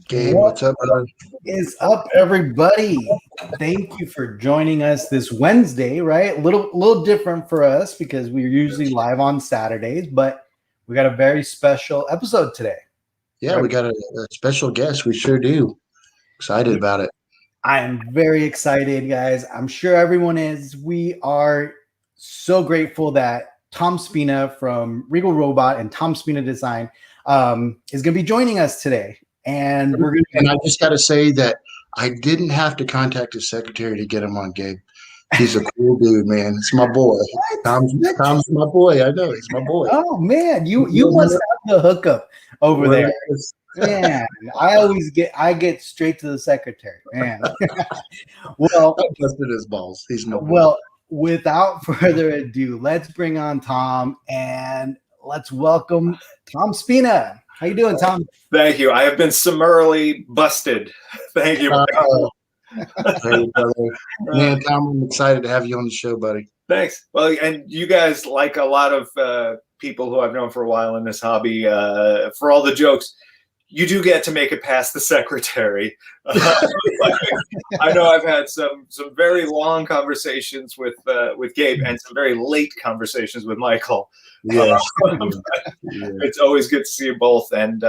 Gabe, What what's up, brother? is up, everybody? Thank you for joining us this Wednesday, right? A little different for us because we're usually live on Saturdays, but we got a very special episode today. Yeah, Right? we got a special guest. We sure do. Excited about it. I am very excited, guys. I'm sure everyone is. We are so grateful that Tom Spina from Regal Robot and Tom Spina Design is going to be joining us today. And we're going to. And I just got to say that I didn't have to contact his secretary to get him on, Gabe. He's a cool dude, man. It's my boy. Tom's my boy. I know he's my boy. Oh man, you must have the hookup over there. Man, I get straight to the secretary, man. Well, I busted his balls. He's my boy. Well, without further ado, let's bring on Tom and let's welcome Tom Spina. How you doing, Tom? Thank you. I have been summarily busted. Thank you. Hey, brother. Man, Tom, I'm excited to have you on the show, buddy. Thanks. Well, and you guys, like a lot of people who I've known for a while in this hobby, for all the jokes, you do get to make it past the secretary. I know I've had some very long conversations with Gabe and some very late conversations with Michael. Yes. It's always good to see you both. And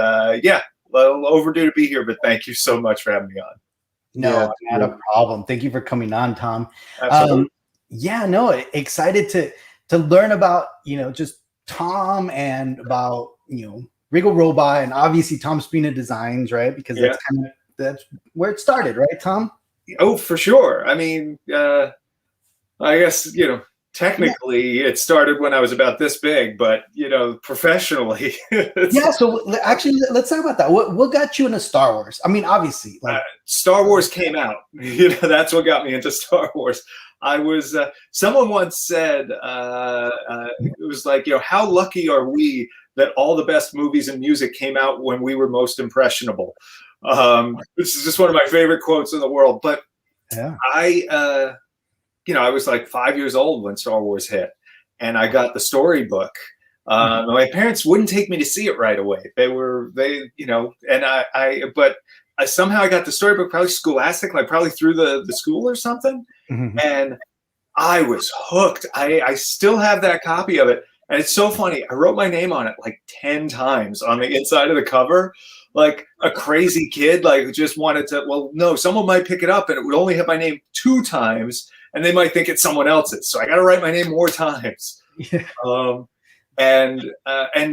yeah, a little overdue to be here, but thank you so much for having me on. No, not a problem. Thank you for coming on, Tom. Absolutely. Yeah, no, excited to learn about, just Tom and about, Regal Robot and obviously Tom Spina Designs, right? Because that's where it started, right, Tom? Oh, for sure. I mean, I guess, technically it started when I was about this big, but, professionally. Yeah, so actually, let's talk about that. What got you into Star Wars? I mean, obviously. Star Wars came out. That's what got me into Star Wars. I was, someone once said, it was like, how lucky are we that all the best movies and music came out when we were most impressionable. This is just one of my favorite quotes in the world. But yeah. I was like 5 years old when Star Wars hit, and I got the storybook. My parents wouldn't take me to see it right away. But somehow I got the storybook, probably scholastic, like probably through the school or something. Mm-hmm. And I was hooked. I still have that copy of it. And it's so funny. I wrote my name on it like 10 times on the inside of the cover, like a crazy kid, like just wanted to, well, no, someone might pick it up and it would only have my name 2 times and they might think it's someone else's. So I got to write my name more times. Yeah. And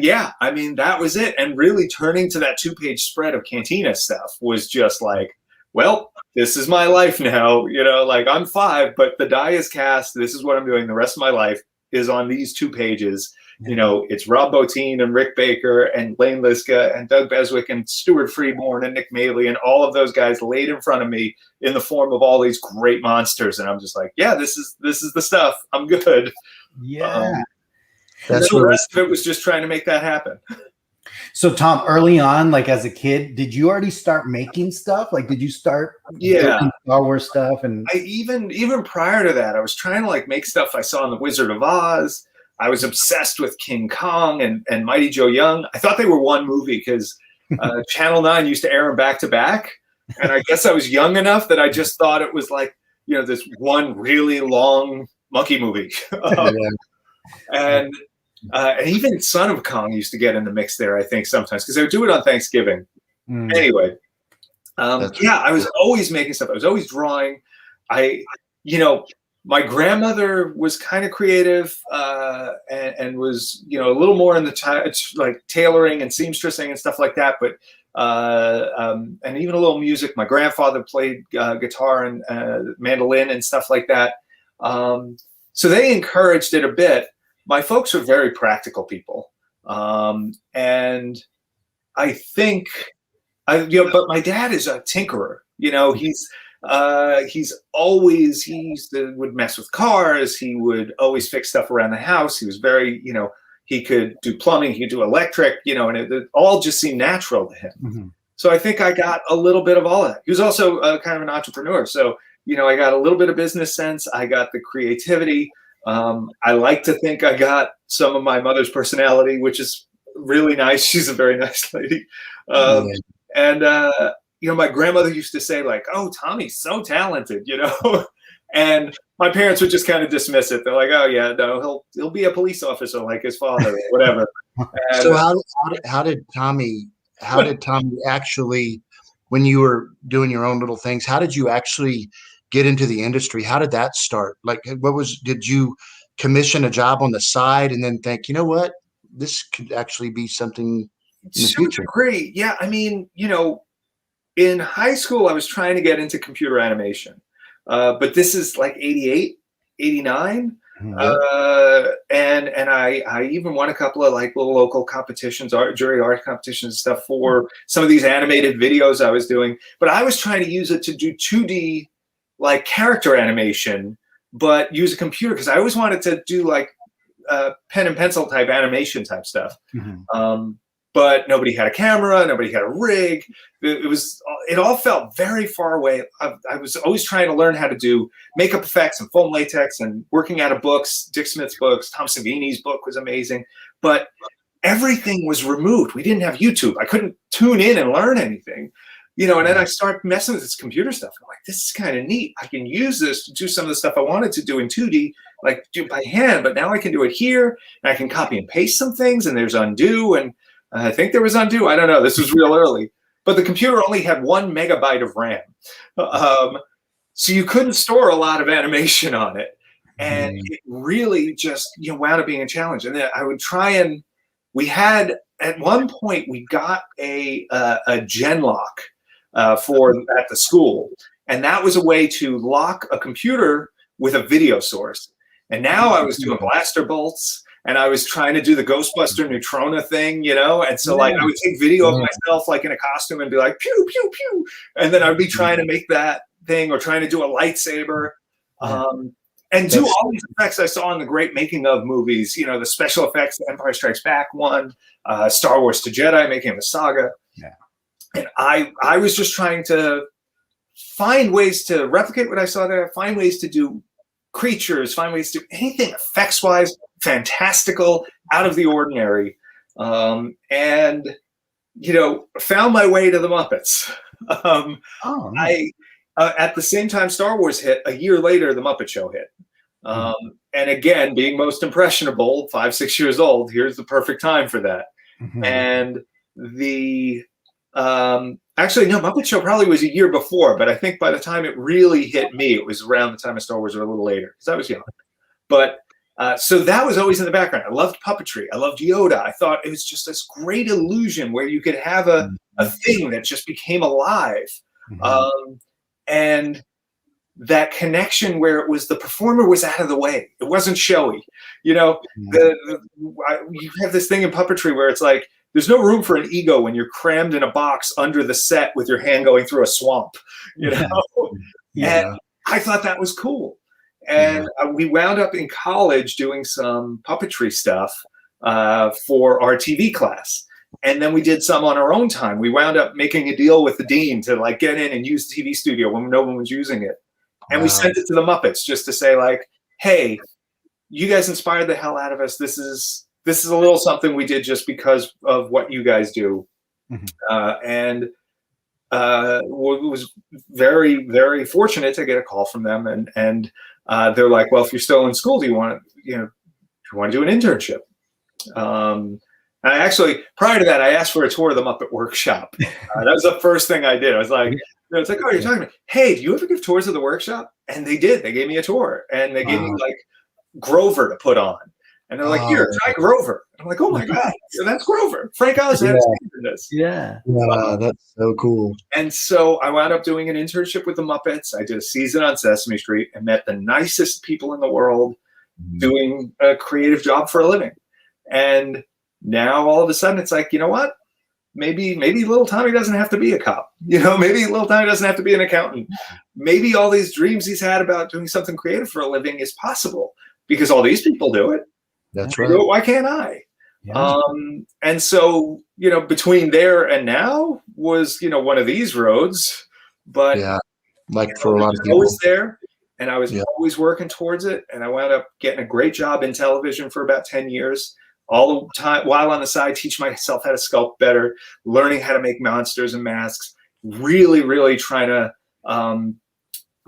yeah, I mean, that was it. And really turning to that 2-page spread of Cantina stuff was just like, well, this is my life now. Like I'm 5, but the die is cast. This is what I'm doing the rest of my life is on these 2 pages. It's Rob Bottin and Rick Baker and Lane Liska and Doug Beswick and Stuart Freeborn and Nick Maley and all of those guys laid in front of me in the form of all these great monsters. And I'm just like, yeah, this is the stuff. I'm good. Yeah. That's the rest of it was just trying to make that happen. So Tom, early on, like as a kid, did you already start making stuff? Like, did you start making Star Wars stuff? And I even prior to that, I was trying to like make stuff I saw in The Wizard of Oz. I was obsessed with King Kong and Mighty Joe Young. I thought they were one movie because Channel 9 used to air them back to back. And I guess I was young enough that I just thought it was like, this one really long monkey movie. And even Son of Kong used to get in the mix there, I think, sometimes, because they would do it on Thanksgiving. Anyway, I was always making stuff. I was always drawing. My grandmother was kind of creative and was, a little more in the like tailoring and seamstressing and stuff like that. But and even a little music. My grandfather played guitar and mandolin and stuff like that. So they encouraged it a bit. My folks are very practical people. And I think, but my dad is a tinkerer. He would mess with cars. He would always fix stuff around the house. He was very, he could do plumbing, he could do electric, and it all just seemed natural to him. Mm-hmm. So I think I got a little bit of all of that. He was also kind of an entrepreneur. So, I got a little bit of business sense. I got the creativity. I like to think I got some of my mother's personality, which is really nice. She's a very nice lady. And my grandmother used to say like, "Oh, Tommy's so talented," and my parents would just kind of dismiss it. They're like, "Oh yeah, no, he'll be a police officer like his father, or whatever." And, So how did Tommy actually, when you were doing your own little things, how did you actually get into the industry? How did that start? Like, did you commission a job on the side and then think, you know what, this could actually be something in the future? Great. Yeah. I mean, in high school, I was trying to get into computer animation, but this is like 88, 89. And I even won a couple of like little local competitions, jury art competitions and stuff for some of these animated videos I was doing. But I was trying to use it to do 2D like character animation, but use a computer because I always wanted to do like pen and pencil type animation type stuff. But nobody had a camera, nobody had a rig. It all felt very far away. I was always trying to learn how to do makeup effects and foam latex and working out of books, Dick Smith's books, Tom Savini's book was amazing, but everything was removed. We didn't have YouTube. I couldn't tune in and learn anything, and then I started messing with this computer stuff. I'm like, this is kind of neat. I can use this to do some of the stuff I wanted to do in 2D, like do by hand, but now I can do it here and I can copy and paste some things and there's undo and I think there was undo. I don't know. This was real early. But the computer only had 1 megabyte of RAM. So you couldn't store a lot of animation on it. And it really just wound up being a challenge. And then I would try and at one point, we got a gen lock at the school. And that was a way to lock a computer with a video source. And now I was doing blaster bolts. And I was trying to do the Ghostbuster Neutrona thing, and so like I would take video of myself like in a costume and be like pew pew pew, and then I'd be trying to make that thing or trying to do a lightsaber, and do all these effects I saw in the great making of movies, the special effects, the Empire Strikes Back one, Star Wars to Jedi, making of a saga, and I was just trying to find ways to replicate what I saw there, find ways to do creatures, find ways to do anything effects wise, fantastical, out of the ordinary, and found my way to the Muppets. I at the same time Star Wars hit, a year later the Muppet Show hit, and again, being most impressionable, 5-6 years old, here's the perfect time for that. And the actually, no, Muppet Show probably was a year before, but I think by the time it really hit me, it was around the time of Star Wars or a little later, because I was young. But so that was always in the background. I loved puppetry. I loved Yoda. I thought it was just this great illusion where you could have a thing that just became alive. And that connection where it was the performer was out of the way. It wasn't showy. You have this thing in puppetry where it's like, there's no room for an ego when you're crammed in a box under the set with your hand going through a swamp, And I thought that was cool. And we wound up in college doing some puppetry stuff for our TV class. And then we did some on our own time. We wound up making a deal with the dean to like get in and use the TV studio when no one was using it. And we sent it to the Muppets just to say like, hey, you guys inspired the hell out of us. This is a little something we did just because of what you guys do. And was very, very fortunate to get a call from them. And they're like, well, if you're still in school, do you want to do an internship? And I actually, prior to that, I asked for a tour of the Muppet Workshop. That was the first thing I did. I was like, it's like, oh, you're talking to me. Hey, do you ever give tours of the workshop? And they did. They gave me a tour. And they gave me like Grover to put on. And they're like, here, try Grover. And I'm like, oh my God, that's Grover. Frank Oz had in this. Wow, that's so cool. And so I wound up doing an internship with the Muppets. I did a season on Sesame Street and met the nicest people in the world doing a creative job for a living. And now all of a sudden it's like, you know what? Maybe little Tommy doesn't have to be a cop. Maybe little Tommy doesn't have to be an accountant. Maybe all these dreams he's had about doing something creative for a living is possible because all these people do it. That's right. Why can't I? And so, between there and now was, one of these roads, but like for a lot of people, I was there and I was always working towards it. And I wound up getting a great job in television for about 10 years, all the time while on the side, teach myself how to sculpt better, learning how to make monsters and masks. really, really trying to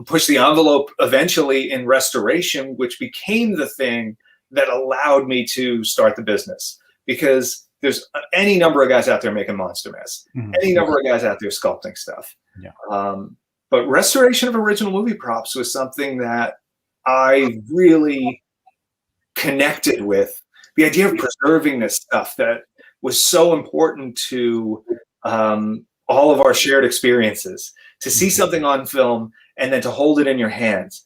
push the envelope eventually in restoration, which became the thing that allowed me to start the business. Because there's any number of guys out there making monster mess, any number of guys out there sculpting stuff. But restoration of original movie props was something that I really connected with. The idea of preserving this stuff that was so important to all of our shared experiences. To see something on film and then to hold it in your hands,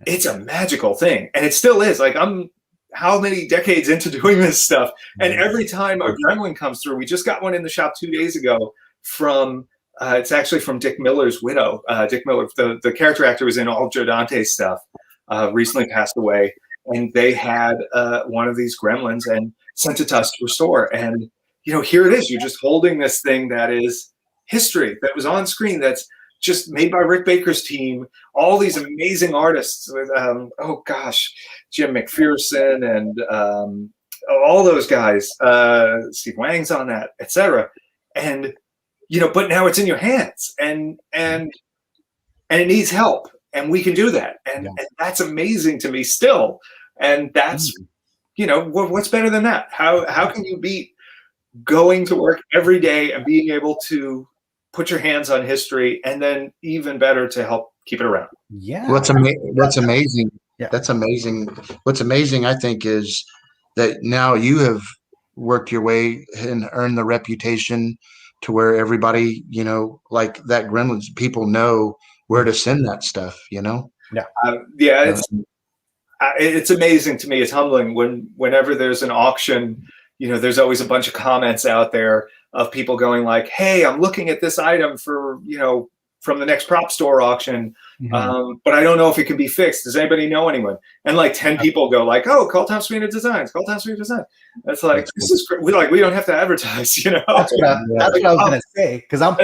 it's a magical thing. And it still is. Like, I'm how many decades into doing this stuff, and every time a gremlin comes through, we just got one in the shop 2 days ago from it's actually from Dick Miller's widow. Dick Miller, the character actor, was in all Joe Dante's stuff, recently passed away, and they had one of these gremlins and sent it to us to restore. And here it is. You're just holding this thing that is history, that was on screen, that's just made by Rick Baker's team, all these amazing artists with, Jim McPherson and all those guys, Steve Wang's on that, etc. And, but now it's in your hands, and it needs help, and we can do that. And that's amazing to me still. And that's, what's better than that? How can you beat going to work every day and being able to put your hands on history, and then even better to help keep it around? That's amazing. That's amazing. What's amazing, I think, is that now you have worked your way and earned the reputation to where everybody, like that Gremlins, people know where to send that stuff, It's amazing to me. It's humbling whenever there's an auction. There's always a bunch of comments out there of people going like, hey, I'm looking at this item for, from the next prop store auction, but I don't know if it can be fixed. Does anybody know anyone? And like 10 people go like, oh, call Tom Spina Designs, call Tom Spina Designs. That's like, this is great. We don't have to advertise, That's what I was going to say, because I'm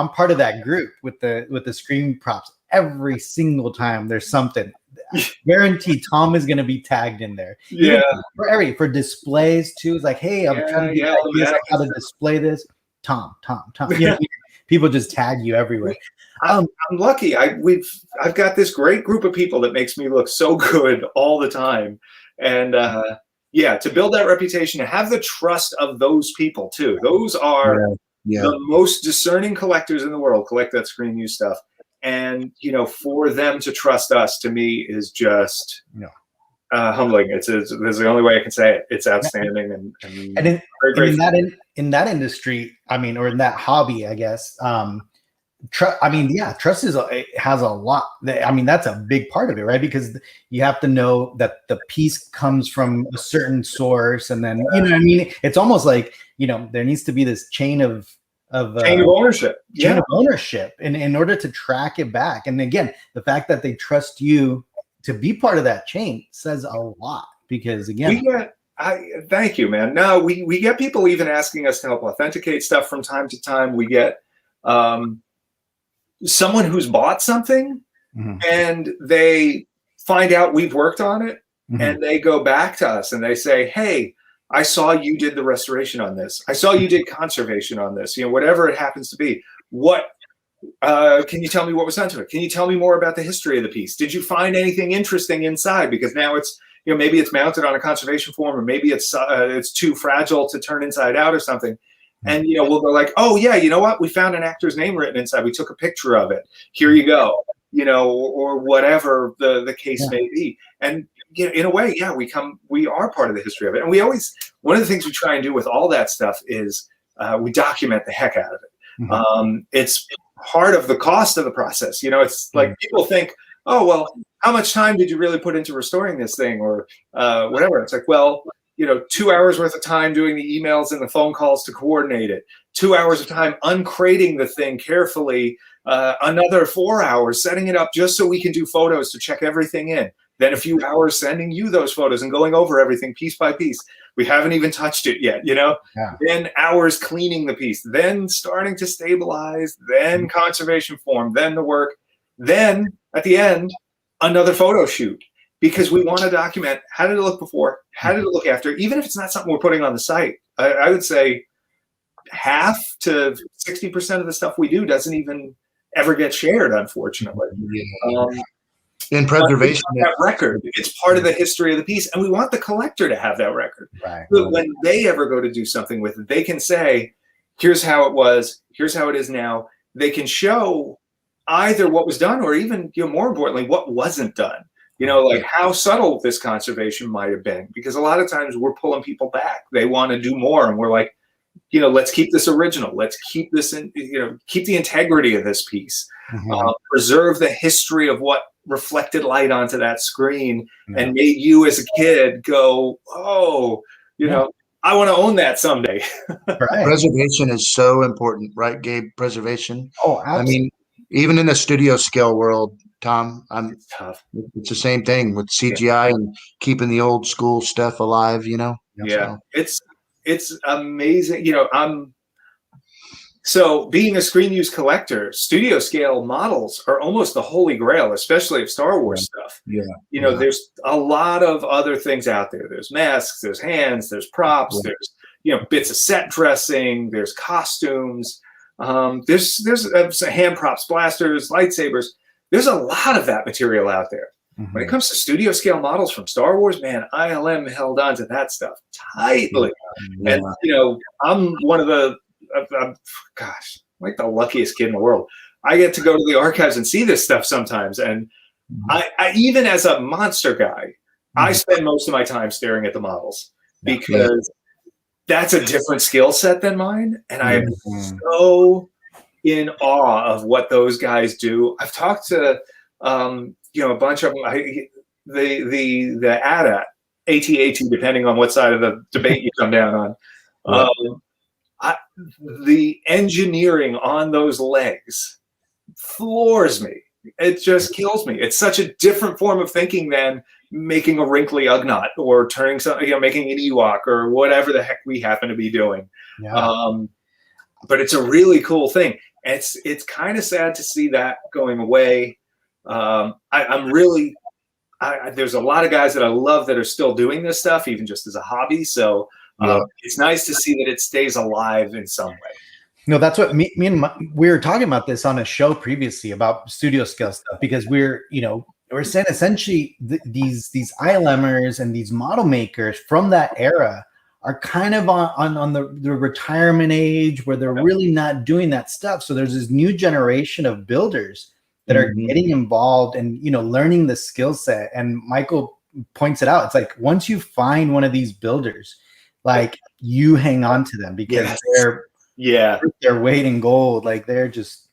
part of that group with the screen props. Every single time there's something, guaranteed Tom is going to be tagged in there. For displays too. It's like, hey, I'm trying to get ideas how to display this. Tom. People just tag you everywhere. I'm lucky. I've got this great group of people that makes me look so good all the time. And to build that reputation, to have the trust of those people too. Those are the most discerning collectors in the world, collect that screen use stuff. And, for them to trust us, to me, is just humbling. It's the only way I can say it. It's outstanding. And in that industry, or in that hobby, I guess, trust has a lot. That's a big part of it, right? Because you have to know that the piece comes from a certain source, and then, it's almost like, there needs to be this chain of ownership. In order to track it back. And again, the fact that they trust you to be part of that chain says a lot, because again, thank you, man. No, we get people even asking us to help authenticate stuff from time to time. We get someone who's bought something and they find out we've worked on it, and they go back to us and they say, hey, I saw you did the restoration on this. I saw you did conservation on this, whatever it happens to be. What, can you tell me what was done to it? Can you tell me more about the history of the piece? Did you find anything interesting inside? Because now it's, maybe it's mounted on a conservation form, or maybe it's too fragile to turn inside out or something. And, we'll go like, oh yeah, you know what? We found an actor's name written inside. We took a picture of it. Here you go, or whatever the case may be. And, in a way, we are part of the history of it. And one of the things we try and do with all that stuff is we document the heck out of it. It's part of the cost of the process. It's like people think, oh, well, how much time did you really put into restoring this thing, or whatever? It's like, well, 2 hours worth of time doing the emails and the phone calls to coordinate it, 2 hours of time uncrating the thing carefully, another 4 hours setting it up just so we can do photos to check everything in. Then a few hours sending you those photos and going over everything piece by piece. We haven't even touched it yet, Then hours cleaning the piece, then starting to stabilize, then conservation form, then the work, then at the end, another photo shoot, because we want to document how did it look before, how did it look after, even if it's not something we're putting on the site. I would say half to 60% of the stuff we do doesn't even ever get shared, unfortunately. Yeah. In preservation, that record, it's part of the history of the piece, and we want the collector to have that record. Right. So when they ever go to do something with it, they can say, here's how it was, here's how it is now. They can show either what was done, or even, more importantly, what wasn't done. Like how subtle this conservation might have been, because a lot of times we're pulling people back. They want to do more, and we're like, let's keep this original. Let's keep this in, keep the integrity of this piece. Preserve the history of what reflected light onto that screen and made you as a kid go, oh, I want to own that someday. Right. Preservation is so important, right, Gabe? Preservation. Oh, absolutely. I mean, even in the studio scale world, Tom, it's tough. It's the same thing with CGI and keeping the old school stuff alive, Yeah, so. it's amazing. So being a screen use collector, studio scale models are almost the holy grail, especially of Star Wars stuff. Yeah. There's a lot of other things out there. There's masks, there's hands, there's props, there's bits of set dressing, there's costumes, there's hand props, blasters, lightsabers. There's a lot of that material out there. When it comes to studio scale models from Star Wars, man, ILM held on to that stuff tightly. And I'm one of the I'm like the luckiest kid in the world. I get to go to the archives and see this stuff sometimes. And I even as a monster guy, I spend most of my time staring at the models, because that's a different skill set than mine. And I'm so in awe of what those guys do. I've talked to a bunch of them. The AT, depending on what side of the debate you come down on. The engineering on those legs floors me. It just kills me. It's such a different form of thinking than making a wrinkly Ugnaught or turning something, making an Ewok or whatever the heck we happen to be doing. But it's a really cool thing. It's kind of sad to see that going away. There's a lot of guys that I love that are still doing this stuff, even just as a hobby. So it's nice to see that it stays alive in some way. No, that's what me and we were talking about this on a show previously about studio scale stuff, because we're saying essentially these ILMers and these model makers from that era are kind of on the retirement age where they're really not doing that stuff. So there's this new generation of builders that are getting involved and, learning the skill set. And Michael points it out. It's like, once you find one of these builders, like, you hang on to them, because they're their weight in gold. Like, they're just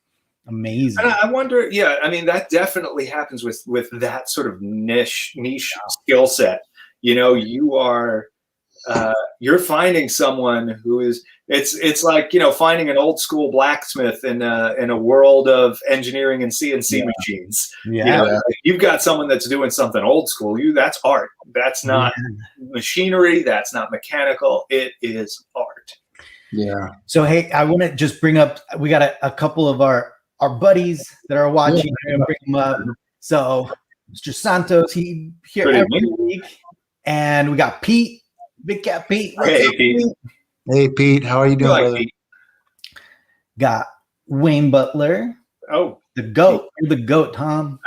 amazing. And I wonder, that definitely happens with that sort of niche skill set. You are, you're finding someone who is, it's like, finding an old school blacksmith in a world of engineering and CNC machines. You've got someone that's doing something old school. That's art. That's not machinery. That's not mechanical. It is art. Yeah. So, hey, I want to just bring up, we got a couple of our buddies that are watching. I'm gonna bring them up. So Mr. Santos, he here every week. And we got Pete, Big Cat Pete. Hey, Pete. Hey, Pete. How are you doing, brother? Pete? Got Wayne Butler. Oh, the GOAT. You're the GOAT, Tom.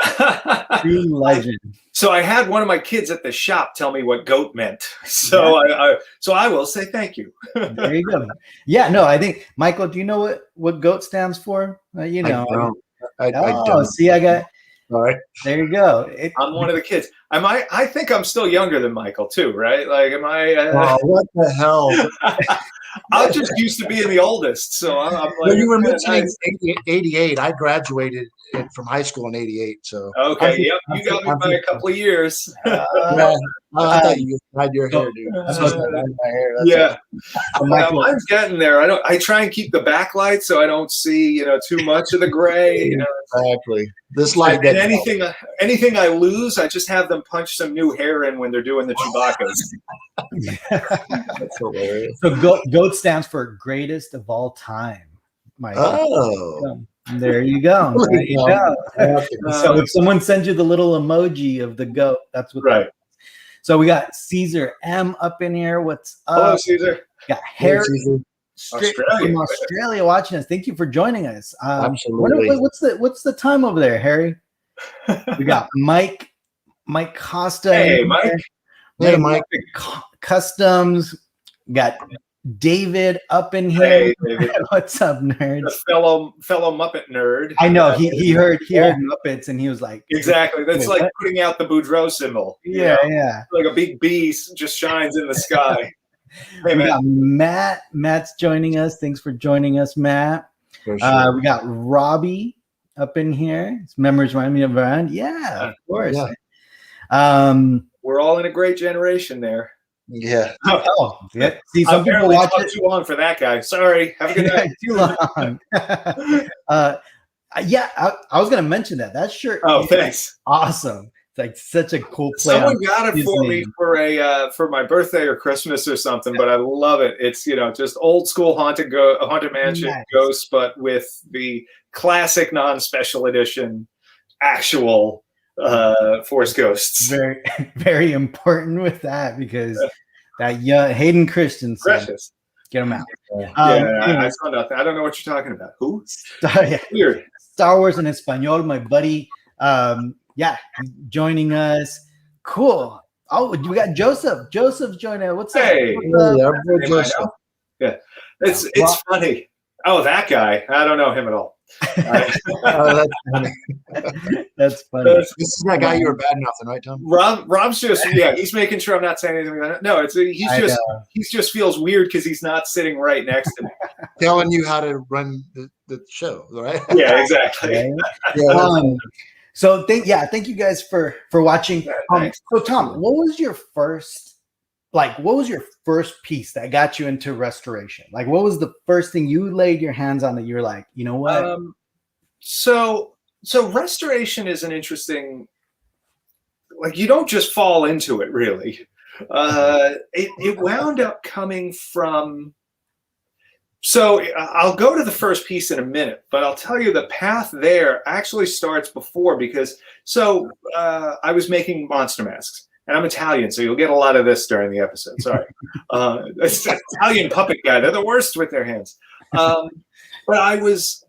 True legend. So I had one of my kids at the shop tell me what GOAT meant. So I will say thank you. There you go. Yeah, no, I think, Michael, do you know what GOAT stands for? I don't. See, I got. All right. There you go. I'm one of the kids. I think I'm still younger than Michael too, right? Like, am I? What the hell? I'm just used to being the oldest, so I'm like. Well, you were mentioning 88. I graduated from high school in 88. So okay, you got me by a couple of years. I thought you dyed your hair, dude. Mine's getting there. I try and keep the backlight so I don't see too much of the gray. Exactly. This light. And anything I lose, I just have them punch some new hair in when they're doing the Chewbaccas. That's hilarious. So GOAT stands for greatest of all time, Michael. Oh. There you go. There you go. So if someone sends you the little emoji of the GOAT, that's what. Right. So we got Caesar M up in here. What's up? Hello, Caesar. Got Harry. straight Australia. from Australia watching us. Thank you for joining us. Absolutely. What's the time over there, Harry? We got Mike Costa. Hey, Mike. Hey, Mike. Customs. We got David up in here. Hey, David. What's up, nerds? The fellow Muppet nerd. I know he heard Muppets and he was like, exactly. That's like what? putting out the Boudreaux symbol. Yeah. Like a big bee just shines in the sky. Hey, We man. got Matt. Matt's joining us. Thanks for joining us, Matt. For sure. We got Robbie up in here. His memories remind me of Ryan. Yeah, of course. Yeah. We're all in a great generation there. Yeah. Oh, yeah. See, some people Apparently watch talked it too long for that guy. Sorry. Have a good night. too long. Yeah, I was gonna mention that. That shirt. Oh, is thanks. awesome. It's like such a cool play. Someone on got it his for name. me for my birthday or Christmas or something, but I love it. It's just old school haunted mansion Nice. ghosts, but with the classic non-special edition actual Force Ghosts. Very, very important with that because that young Hayden Christensen, Precious. get him out. I saw nothing. I don't know what you're talking about. Who? Weird. Star Wars in Espanol, my buddy. Joining us. Cool. Oh, we got Joseph. Joseph's joining us. What's Hey. up? What's up? Hey, Joseph. Yeah, it's funny. Oh, that guy. I don't know him at all. Oh, that's funny. That's funny. This is that guy you were bad mouthing, right, Tom? Rob's just he's making sure I'm not saying anything about it. No, he just feels weird because he's not sitting right next to me. Telling you how to run the show, right? Yeah, exactly. Thank you guys for watching. So Tom, what was your first piece that got you into restoration? Like, what was the first thing you laid your hands on that you were like, you know what? So restoration is an interesting, like, you don't just fall into it, really. It wound up coming from. So I'll go to the first piece in a minute, but I'll tell you the path there actually starts before because I was making monster masks. And I'm Italian, so you'll get a lot of this during the episode. Sorry. It's an Italian puppet guy. They're the worst with their hands. But I was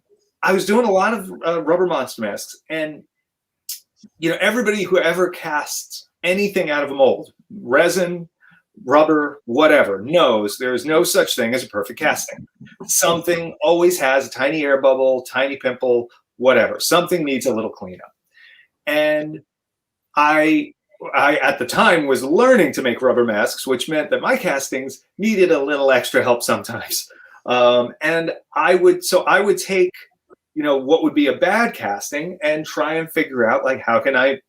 doing a lot of rubber monster masks. And, everybody who ever casts anything out of a mold, resin, rubber, whatever, knows there's no such thing as a perfect casting. Something always has a tiny air bubble, tiny pimple, whatever. Something needs a little cleanup. And I at the time was learning to make rubber masks, which meant that my castings needed a little extra help sometimes. And I would take, what would be a bad casting and try and figure out, like, how can I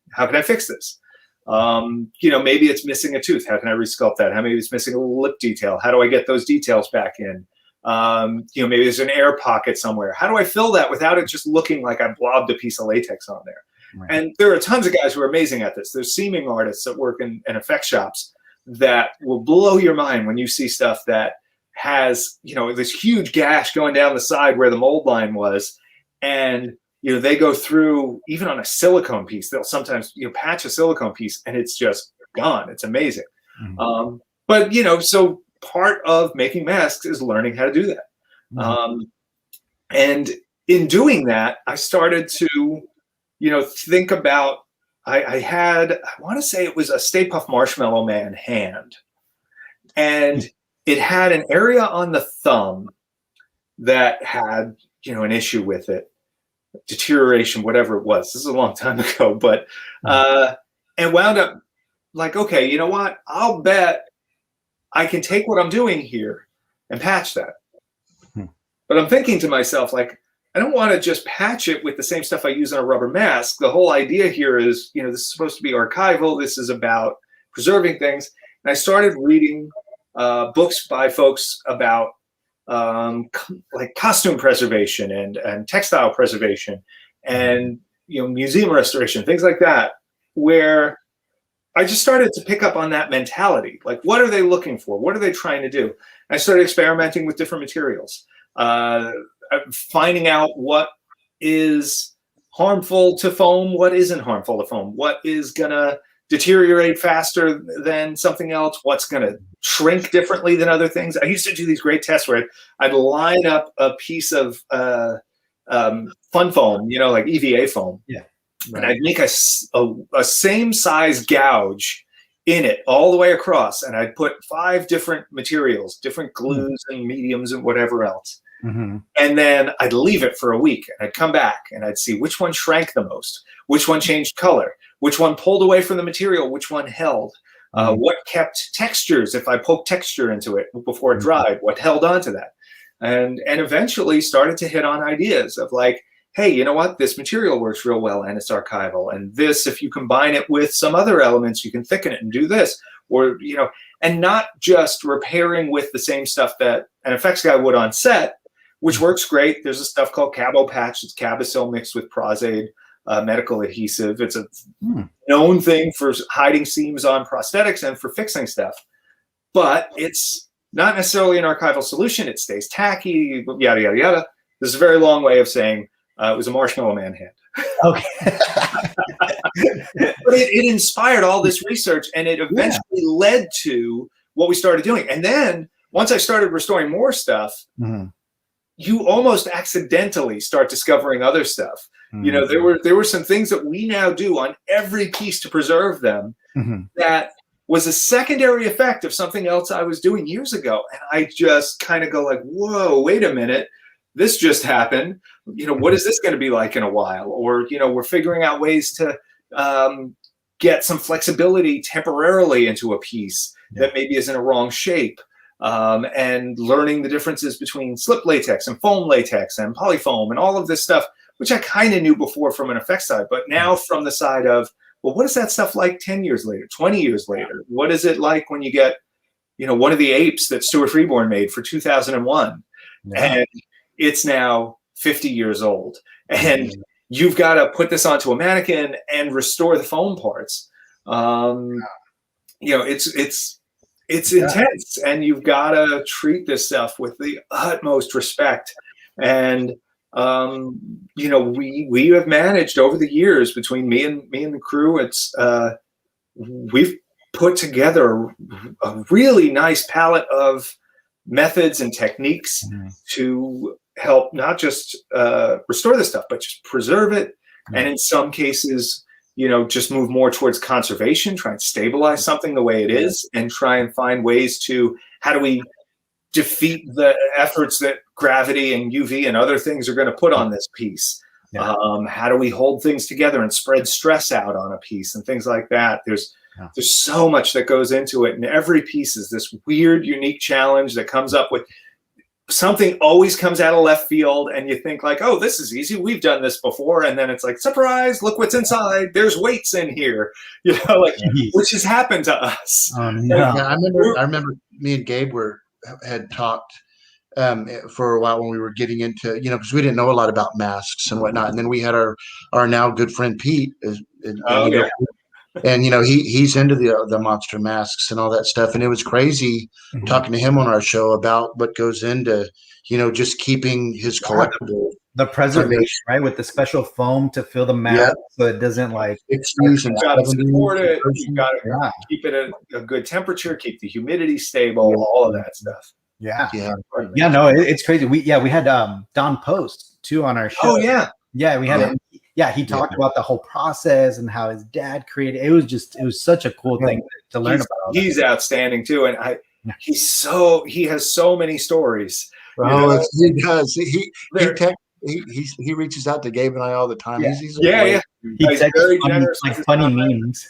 fix this? Maybe it's missing a tooth. How can I resculpt that? Maybe it's missing a lip detail. How do I get those details back in? Maybe there's an air pocket somewhere. How do I fill that without it just looking like I blobbed a piece of latex on there? Right. And there are tons of guys who are amazing at this. There's seaming artists that work in effect shops that will blow your mind when you see stuff that has, this huge gash going down the side where the mold line was. And, they go through, even on a silicone piece, they'll sometimes, patch a silicone piece and it's just gone. It's amazing. Mm-hmm. But so part of making masks is learning how to do that. Mm-hmm. And in doing that, I started to, think about, I want to say it was a Stay Puft Marshmallow Man hand. And it had an area on the thumb that had, an issue with it, deterioration, whatever it was. This is a long time ago, but, and wound up like, okay, you know what? I'll bet I can take what I'm doing here and patch that. But I'm thinking to myself, like, I don't want to just patch it with the same stuff I use on a rubber mask. The whole idea here is, this is supposed to be archival. This is about preserving things. And I started reading books by folks about like costume preservation and textile preservation and, museum restoration, things like that, where I just started to pick up on that mentality. Like, what are they looking for? What are they trying to do? And I started experimenting with different materials. Finding out what is harmful to foam, what isn't harmful to foam, what is gonna deteriorate faster than something else? What's going to shrink differently than other things? I used to do these great tests where I'd line up a piece of fun foam, you know, like EVA foam. Yeah. Right. And I'd make a same size gouge in it all the way across. And I'd put 5 different materials, different glues and mediums and whatever else. Mm-hmm. And then I'd leave it for a week. And I'd come back and I'd see which one shrank the most, which one changed color, which one pulled away from the material, which one held, what kept textures if I poked texture into it before it dried, what held onto that. And eventually started to hit on ideas of like, hey, you know what? This material works real well and it's archival. And this, if you combine it with some other elements, you can thicken it and do this. Or, you know, and not just repairing with the same stuff that an effects guy would on set, which works great. There's a stuff called Cabo Patch. It's Cabosil mixed with Prozaid medical adhesive. It's a known thing for hiding seams on prosthetics and for fixing stuff. But it's not necessarily an archival solution. It stays tacky, yada, yada, yada. This is a very long way of saying it was a Marshmallow Man hand. Okay. But it inspired all this research, and it eventually led to what we started doing. And then once I started restoring more stuff, you almost accidentally start discovering other stuff. You know, there were some things that we now do on every piece to preserve them that was a secondary effect of something else I was doing years ago. And I just kind of go like, whoa, wait a minute. This just happened. You know, what is this going to be like in a while? Or, you know, we're figuring out ways to get some flexibility temporarily into a piece that maybe is in a wrong shape. And learning the differences between slip latex and foam latex and polyfoam and all of this stuff, which I kind of knew before from an effects side, but now from the side of, well, what is that stuff like 10 years later, 20 years later? What is it like when you get, you know, one of the apes that Stuart Freeborn made for 2001 and it's now 50 years old and you've got to put this onto a mannequin and restore the foam parts. You know, it's intense, and you've got to treat this stuff with the utmost respect. And you know, we have managed over the years between me and the crew. It's we've put together a really nice palette of methods and techniques to help not just restore this stuff, but just preserve it. And in some cases, you know, just move more towards conservation, try and stabilize something the way it is, and try and find ways to, how do we defeat the efforts that gravity and UV and other things are going to put on this piece? How do we hold things together and spread stress out on a piece and things like that? There's so much that goes into it, and every piece is this weird, unique challenge that comes up with something always comes out of left field, and you think like, oh, this is easy, we've done this before, and then it's like, surprise, look what's inside, there's weights in here, you know, like, which has happened to us. Yeah, I remember me and Gabe had talked for a while when we were getting into, you know, because we didn't know a lot about masks and whatnot, and then we had our now good friend Pete and you know, he's into the monster masks and all that stuff, and it was crazy talking to him on our show about what goes into, you know, just keeping his collectible, the preservation, right, with the special foam to fill the mask so it doesn't like you've got to support it, you've got to keep it at a good temperature, keep the humidity stable, all of that stuff. No, it's crazy. We had Don Post too on our show. We had him. He talked about the whole process and how his dad created. It was such a cool thing to learn about. He's outstanding too, and he has so many stories. Oh, he does. He reaches out to Gabe and I all the time. He's very generous, like funny memes.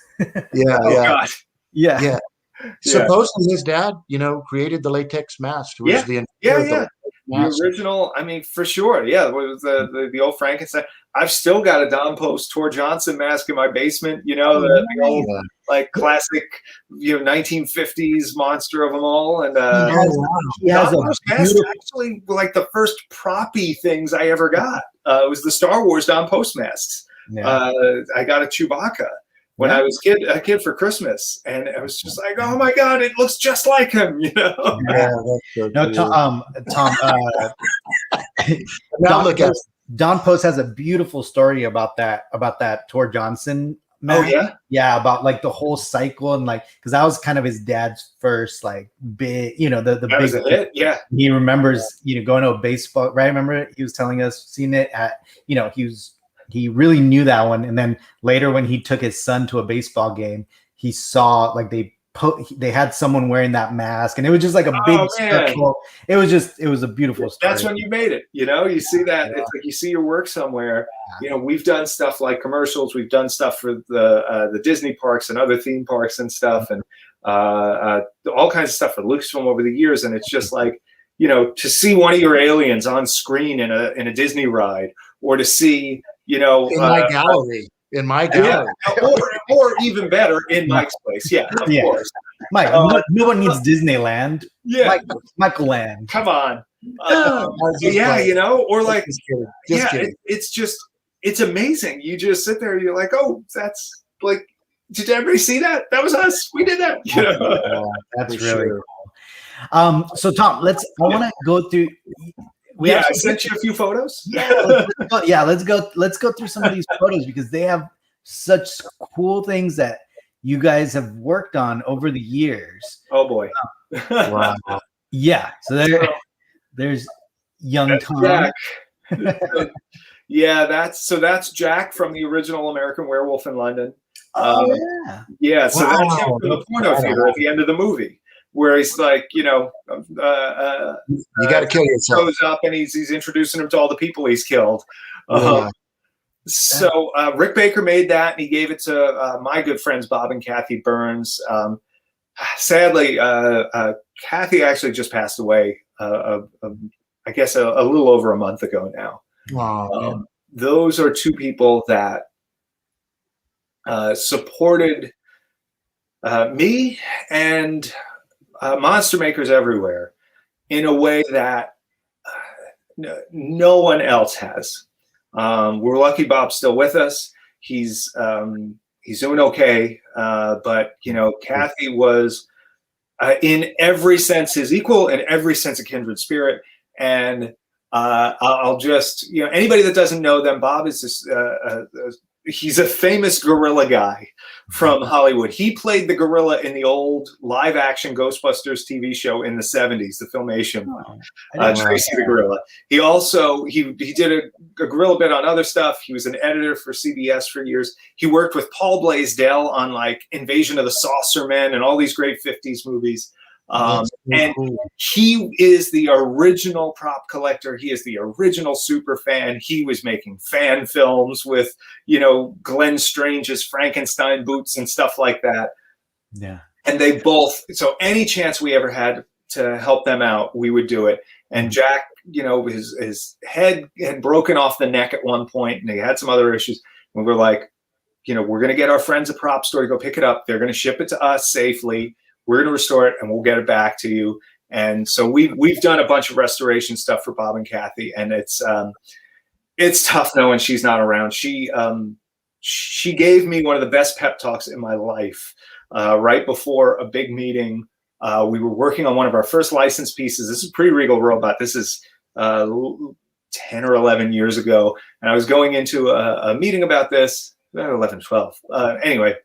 Supposedly his dad, you know, created the latex mask. It was the original. I mean, for sure. Yeah, it was the old Frankenstein. I've still got a Don Post Tor Johnson mask in my basement. You know, the old like classic, you know, 1950s monster of them all. And he has Don Post mask actually like the first proppy things I ever got. It was the Star Wars Don Post masks. I got a Chewbacca when I was a kid for Christmas, and I was just like, oh my God, it looks just like him, you know? Tom, now look at Don Post has a beautiful story about that Tor Johnson mask. Oh yeah, Yeah, about like the whole cycle, and like because that was kind of his dad's first like big, the that big was a hit. Yeah, he remembers, going to a baseball, right? Remember he was telling us, seeing it at, he really knew that one. And then later when he took his son to a baseball game, he saw like they had someone wearing that mask, and it was just like a big circle. It was a beautiful story. That's when you made it. You see that it's like you see your work somewhere. We've done stuff like commercials. We've done stuff for the Disney parks and other theme parks and stuff, and all kinds of stuff for Lucasfilm over the years. And it's just like, to see one of your aliens on screen in a Disney ride, or to see, in my gallery. In my gallery. Yeah. Or even better, in Mike's place. Yeah, of course. Mike, no one needs Disneyland. Yeah. Michael Land. Come on. Or like, just kidding. It's amazing. You just sit there, you're like, oh, that's like, did everybody see that? That was us. We did that. That's really cool. So Tom, I want to go through. I sent you a few photos. Let's go through some of these photos, because they have such cool things that you guys have worked on over the years. Oh boy. Wow. Yeah. So there's young Tom. That's Jack from the original American Werewolf in London. So that's him from the porno theater at the end of the movie, where he's like, you got to kill yourself. Goes up and he's introducing him to all the people he's killed. So Rick Baker made that, and he gave it to my good friends Bob and Kathy Burns. Sadly, Kathy actually just passed away. I guess a little over a month ago now. Wow. Those are two people that supported me and monster makers everywhere in a way that no one else has. We're lucky Bob's still with us. He's doing okay, but Kathy was in every sense his equal, in every sense a kindred spirit. And I'll just, anybody that doesn't know them, Bob is this, he's a famous gorilla guy from Hollywood. He played the gorilla in the old live action Ghostbusters TV show in the 70s, the Filmation one. Tracy the Gorilla. He also, he did a gorilla bit on other stuff. He was an editor for CBS for years. He worked with Paul Blaisdell on like Invasion of the Saucermen and all these great 50s movies. And he is the original prop collector. He is the original super fan. He was making fan films with, Glenn Strange's Frankenstein boots and stuff like that. Yeah. And they both, so any chance we ever had to help them out, we would do it. And Jack, his head had broken off the neck at one point, and he had some other issues. And we were like, we're going to get our friends a prop store to go pick it up. They're going to ship it to us safely. We're going to restore it, and we'll get it back to you. And so we've done a bunch of restoration stuff for Bob and Kathy, and it's tough knowing she's not around. She gave me one of the best pep talks in my life right before a big meeting. We were working on one of our first licensed pieces. This is pre-Regal Robot. This is 10 or 11 years ago, and I was going into a meeting about this. 11, 12. Anyway.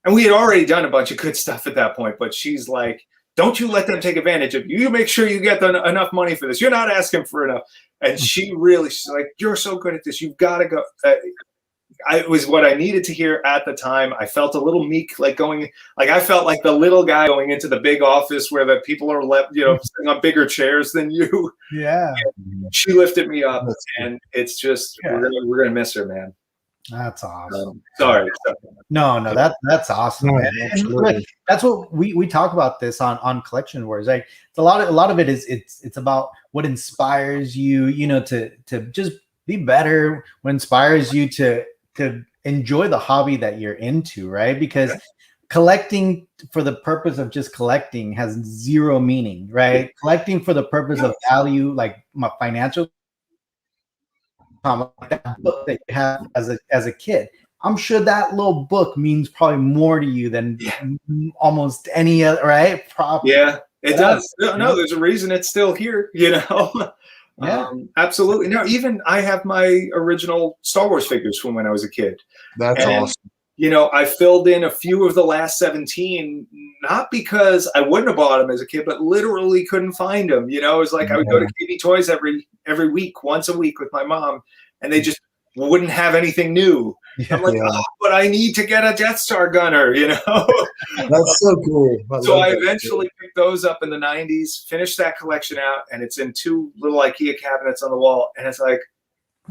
And we had already done a bunch of good stuff at that point, but she's like, don't you let them take advantage of you. You make sure you get enough money for this. You're not asking for enough. And she's like, you're so good at this. You've got to go. It was what I needed to hear at the time. I felt a little meek, I felt like the little guy going into the big office where the people are sitting on bigger chairs than you. Yeah. And she lifted me up, and it's just, we're going to miss her, man. That's awesome. Sorry. No, that's awesome. And look, that's what we talk about this on Collection Wars. Like a lot of it is it's about what inspires you, to just be better, what inspires you to enjoy the hobby that you're into, right? Because collecting for the purpose of just collecting has zero meaning, right? Collecting for the purpose of value, like my financial that book that you have as a kid, I'm sure that little book means probably more to you than almost any other, right? Probably. Yeah, it does. No, there's a reason it's still here, Yeah, absolutely. No, even I have my original Star Wars figures from when I was a kid. That's awesome. you know, I filled in a few of the last 17, not because I wouldn't have bought them as a kid, but literally couldn't find them. You know, it was like I would go to KB Toys every week, once a week with my mom, and they just wouldn't have anything new. I'm like, oh, but I need to get a Death Star gunner, you know? That's so cool. So I eventually picked those up in the 90s, finished that collection out, and it's in 2 little IKEA cabinets on the wall. And it's like,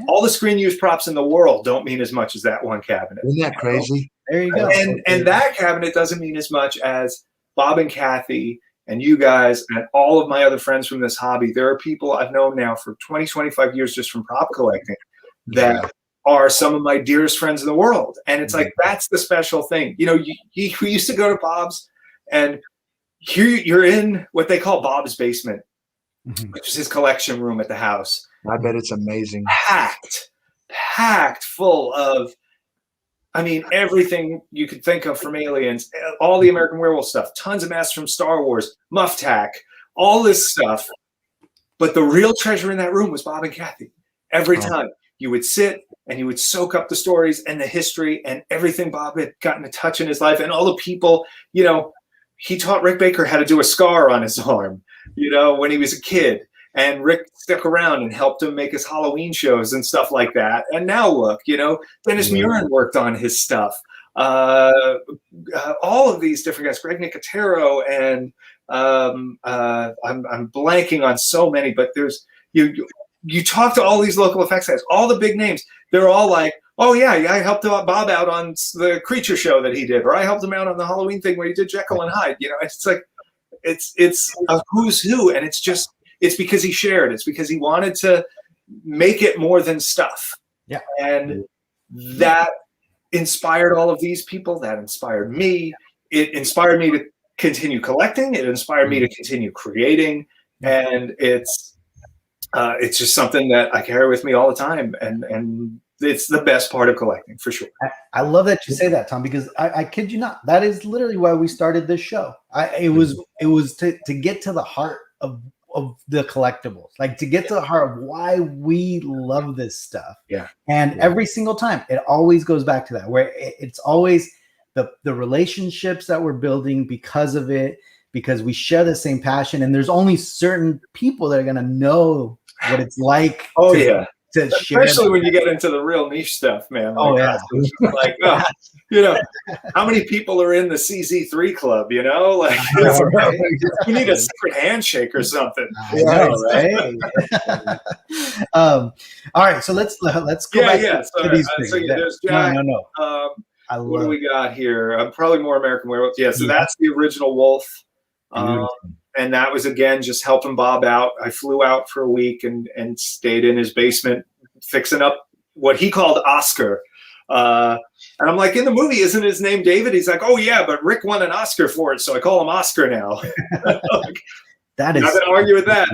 all the screen use props in the world don't mean as much as that one cabinet. Isn't that crazy? There you go. And that cabinet doesn't mean as much as Bob and Kathy and you guys and all of my other friends from this hobby. There are people I've known now for 20, 25 years just from prop collecting that are some of my dearest friends in the world. And it's like, that's the special thing. You know, we used to go to Bob's, and here you're in what they call Bob's basement, which is his collection room at the house. I bet it's amazing. Packed full of, I mean, everything you could think of from Aliens, all the American Werewolf stuff, tons of masks from Star Wars, Muff Tack, all this stuff. But the real treasure in that room was Bob and Kathy. Every time you would sit and you would soak up the stories and the history and everything Bob had gotten to touch in his life, and all the people, you know, he taught Rick Baker how to do a scar on his arm, you know, when he was a kid. And Rick stuck around and helped him make his Halloween shows and stuff like that. And now look, you know, Dennis Murin worked on his stuff. All of these different guys, Greg Nicotero, and I'm blanking on so many, but there's you talk to all these local effects guys, all the big names. They're all like, oh yeah, I helped Bob out on the Creature show that he did, or I helped him out on the Halloween thing where he did Jekyll and Hyde. You know, it's like it's a who's who, and it's just. It's because he shared. It's because he wanted to make it more than stuff. Yeah. And that inspired all of these people. That inspired me. It inspired me to continue collecting. It inspired me to continue creating. And it's just something that I carry with me all the time. And it's the best part of collecting, for sure. I love that you say that, Tom, because I kid you not. That is literally why we started this show. It was to get to the heart of the collectibles, like to get to the heart of why we love this stuff. Yeah. And every single time it always goes back to that, where it's always the relationships that we're building because of it, because we share the same passion, and there's only certain people that are going to know what it's like. To share especially when you get into the real niche stuff, man. Like, like, you know, how many people are in the CZ3 club, you know? Like, you need a secret handshake or something. All right, so let's go back to these things. So there's Jack. What do we got here? Probably more American Werewolf. Yeah, so that's the original Wolf. And that was, again, just helping Bob out. I flew out for a week and stayed in his basement fixing up what he called Oscar. And I'm like, in the movie, isn't his name David? He's like, oh, yeah, but Rick won an Oscar for it, so I call him Oscar now. That is. I'm not going to argue with that.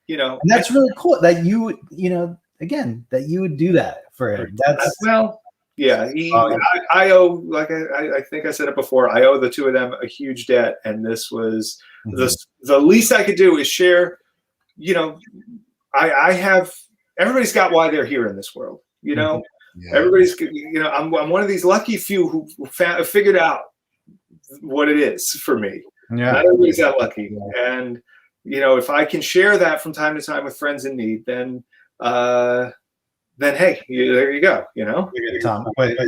You know. And that's really cool that you know, again, that you would do that for him. That's well. Yeah, I owe, like I think I said it before, I owe the two of them a huge debt, and this was the least I could do is share. You know, I have, everybody's got why they're here in this world. You know, everybody's, you know, I'm one of these lucky few who figured out what it is for me. Yeah, not everybody's that lucky, and you know, if I can share that from time to time with friends in need, then hey, there you go. You know, Tom. Look at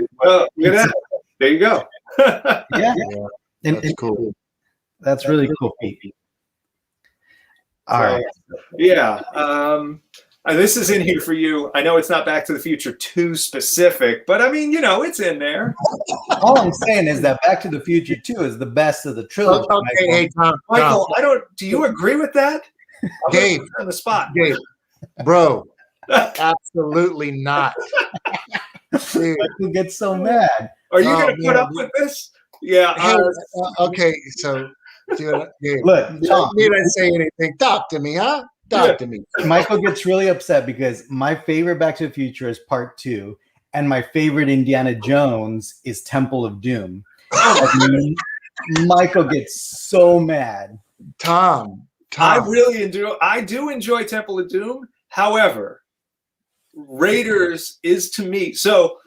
that. There you go. And that's cool. That's really cool, Pete. All right. Yeah. This is in here for you. I know it's not Back to the Future too specific, but I mean, you know, it's in there. All I'm saying is that Back to the Future 2 is the best of the trilogy. Okay, hey, Tom. Michael, do you agree with that? Dave, on the spot. Dave, bro. Absolutely not. Dude. I get so mad. Are you going to put up with this? Yeah. Okay, so dude, look, Tom, need I say anything? Talk to me, huh? Talk to me. Michael gets really upset because my favorite Back to the Future is Part 2, and my favorite Indiana Jones is Temple of Doom. Michael gets so mad. Tom. I do enjoy Temple of Doom. However, Raiders is to me, so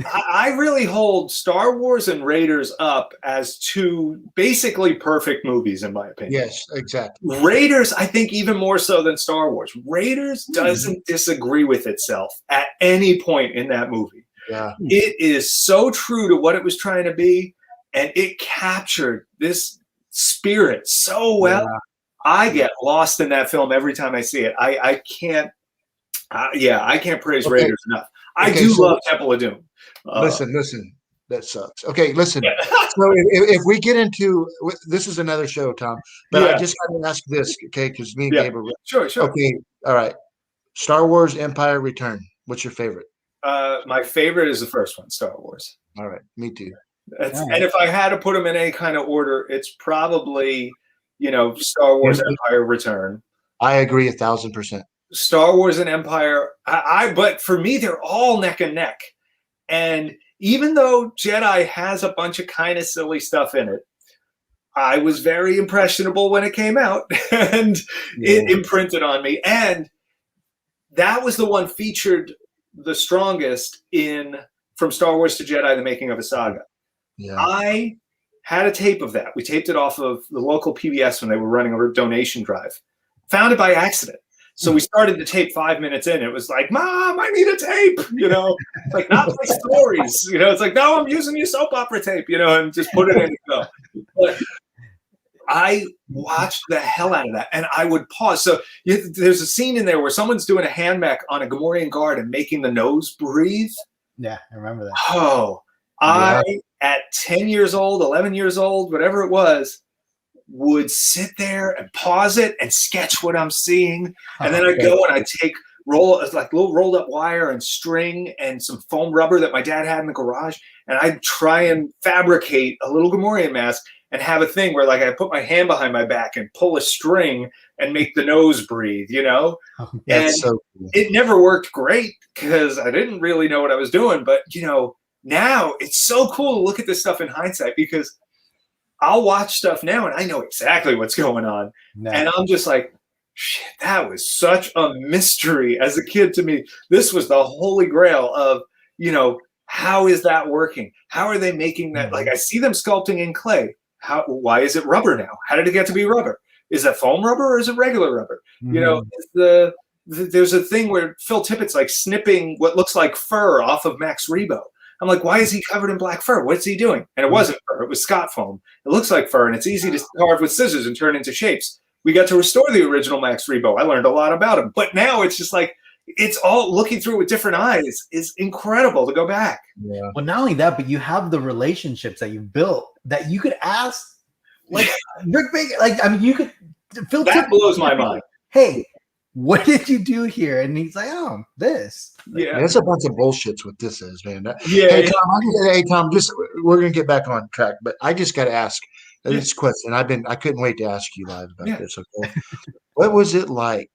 I really hold Star Wars and Raiders up as two basically perfect movies, in my opinion. Yes, exactly. Raiders, I think, even more so than Star Wars. Raiders doesn't disagree with itself at any point in that movie. Yeah. It is so true to what it was trying to be, and it captured this spirit so well. Yeah. I get lost in that film every time I see it. I can't. I can't praise Raiders enough. I do love Temple of Doom. Listen, that sucks. Okay, listen. So if we get into this, is another show, Tom. But I just got to ask this, okay? Because me and Gabe are sure. Okay, all right. Star Wars: Empire Return. What's your favorite? My favorite is the first one, Star Wars. All right, me too. And if I had to put them in any kind of order, it's probably Star Wars: Empire Return. I agree 1,000%. Star Wars and Empire. But for me, they're all neck and neck. And even though Jedi has a bunch of kind of silly stuff in it, I was very impressionable when it came out, and it imprinted on me. And that was the one featured the strongest in From Star Wars to Jedi, The Making of a Saga. Yeah. I had a tape of that. We taped it off of the local PBS when they were running a donation drive. Found it by accident. So we started the tape 5 minutes in. It was like, Mom, I need a tape, like not my stories, it's like, no, I'm using your soap opera tape, and just put it in and go. But I watched the hell out of that, and I would pause. So there's a scene in there where someone's doing a hand mech on a Gamorrean guard and making the nose breathe. Yeah, I remember that. Oh, at 10 years old, 11 years old, whatever it was, would sit there and pause it and sketch what I'm seeing. And then I'd go and I'd take little rolled up wire and string and some foam rubber that my dad had in the garage. And I'd try and fabricate a little Gamorrean mask and have a thing where I put my hand behind my back and pull a string and make the nose breathe, and so cool. It never worked great because I didn't really know what I was doing. But, now it's so cool to look at this stuff in hindsight, because I'll watch stuff now and I know exactly what's going on. Nice. And I'm just like, shit, that was such a mystery as a kid to me. This was the holy grail of, how is that working? How are they making that? Like, I see them sculpting in clay. Why is it rubber now? How did it get to be rubber? Is that foam rubber or is it regular rubber? There's a thing where Phil Tippett's like snipping what looks like fur off of Max Rebo. I'm like, why is he covered in black fur? What's he doing? And it wasn't fur. It was Scott foam. It looks like fur, and it's easy to carve with scissors and turn into shapes. We got to restore the original Max Rebo. I learned a lot about him. But now it's just like, it's all looking through with different eyes is incredible to go back. Yeah. Well, not only that, but you have the relationships that you've built that you could ask, like Rick Baker, you could. Phil that blows my mind. Hey, what did you do here? And he's like, oh, this. Yeah, there's a bunch of bullshits what this is, man. Hey, Tom, we're gonna get back on track, but I just got to ask this question. I couldn't wait to ask you live about this. Okay, what was it like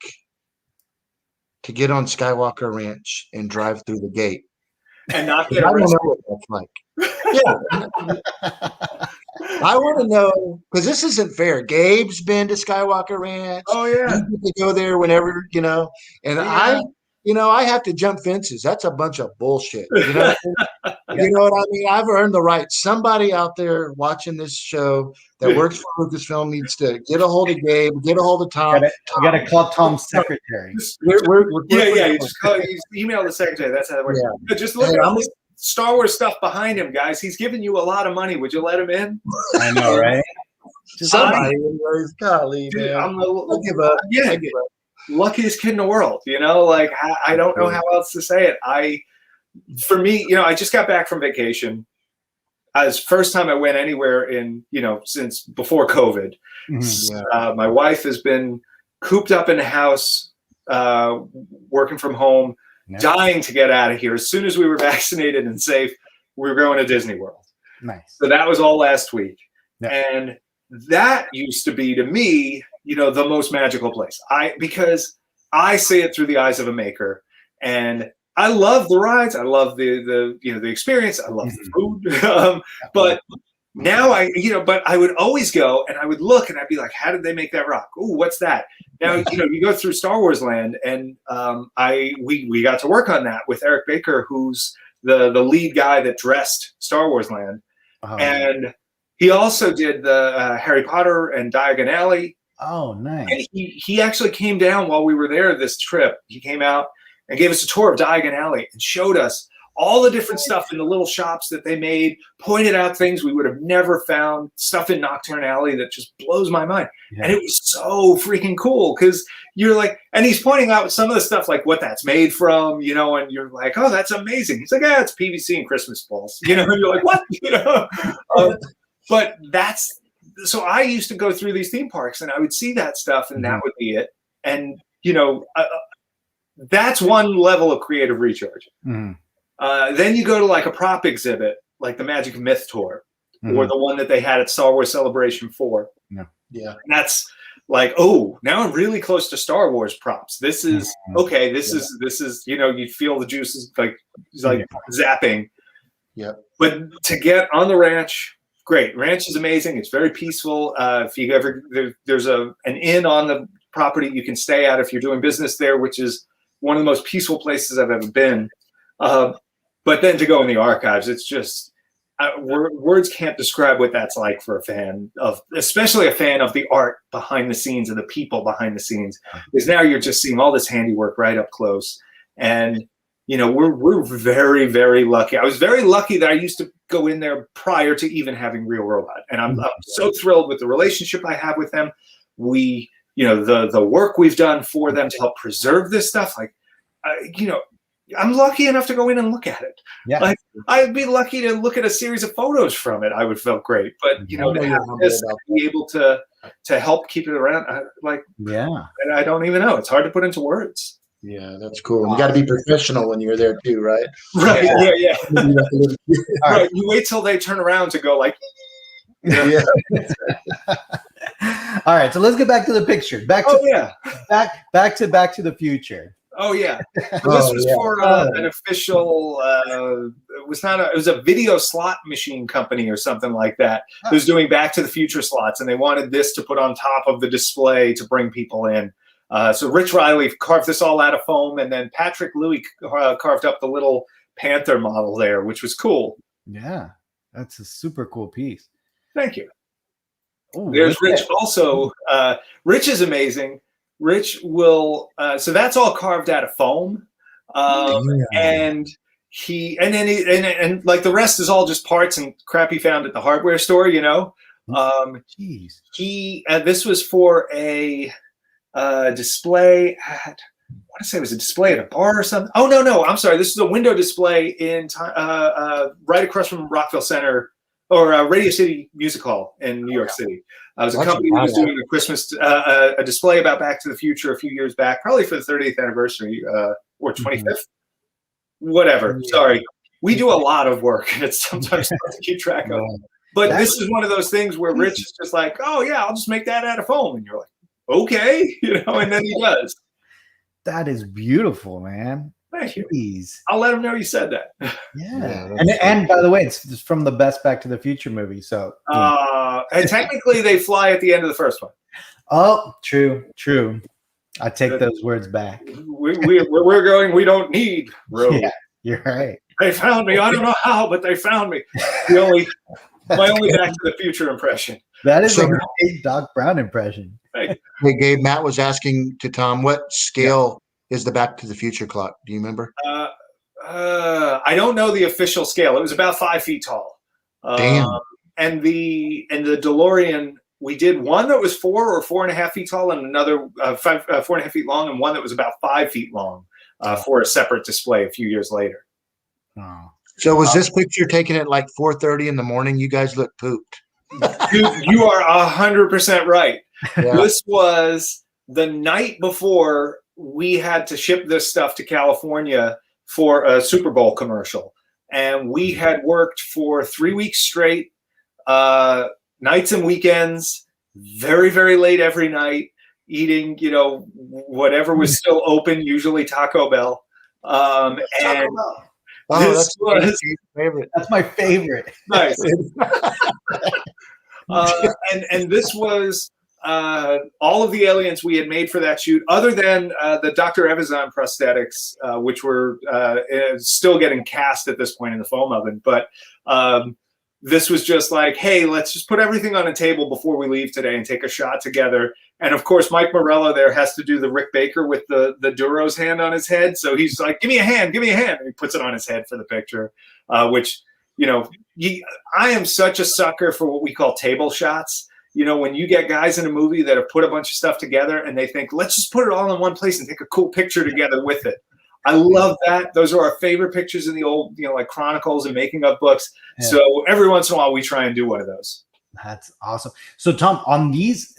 to get on Skywalker Ranch and drive through the gate and not get arrested? I don't know what that's like. Yeah. I want to know, because this isn't fair. Gabe's been to Skywalker Ranch. Oh yeah, you get to go there whenever and I have to jump fences. That's a bunch of bullshit. You know what I mean? I've earned the right. Somebody out there watching this show that works for Lucasfilm needs to get a hold of Gabe, get a hold of Tom. You got to call Tom's secretary. You just email the secretary. That's how it works. Yeah. Just look at this Star Wars stuff behind him, guys. He's giving you a lot of money. Would you let him in? I know, right? Somebody, golly, man. I'll give up. Yeah. Luckiest kid in the world, I don't know how else to say it. For me, I just got back from vacation. As first time I went anywhere in, since before COVID. Mm-hmm. My wife has been cooped up in the house, working from home, dying to get out of here. As soon as we were vaccinated and safe, we were going to Disney World. Nice. So that was all last week. Yeah. And that used to be, to me, the most magical place. Because I say it through the eyes of a maker, and I love the rides. I love the experience. I love the food. But now but I would always go and I would look and I'd be like, how did they make that rock? Ooh, what's that? Now, you go through Star Wars land, and we got to work on that with Eric Baker, who's the lead guy that dressed Star Wars Land. And he also did the Harry Potter and Diagon Alley. Oh, nice. And he actually came down while we were there this trip. He came out and gave us a tour of Diagon Alley and showed us all the different stuff in the little shops that they made, pointed out things we would have never found, stuff in Nocturne Alley that just blows my mind. Yeah. And it was so freaking cool because you're like, and he's pointing out some of the stuff like what that's made from, you know, and you're like, oh, that's amazing. He's like, yeah, it's PVC and Christmas balls, you know, and you're like, what? You know, but that's, so I used to go through these theme parks and I would see that stuff and that would be it. And, you know, that's one level of creative recharge. Then you go to like a prop exhibit, like the Magic of Myth tour, or the one that they had at Star Wars Celebration 4. Yeah. And that's like, oh, now I'm really close to Star Wars props. This is okay. This is, you know, you feel the juices like zapping. Yeah. But to get on the ranch, great. Ranch is amazing. It's very peaceful. If you ever, there's an inn on the property you can stay at if you're doing business there, which is one of the most peaceful places I've ever been. But then to go in the archives, it's just words can't describe what that's like for a fan of, especially a fan of the art behind the scenes and the people behind the scenes. Because now you're just seeing all this handiwork right up close, and you know we're very, very lucky. I was very lucky that I used to go in there prior to even having Real Robot, and I'm so thrilled with the relationship I have with them. We, you know, the work we've done for them to help preserve this stuff, like, you know. I'm lucky enough to go in and look at it. Yeah. Like I'd be lucky to look at a series of photos from it. I would feel great. But you know, to have this, be able to help keep it around, like I don't even know. It's hard to put into words. Yeah, that's cool. You got to be professional when you're there too, right? Right. Yeah. Right. You wait till they turn around to go like. Yeah. All right. So let's get back to the picture. Back to Back to the Future. Oh yeah, this was for an official. It was a video slot machine company or something like that. It was doing Back to the Future slots, and they wanted this to put on top of the display to bring people in. So Rich Riley carved this all out of foam, and then Patrick Louis carved up the little Panther model there, which was cool. Yeah, that's a super cool piece. Thank you. Ooh, there's Rich also. Rich is amazing. Rich will, so that's all carved out of foam, and then like the rest is all just parts and crap he found at the hardware store, you know. This was for a display at, I want to say it was a display at a bar or something. Oh no, I'm sorry. This is a window display in right across from Rockville Center or Radio City Music Hall in New York City. It was a company that was doing a Christmas a display about Back to the Future a few years back, probably for the 30th anniversary or 25th, whatever. Yeah. Sorry, we do a lot of work, and it's sometimes hard to keep track of. But this is one of those things where Rich is just like, "Oh yeah, I'll just make that out of foam," and you're like, "Okay," you know, and then he does. That is beautiful, man. Thank you. I'll let him know you said that. Yeah. And by the way, it's from the best Back to the Future movie. So and technically they fly at the end of the first one. Oh, true. I take those words back. We're going, we don't need road. Yeah, you're right. They found me. I don't know how, but they found me. My only Back to the Future impression. That is a great Doc Brown impression. Hey, Gabe, Matt was asking to Tom, what scale is the Back to the Future clock? Do you remember? I don't know the official scale. It was about 5 feet tall. Damn. And the DeLorean, we did one that was 4 or 4.5 feet tall, and another 4.5 feet long, and one that was about 5 feet long for a separate display a few years later. Oh. So was this picture taken at like 4:30 in the morning? You guys look pooped. You are 100% right. Yeah. This was the night before we had to ship this stuff to California for a Super Bowl commercial. And we had worked for 3 weeks straight, nights and weekends, very, very late every night, eating, you know, whatever was still open, usually Taco Bell. Taco Bell. Oh, that's my favorite. That's my favorite. Nice. And this was all of the aliens we had made for that shoot, other than the Dr. Evazan prosthetics, which were still getting cast at this point in the foam oven. But this was just like, hey, let's just put everything on a table before we leave today and take a shot together. And of course, Mike Morello there has to do the Rick Baker with the Duro's hand on his head. So he's like, give me a hand, give me a hand. And he puts it on his head for the picture, which, you know, I am such a sucker for what we call table shots. You know, when you get guys in a movie that have put a bunch of stuff together and they think, let's just put it all in one place and take a cool picture together with it. I love that. Those are our favorite pictures in the old, you know, like chronicles and making of books. Yeah. So every once in a while we try and do one of those. That's awesome. So Tom, on these,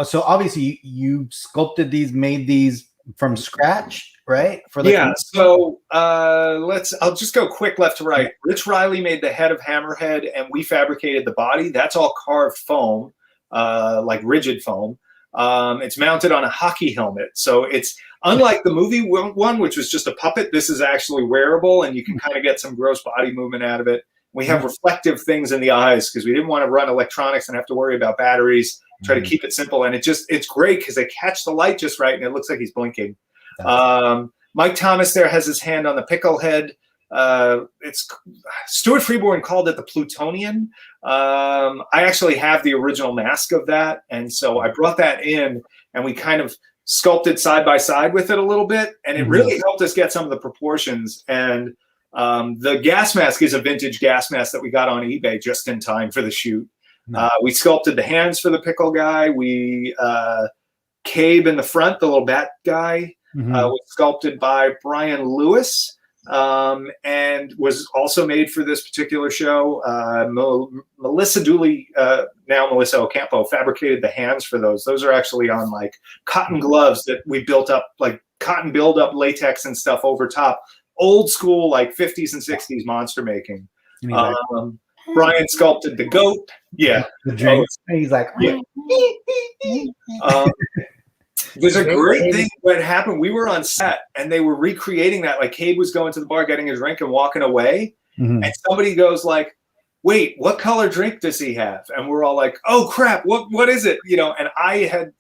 so obviously you sculpted these, made these from scratch, right? For the yeah. So I'll just go quick left to right. Rich Riley made the head of Hammerhead and we fabricated the body. That's all carved foam, like rigid foam. It's mounted on a hockey helmet. So it's unlike the movie one, which was just a puppet. This is actually wearable and you can kind of get some gross body movement out of it. We have reflective things in the eyes because we didn't want to run electronics and have to worry about batteries, try to keep it simple. And it's great because they catch the light just right and it looks like he's blinking. Mike Thomas there has his hand on the pickle head. It's Stuart Freeborn called it the Plutonian. I actually have the original mask of that. And so I brought that in and we kind of sculpted side by side with it a little bit. And it really helped us get some of the proportions. And the gas mask is a vintage gas mask that we got on eBay just in time for the shoot. We sculpted the hands for the pickle guy. We Cabe in the front, the little bat guy, was sculpted by Brian Lewis. And was also made for this particular show. Melissa Dooley, now Melissa Ocampo, fabricated the hands for those. Those are actually on like cotton gloves that we built up, like cotton build-up latex and stuff over top. Old school, like 50s and 60s monster making. Brian sculpted the goat. Yeah. He's like, yeah. There's a great thing that happened. We were on set and they were recreating that. Like Cabe was going to the bar, getting his drink and walking away. And somebody goes like, wait, what color drink does he have? And we're all like, oh crap, what is it? You know, and I had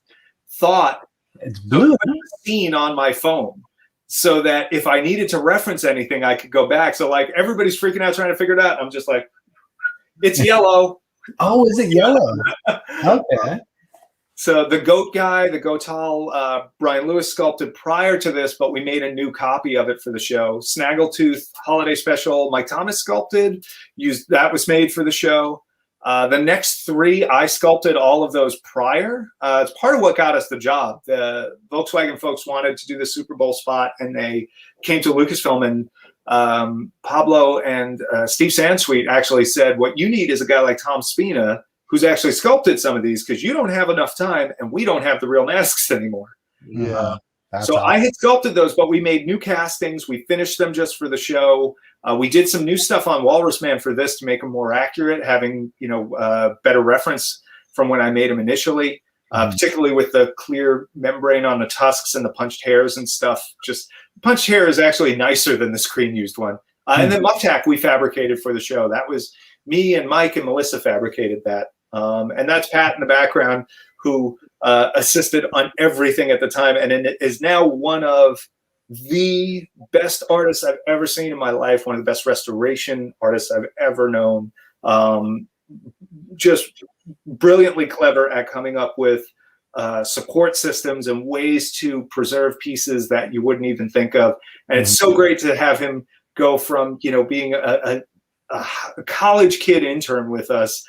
thought it's blue scene on my phone so that if I needed to reference anything, I could go back. So like everybody's freaking out trying to figure it out. I'm just like, it's yellow. Oh, is it yellow? Okay. So the goat guy, the Gotal, Brian Lewis sculpted prior to this, but we made a new copy of it for the show. Snaggletooth holiday special, Mike Thomas sculpted. That was made for the show. The next three, I sculpted all of those prior. It's part of what got us the job. The Volkswagen folks wanted to do the Super Bowl spot, and they came to Lucasfilm, and Pablo and Steve Sansweet actually said, what you need is a guy like Tom Spina, who's actually sculpted some of these, because you don't have enough time and we don't have the real masks anymore. Yeah. So awesome. I had sculpted those, but we made new castings. We finished them just for the show. We did some new stuff on Walrus Man for this to make them more accurate, having, you know, better reference from when I made them initially, particularly with the clear membrane on the tusks and the punched hairs and stuff. Just punched hair is actually nicer than the screen used one. And then Muff Tack we fabricated for the show. That was me and Mike and Melissa fabricated that. And that's Pat in the background, who assisted on everything at the time and is now one of the best artists I've ever seen in my life, one of the best restoration artists I've ever known. Just brilliantly clever at coming up with support systems and ways to preserve pieces that you wouldn't even think of. And it's so great to have him go from, you know, being a college kid intern with us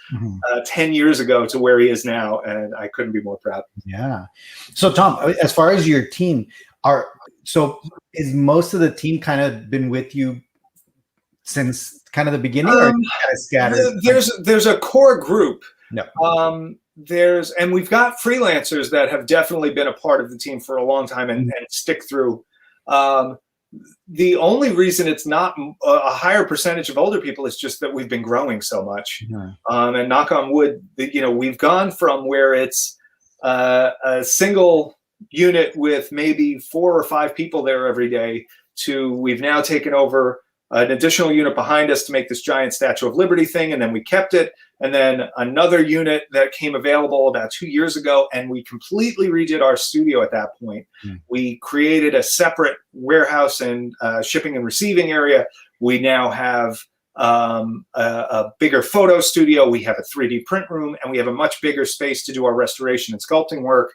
10 years ago to where he is now, and I couldn't be more proud. Yeah. So Tom, as far as your team, is most of the team kind of been with you since kind of the beginning, or kind of scattered? There's a core group. No. And we've got freelancers that have definitely been a part of the team for a long time and stick through. The only reason it's not a higher percentage of older people is just that we've been growing so much. And knock on wood, you know, we've gone from where it's a single unit with maybe 4 or 5 people there every day to we've now taken over an additional unit behind us to make this giant Statue of Liberty thing. And then we kept it. and then another unit that came available about 2 years ago, and we completely redid our studio at that point. We created a separate warehouse and shipping and receiving area. We now have a bigger photo studio. We have a 3D print room, and we have a much bigger space to do our restoration and sculpting work.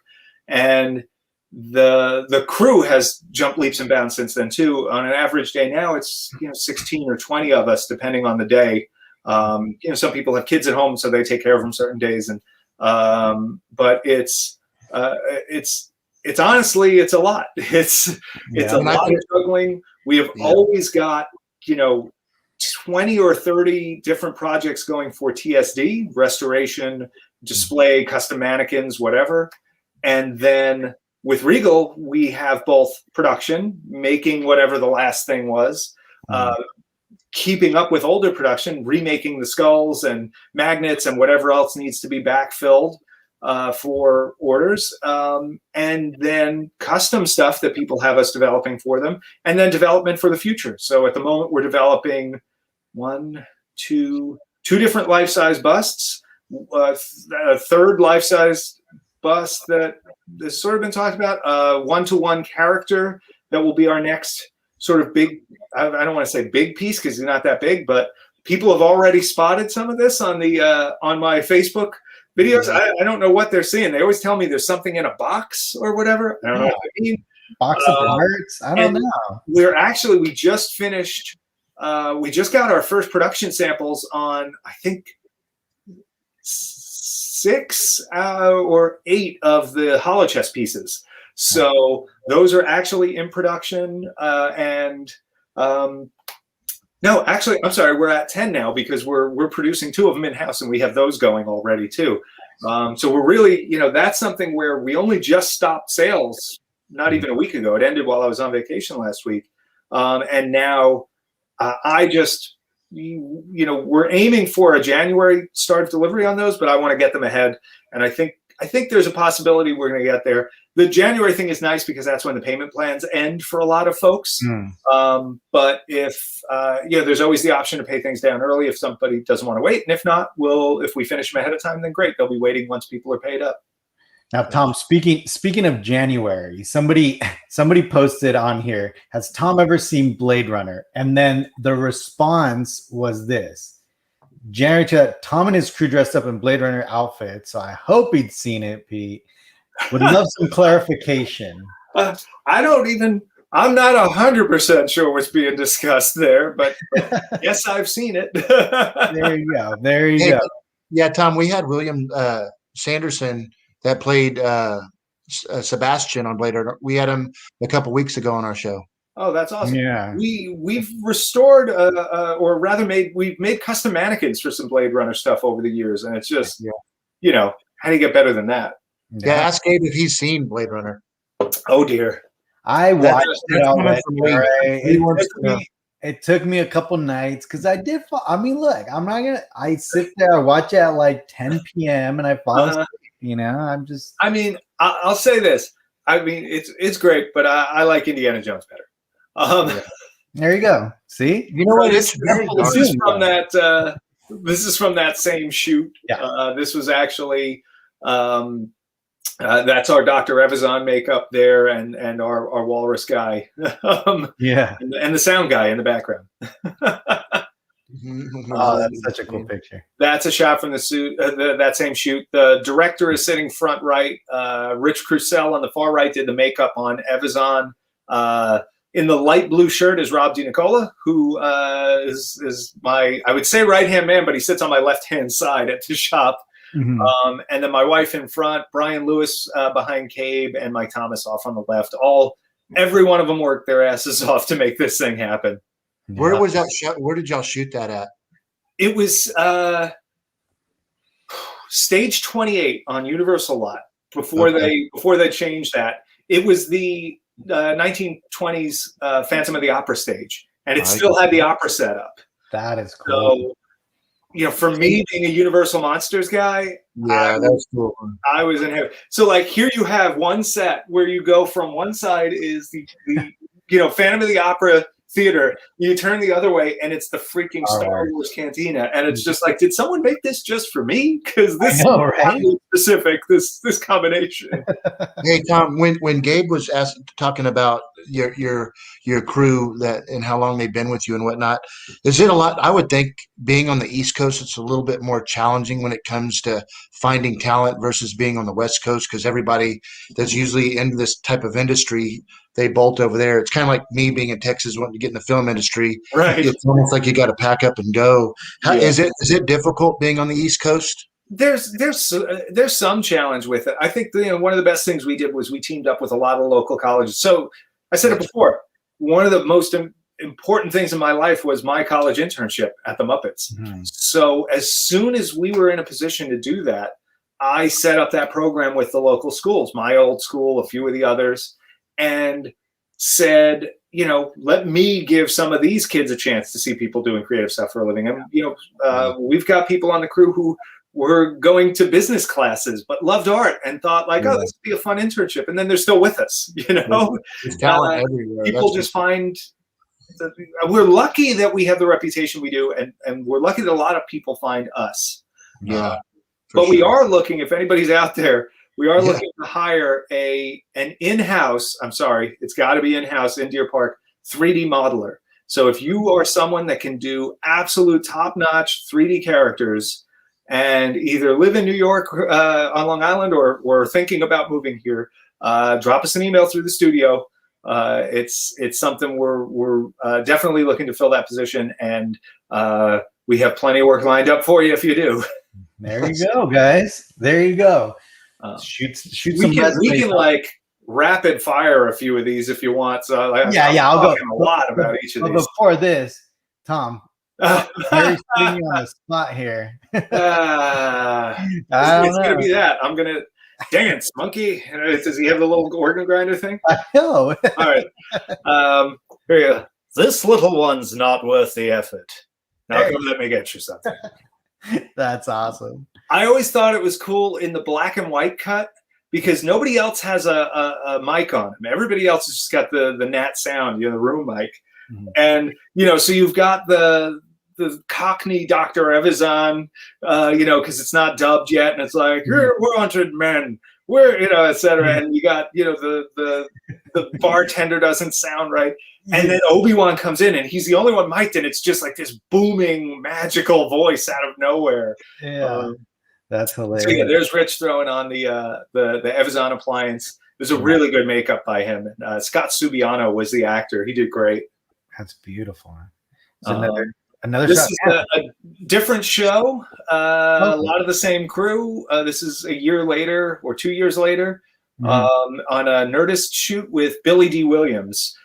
And the crew has jumped leaps and bounds since then too. On an average day now, it's 16 or 20 of us, depending on the day. Some people have kids at home, so they take care of them certain days, and but it's honestly, it's a lot. It's a lot of juggling. We have always got 20 or 30 different projects going for TSD, restoration, display, custom mannequins, whatever. And then with Regal, we have both production, making whatever the last thing was, keeping up with older production, remaking the skulls and magnets and whatever else needs to be backfilled for orders, and then custom stuff that people have us developing for them, and then development for the future. So at the moment, we're developing two different life-size busts, a third life-size bust that has sort of been talked about, a one-to-one character that will be our next sort of big, I don't want to say big piece because he's not that big, but people have already spotted some of this on the on my Facebook videos. I don't know what they're seeing. They always tell me there's something in a box or whatever. I don't know what I mean. Box of parts? I don't know. We just finished, we just got our first production samples on, I think, 6 or 8 of the hollow chest pieces. So those are actually in production, no, actually, I'm sorry, we're at 10 now because we're producing 2 of them in-house, and we have those going already too. So we're really, that's something where we only just stopped sales not even a week ago. It ended while I was on vacation last week. And now we're aiming for a January start of delivery on those, but I want to get them ahead. And I think there's a possibility we're going to get there. The January thing is nice because that's when the payment plans end for a lot of folks. But if, there's always the option to pay things down early if somebody doesn't want to wait. And if not, if we finish them ahead of time, then great. They'll be waiting once people are paid up. Now, Tom, speaking of January, somebody posted on here, has Tom ever seen Blade Runner? And then the response was this: January to that, Tom and his crew dressed up in Blade Runner outfits. So I hope he'd seen it, Pete. Would love some clarification. I'm not 100% sure what's being discussed there, but yes, I've seen it. There you go. There you go. Yeah, Tom, we had William Sanderson that played Sebastian on Blade Runner. We had him a couple weeks ago on our show. Oh, that's awesome. Yeah. We've restored, or rather we've made custom mannequins for some Blade Runner stuff over the years. And it's just, how do you get better than that? Yeah, ask Gabe if he's seen Blade Runner. Oh, dear. I watched it already. It took me a couple nights because I did. Look, I sit there, I watch it at like 10 p.m. and I fall asleep. I'll say this. It's great, but I like Indiana Jones better. There you go. See, you know what? This is from that same shoot. Yeah. This was actually that's our Dr. Evazan makeup there, and our walrus guy. And the sound guy in the background. Oh, that's such a cool picture. That's a shot from the suit, that same shoot. The director is sitting front right. Rich Crucell on the far right did the makeup on Evazan. In the light blue shirt is Rob DiNicola, who is my, I would say, right-hand man, but he sits on my left-hand side at the shop. Mm-hmm. And then my wife in front, Brian Lewis behind Cabe, and Mike Thomas off on the left. Every one of them worked their asses off to make this thing happen. Where was that shot? Where did y'all shoot that at? It was stage 28 on Universal Lot before they changed that. It was the 1920s Phantom of the Opera stage, and it still had the opera set up. That is cool. So, for me being a Universal Monsters guy, that's cool. I was in heaven. So, like, here you have one set where you go from one side is the Phantom of the Opera theater, you turn the other way, and it's the freaking Star Wars Cantina, and it's just like, did someone make this just for me? Because this know, right? is specific. This combination. Hey Tom, when Gabe was talking about your crew that and how long they've been with you and whatnot, is it a lot? I would think being on the East Coast, it's a little bit more challenging when it comes to finding talent versus being on the West Coast, because everybody that's usually in this type of industry, they bolt over there. It's kind of like me being in Texas wanting to get in the film industry. Right. It's almost like you got to pack up and go. Is it difficult being on the East Coast? There's some challenge with it. I think one of the best things we did was we teamed up with a lot of local colleges. So I said it before, one of the most important things in my life was my college internship at the Muppets. Mm-hmm. So as soon as we were in a position to do that, I set up that program with the local schools, my old school, a few of the others, and said, let me give some of these kids a chance to see people doing creative stuff for a living. And, we've got people on the crew who were going to business classes, but loved art and thought like, oh, this would be a fun internship. And then they're still with us, There's talent everywhere. People just find that we're lucky that we have the reputation we do. And we're lucky that a lot of people find us. Yeah. But we are looking, if anybody's out there, we are looking to hire an in-house, it's got to be in-house in Deer Park, 3D modeler. So if you are someone that can do absolute top-notch 3D characters and either live in New York on Long Island or thinking about moving here, drop us an email through the studio. It's something we're definitely looking to fill that position, and we have plenty of work lined up for you if you do. There you go, guys. There you go. Shoot some. We can like rapid fire a few of these if you want. So I'll go a lot about each of these. Before this, Tom, Gary's putting you on the spot here. It's gonna be that. I'm gonna dance, monkey. Does he have the little organ grinder thing? I know. All right. Here you go. This little one's not worth the effort. Now come let me get you something. That's awesome. I always thought it was cool in the black and white cut because nobody else has a mic on them. Everybody else has just got the Nat sound, the room mic. Mm-hmm. And, so you've got the Cockney Dr. Evazan, because it's not dubbed yet. And it's like, we're 100 men. We're, et cetera. And you got, the bartender doesn't sound right. And then Obi-Wan comes in and he's the only one mic'd, and it's just like this booming, magical voice out of nowhere. Yeah. That's hilarious. So there's Rich throwing on the Evazan appliance. There's a really good makeup by him. Scott Subiano was the actor. He did great. That's beautiful. Another this shot. Is a different show. A lot of the same crew. This is a year later or 2 years later on a Nerdist shoot with Billy D. Williams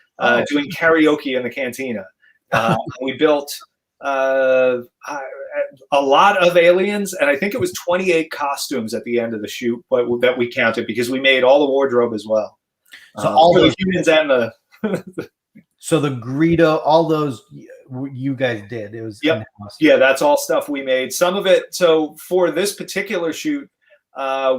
doing karaoke in the cantina. We built a lot of aliens, and I think it was 28 costumes at the end of the shoot, but that we counted because we made all the wardrobe as well. So all the humans and the so the Greedo, all those you guys did. It was in-house. Yeah, that's all stuff we made. Some of it. So for this particular shoot,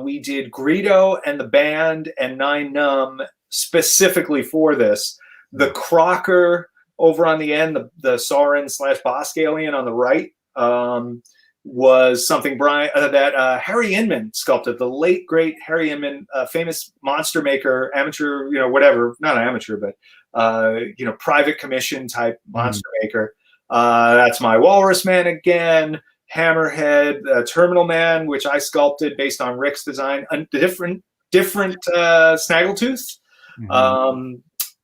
we did Greedo and the band and Nine Numb specifically for this. The Crocker over on the end, the Sauron / Bosk alien on the right, was something that Harry Inman sculpted. The late great Harry Inman, famous monster maker, amateur, whatever, not amateur, but private commission type monster maker. That's my Walrus Man again, Hammerhead, Terminal Man, which I sculpted based on Rick's design, different Snaggletooth.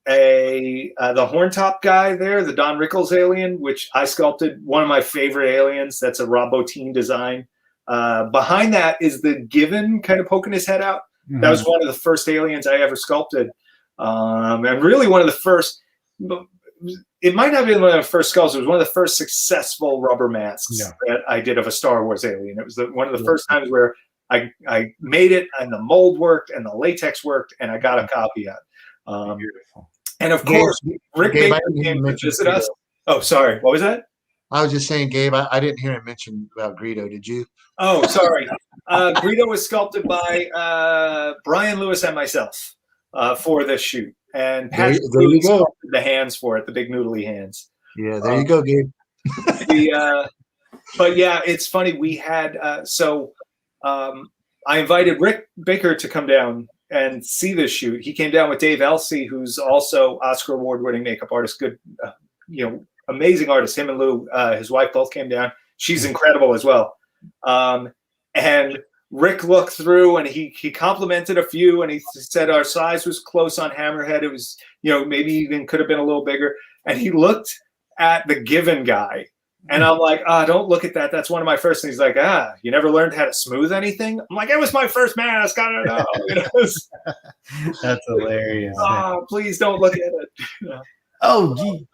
The Horntop guy there, the Don Rickles alien, which I sculpted, one of my favorite aliens. That's a Rob Bottin design. Behind that is the Given kind of poking his head out. That was one of the first aliens I ever sculpted. And really one of the first, it might not have been one of the first sculpts, it was one of the first successful rubber masks that I did of a Star Wars alien. It was one of the first times where I made it and the mold worked and the latex worked and I got a copy out. Beautiful. And of course, Rick Baker came to visit us. Oh, sorry. What was that? I was just saying, Gabe, I didn't hear him mention about Greedo. Did you? Oh, sorry. Greedo was sculpted by Brian Lewis and myself for this shoot. and There, Patrick there really you go. sculpted the hands for it, the big noodly hands. Yeah, there you go, Gabe. But yeah, it's funny. We had I invited Rick Baker to come down and see this shoot. He came down with Dave Elsey, who's also Oscar award-winning makeup artist, good, amazing artist. Him and Lou, his wife, both came down. She's incredible as well. And Rick looked through and he complimented a few, and he said our size was close on Hammerhead. It was, maybe even could have been a little bigger. And he looked at the Given guy. And I'm like, don't look at that. That's one of my first. And he's like, you never learned how to smooth anything? I'm like, it was my first mask. I don't know. That's hilarious. Please don't look at it. Oh, gee.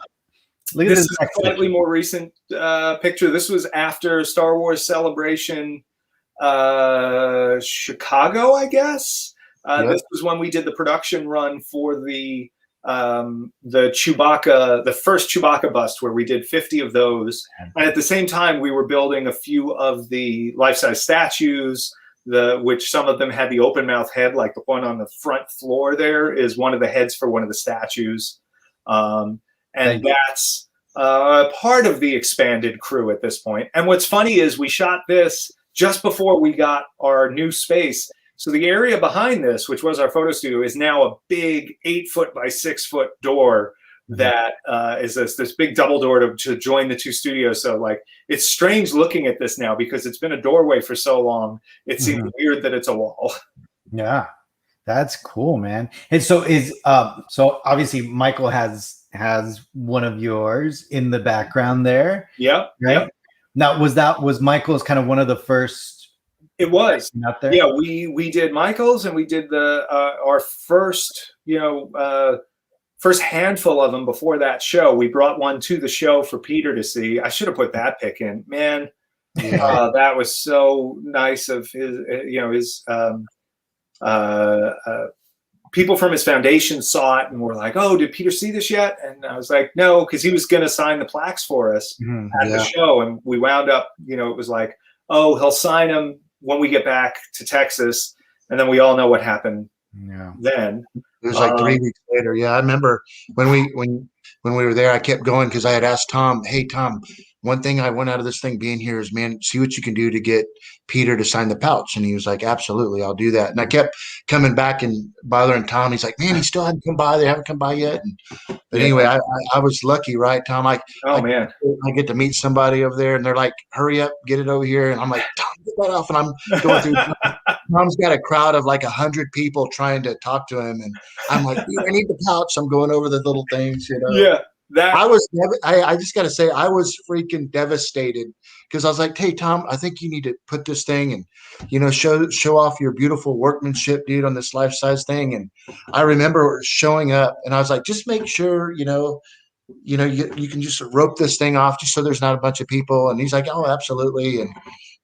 Look at this this is a slightly more recent picture. This was after Star Wars Celebration Chicago, I guess. This was when we did the production run for the Chewbacca, the first Chewbacca bust, where we did 50 of those. And at the same time, we were building a few of the life-size statues, which some of them had the open mouth head, like the one on the front floor there is one of the heads for one of the statues. And that's part of the expanded crew at this point. And what's funny is we shot this just before we got our new space. So the area behind this, which was our photo studio, is now a big 8-foot by 6-foot door that is this big double door to join the two studios. So like, it's strange looking at this now because it's been a doorway for so long. It seems weird that it's a wall. Yeah, that's cool, man. And so so obviously Michael has one of yours in the background there. Yep. Right. Yep. Now, was Michael's kind of one of the first? It was. Out there? Yeah, we did Michael's, and we did our first, first handful of them before that show. We brought one to the show for Peter to see. I should have put that pic in. Man, that was so nice of his people from his foundation saw it and were like, "Oh, did Peter see this yet?" And I was like, "No," because he was going to sign the plaques for us at the show, and we wound up, it was like, "Oh, he'll sign them when we get back to Texas," and then we all know what happened. Then it was like 3 weeks later. Yeah, I remember when we were there, I kept going because I had asked Tom, "Hey, Tom, one thing I went out of this thing being here is, man, see what you can do to get Peter to sign the pouch." And he was like, "Absolutely, I'll do that." And I kept coming back and bothering Tom. He's like, "Man, he still hasn't come by. They haven't come by yet." But anyway, I was lucky, right, Tom? I get to meet somebody over there, and they're like, "Hurry up, get it over here." And I'm like, "Tom, get that off." And I'm going through. Tom's got a crowd of like 100 people trying to talk to him, and I'm like, "Dude, I need the pouch." I'm going over the little things, Yeah. I just got to say, I was freaking devastated because I was like, "Hey, Tom, I think you need to put this thing and, show off your beautiful workmanship, dude, on this life-size thing." And I remember showing up and I was like, "Just make sure, you can just rope this thing off just so there's not a bunch of people." And he's like, "Oh, absolutely." And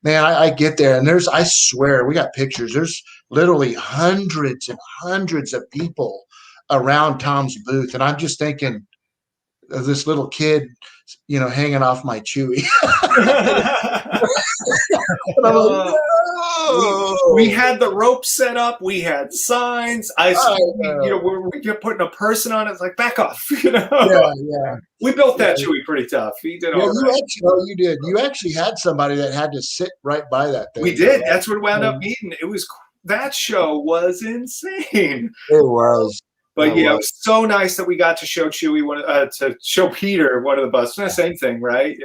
man, I get there and I swear, we got pictures. There's literally hundreds and hundreds of people around Tom's booth. And I'm just thinking of this little kid, hanging off my Chewy. And I'm like, no! We had the rope set up. We had signs. We kept putting a person on it. It's like, back off. Yeah. We built that Chewy pretty tough. He did all right. You did. You actually had somebody that had to sit right by that thing. We did. That's what wound up needing. That show was insane. It was. But it was so nice that we got to show Chewy to show Peter one of the busts. It's the same thing, right?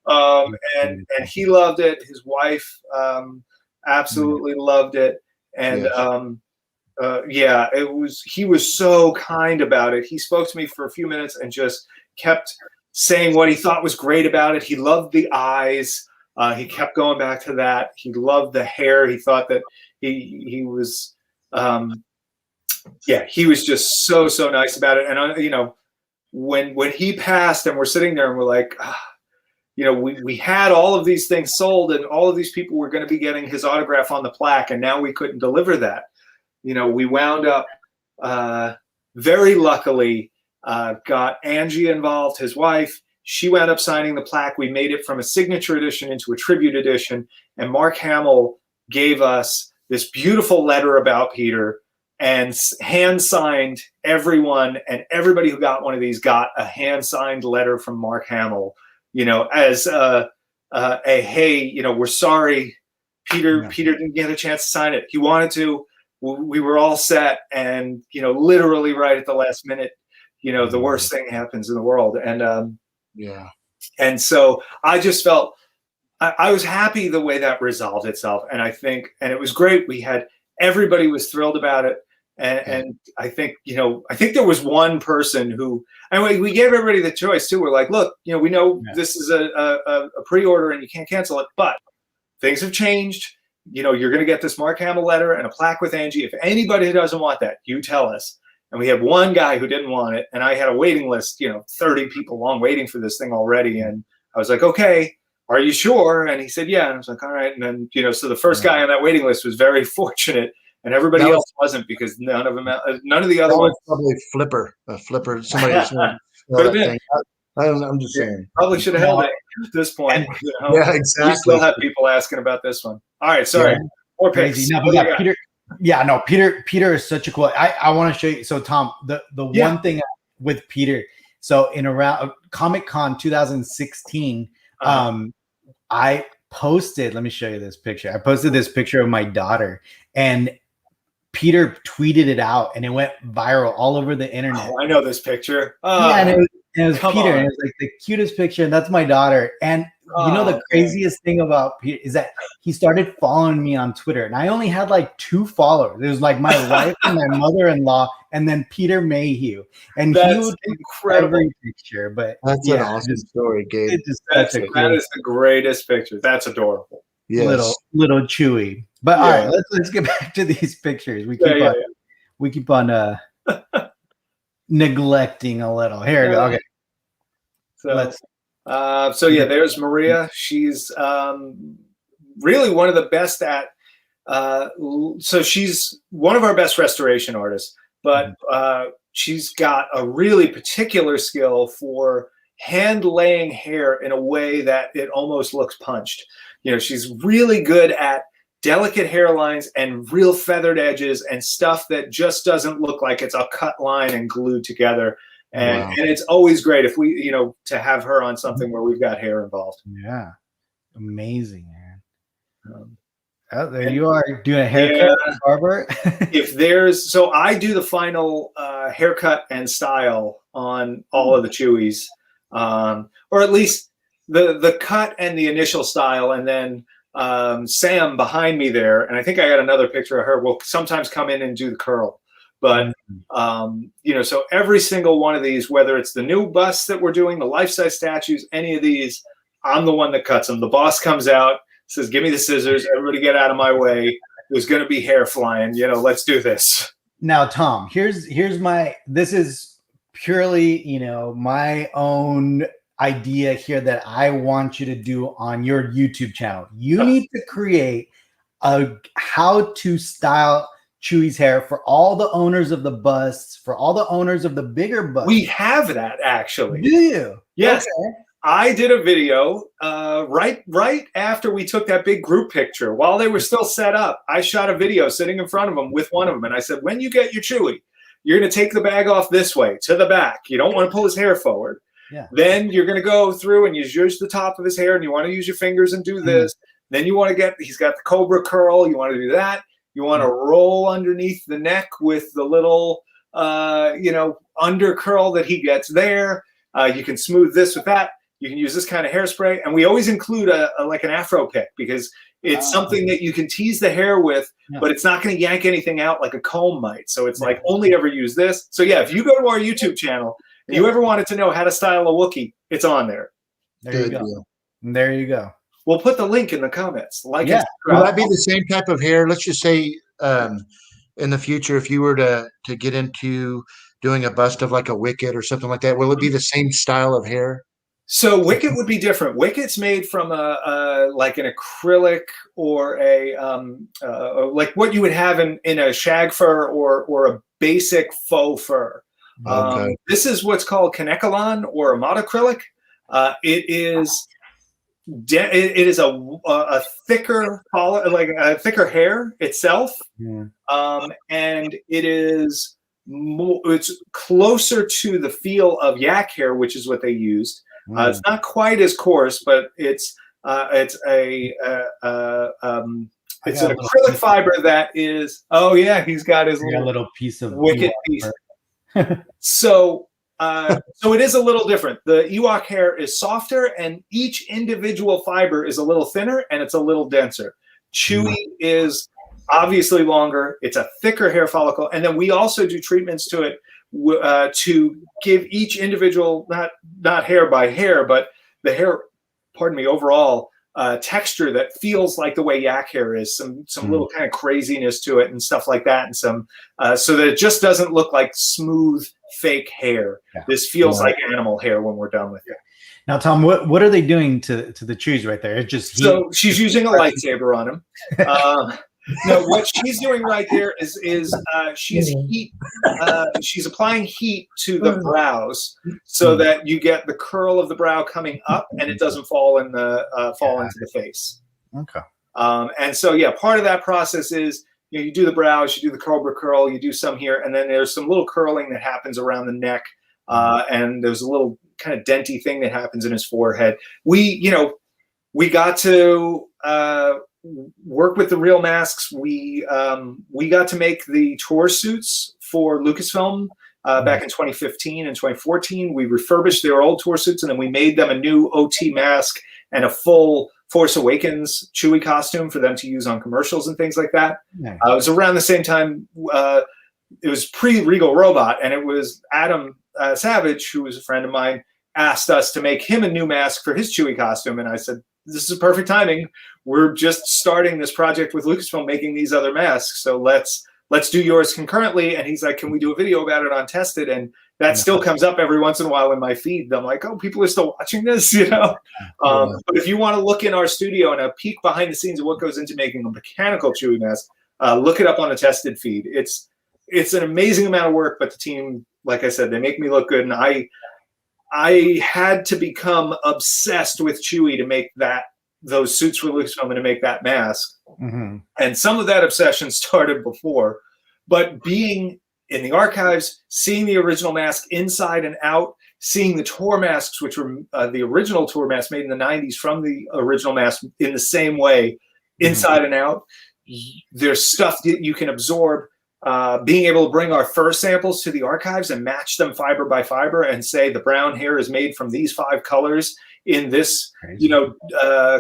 And he loved it. His wife absolutely loved it. And he was so kind about it. He spoke to me for a few minutes and just kept saying what he thought was great about it. He loved the eyes. He kept going back to that. He loved the hair. He thought that he was he was just so nice about it. And when he passed and we're sitting there and we're like, we had all of these things sold and all of these people were going to be getting his autograph on the plaque, and now we couldn't deliver that. We wound up very luckily got Angie involved, his wife. She wound up signing the plaque. We made it from a signature edition into a tribute edition, and Mark Hamill gave us this beautiful letter about Peter. and hand signed everyone, and everybody who got one of these got a hand signed letter from Mark Hamill, as a hey, we're sorry, Peter didn't get a chance to sign it. He wanted to. We were all set, and literally right at the last minute, the worst thing happens in the world, and and so I just felt I was happy the way that resolved itself, and it was great. Everybody was thrilled about it, and I think there was one person who, anyway, we gave everybody the choice too. We're like, look, we know this is a pre-order and you can't cancel it, but things have changed. You're going to get this Mark Hamill letter and a plaque with Angie. If anybody doesn't want that, you tell us. And we had one guy who didn't want it, and I had a waiting list, 30 people long waiting for this thing already. And I was like, okay, are you sure? And he said, yeah. And I was like, all right. And then, so the first guy on that waiting list was very fortunate, and everybody else wasn't, because none of the other ones. Probably a flipper. Somebody could have been. I'm just saying. Probably should have held it at this point. Yeah, exactly. We still have people asking about this one. All right, sorry. More picks. No, Peter is such a cool. I want to show you. So Tom, the one thing with Peter. So in around Comic-Con 2016, I posted. Let me show you this picture. I posted this picture of my daughter, and Peter tweeted it out, and it went viral all over the internet. Oh, I know this picture. And it was Peter, and it was like the cutest picture, and that's my daughter. And the craziest thing about Peter is that he started following me on Twitter, and I only had like 2 followers. It was like my wife and my mother-in-law, and then Peter Mayhew. And he would take every picture. But that's an awesome story, Gabe. That is the greatest picture. That's adorable. Yes. Little Chewy. But all right, let's get back to these pictures. We keep on neglecting a little. Here we go. Okay. There's Maria. She's really one of the best at. So she's one of our best restoration artists, but she's got a really particular skill for hand laying hair in a way that it almost looks punched. She's really good at delicate hairlines and real feathered edges and stuff that just doesn't look like it's a cut line and glued together. And it's always great if we, to have her on something where we've got hair involved. Yeah. Amazing, man. There you are doing a haircut, barber. So I do the final haircut and style on all of the Chewies, or at least the cut and the initial style, and then Sam behind me there, and I think I got another picture of her, will sometimes come in and do the curl. But so every single one of these, whether it's the new busts that we're doing, the life-size statues, any of these, I'm the one that cuts them. The boss comes out, says, give me the scissors, everybody get out of my way. There's going to be hair flying, let's do this. Now, Tom, here's this is purely, my own idea here that I want you to do on your YouTube channel. You need to create a how to style Chewy's hair for all the owners of the busts, for all the owners of the bigger busts. We have that, actually. Do you? Yes. Okay. I did a video right after we took that big group picture. While they were still set up, I shot a video sitting in front of them with one of them. And I said, when you get your Chewy, you're going to take the bag off this way to the back. You don't want to pull his hair forward. Yeah. Then you're going to go through and you use the top of his hair, and you want to use your fingers and do this. Then you want to he's got the cobra curl. You want to do that. You want to roll underneath the neck with the little, under curl that he gets there. You can smooth this with that. You can use this kind of hairspray. And we always include like an afro pick, because it's something that you can tease the hair with, but it's not going to yank anything out like a comb might. So it's like only ever use this. So yeah, if you go to our YouTube channel and you ever wanted to know how to style a Wookiee, it's on there. There you go. There you go. We'll put the link in the comments. Will that be the same type of hair? Let's just say in the future, if you were to get into doing a bust of like a Wicket or something like that, will it be the same style of hair? So Wicket would be different. Wicket's made from like an acrylic or a like what you would have in a shag fur or a basic faux fur. Okay. This is what's called Kanekalon or a monocrylic. It is it is a thicker, like a thicker hair itself, and it is it's closer to the feel of yak hair, which is what they used. It's not quite as coarse, but it's an acrylic fiber that is. Oh yeah, he's got his little piece of wicked piece. So it is a little different. The Ewok hair is softer, and each individual fiber is a little thinner and it's a little denser. Chewie is obviously longer. It's a thicker hair follicle, and then we also do treatments to it to give each individual, not hair by hair, but the hair, pardon me, overall texture that feels like the way yak hair is. Some little kind of craziness to it and stuff like that, and some so that it just doesn't look like smooth fake hair. This feels like animal hair when we're done with it. Now, Tom, what are they doing to the Chewies right there? It's just heat. So she's using a lightsaber on him. No, what she's doing right there is she's applying heat to the brows so that you get the curl of the brow coming up and it doesn't fall into the face. Okay. And so part of that process is you do the brows, you do the cobra curl, you do some here, and then there's some little curling that happens around the neck, and there's a little kind of denty thing that happens in his forehead. We got to work with the real masks. We got to make the tour suits for Lucasfilm back in 2015 and 2014. We refurbished their old tour suits, and then we made them a new OT mask and a full Force Awakens Chewie costume for them to use on commercials and things like that. Nice. It was around the same time. It was pre-Regal Robot, and it was Adam Savage, who was a friend of mine, asked us to make him a new mask for his Chewie costume, and I said, this is perfect timing. We're just starting this project with Lucasfilm making these other masks, so let's do yours concurrently. And he's like, can we do a video about it on Tested? And that still comes up every once in a while in my feed. I'm like, oh, people are still watching this, But if you want to look in our studio and a peek behind the scenes of what goes into making a mechanical Chewie mask, look it up on the Tested feed. It's an amazing amount of work, but the team, like I said, they make me look good. And I had to become obsessed with Chewie to make those suits for Lucasfilm and to make that mask. And some of that obsession started before, but being in the archives, seeing the original mask inside and out, seeing the tour masks, which were the original tour masks made in the 90s from the original mask in the same way, inside and out, there's stuff that you can absorb. Being able to bring our fur samples to the archives and match them fiber by fiber and say the brown hair is made from these 5 colors in this,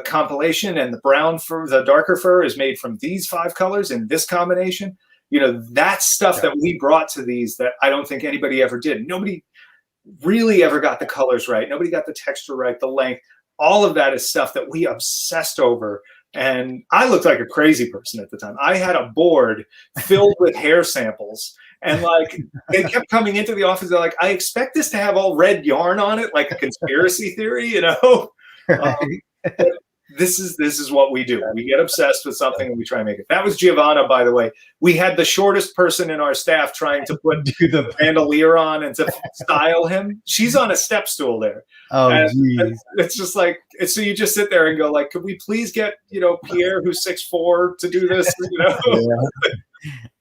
compilation, and the brown fur, the darker fur is made from these 5 colors in this combination. That's stuff that we brought to these that I don't think anybody ever did. Nobody really ever got the colors right. Nobody got the texture right, the length. All of that is stuff that we obsessed over. And I looked like a crazy person at the time. I had a board filled with hair samples, and they kept coming into the office. They're like, I expect this to have all red yarn on it, like a conspiracy theory, This is what we do. We get obsessed with something and we try and make it. That was Giovanna, by the way. We had the shortest person in our staff trying to put the bandolier on and to style him. She's on a step stool there. Oh, geez. It's just like, so you just sit there and go like, could we please get, Pierre, who's 6'4", to do this? Yeah.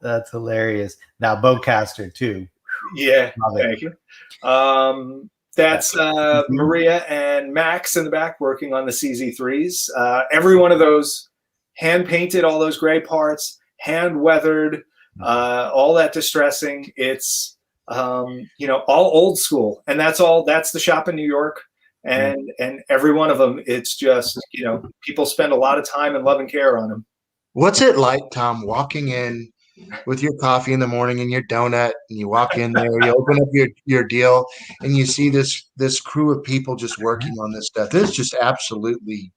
That's hilarious. Now, bowcaster too. Yeah, thank you. That's Maria and Max in the back working on the CZ3s. Every one of those hand-painted, all those gray parts, hand-weathered, all that distressing. It's, all old school. And that's the shop in New York. And every one of them, it's just, people spend a lot of time and love and care on them. What's it like, Tom, walking in with your coffee in the morning and your donut, and you walk in there, you open up your deal, and you see this crew of people just working on this stuff? It's just absolutely,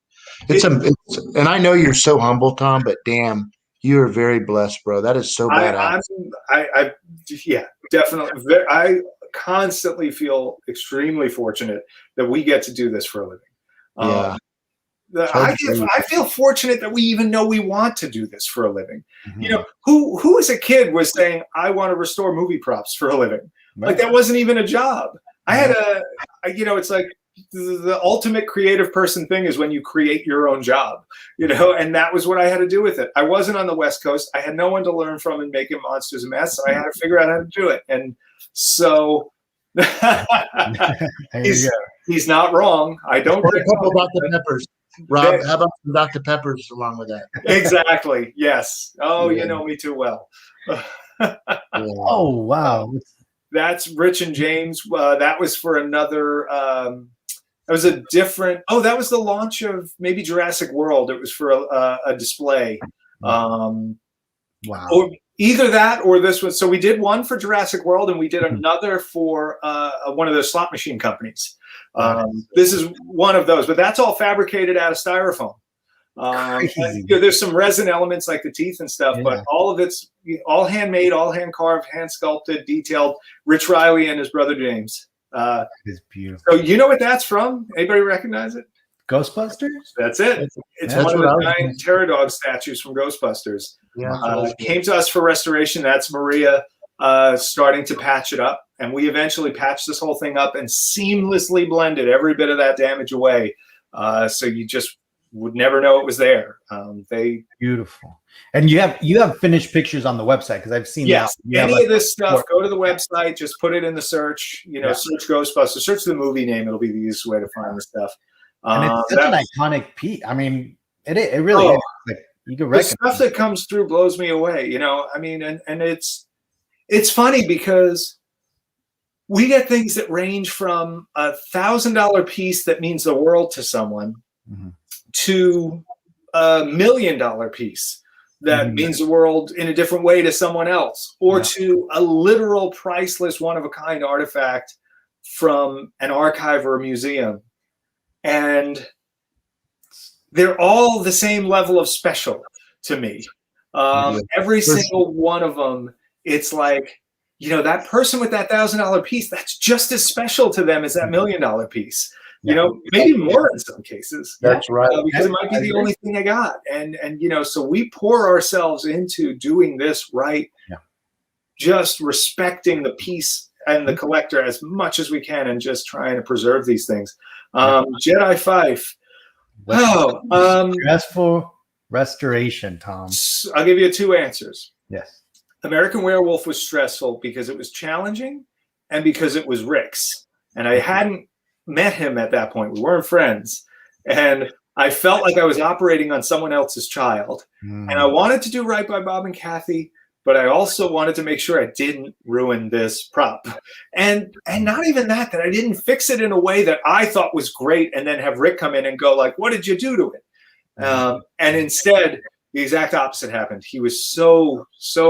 and I know you're so humble, Tom, but damn, you are very blessed, bro. That is so badass. Yeah, definitely. I constantly feel extremely fortunate that we get to do this for a living. Yeah. I feel fortunate that we even know we want to do this for a living. Who as a kid was saying, I want to restore movie props for a living? Right. Like that wasn't even a job. I had it's like, the ultimate creative person thing is when you create your own job, you know, and that was what I had to do with it. I wasn't on the West Coast. I had no one to learn from and making monsters a mess. So I had to figure out how to do it. And so he's not wrong. I don't Or a couple Dr. Peppers. Rob, how about some Dr. Peppers along with that? Exactly. Yes. Oh, you know me too well. Oh, wow. That's Rich and James. That was for another. That was a different. Oh, that was the launch of maybe Jurassic World. It was for a display. Wow. Or either that or this one. So we did one for Jurassic World, and we did another for one of those slot machine companies. This is one of those, but that's all fabricated out of styrofoam. There's some resin elements like the teeth and stuff, but all of it's all handmade, all hand carved, hand sculpted, detailed. Rich Riley and his brother James. It's beautiful. So you know what that's from? Anybody recognize it? Ghostbusters? That's it. It's one of the 9 Pterodog statues from Ghostbusters. Yeah, came to us for restoration. That's Maria starting to patch it up. And we eventually patched this whole thing up and seamlessly blended every bit of that damage away. So you just would never know it was there. Beautiful. And you have finished pictures on the website because I've seen yes. That. Any of this stuff, go to the website, just put it in the search, search Ghostbusters, search the movie name. It'll be the easiest way to find the stuff. And it's such an iconic piece. I mean, it really is. Like, you can recognize the stuff that comes through blows me away, you know. I mean, and it's funny because we get things that range from $1,000 piece that means the world to someone to $1 million piece that means the world in a different way to someone else, or to a literal priceless one-of-a-kind artifact from an archive or a museum. And they're all the same level of special to me. Every single one of them, it's like, you know, that person with that $1,000 piece, that's just as special to them as that $1 million piece. You know, maybe more in some cases. That's right. Because it might be the only thing I got. And you know, so we pour ourselves into doing this right, just respecting the piece and the collector as much as we can and just trying to preserve these things. Jedi Fife. Stressful restoration, Tom. I'll give you 2 answers. Yes. American Werewolf was stressful because it was challenging and because it was Rick's. And I hadn't met him at that point. We weren't friends. And I felt like I was operating on someone else's child. And I wanted to do right by Bob and Kathy, but I also wanted to make sure I didn't ruin this prop. And not even that I didn't fix it in a way that I thought was great and then have Rick come in and go like, what did you do to it? And instead, the exact opposite happened. He was so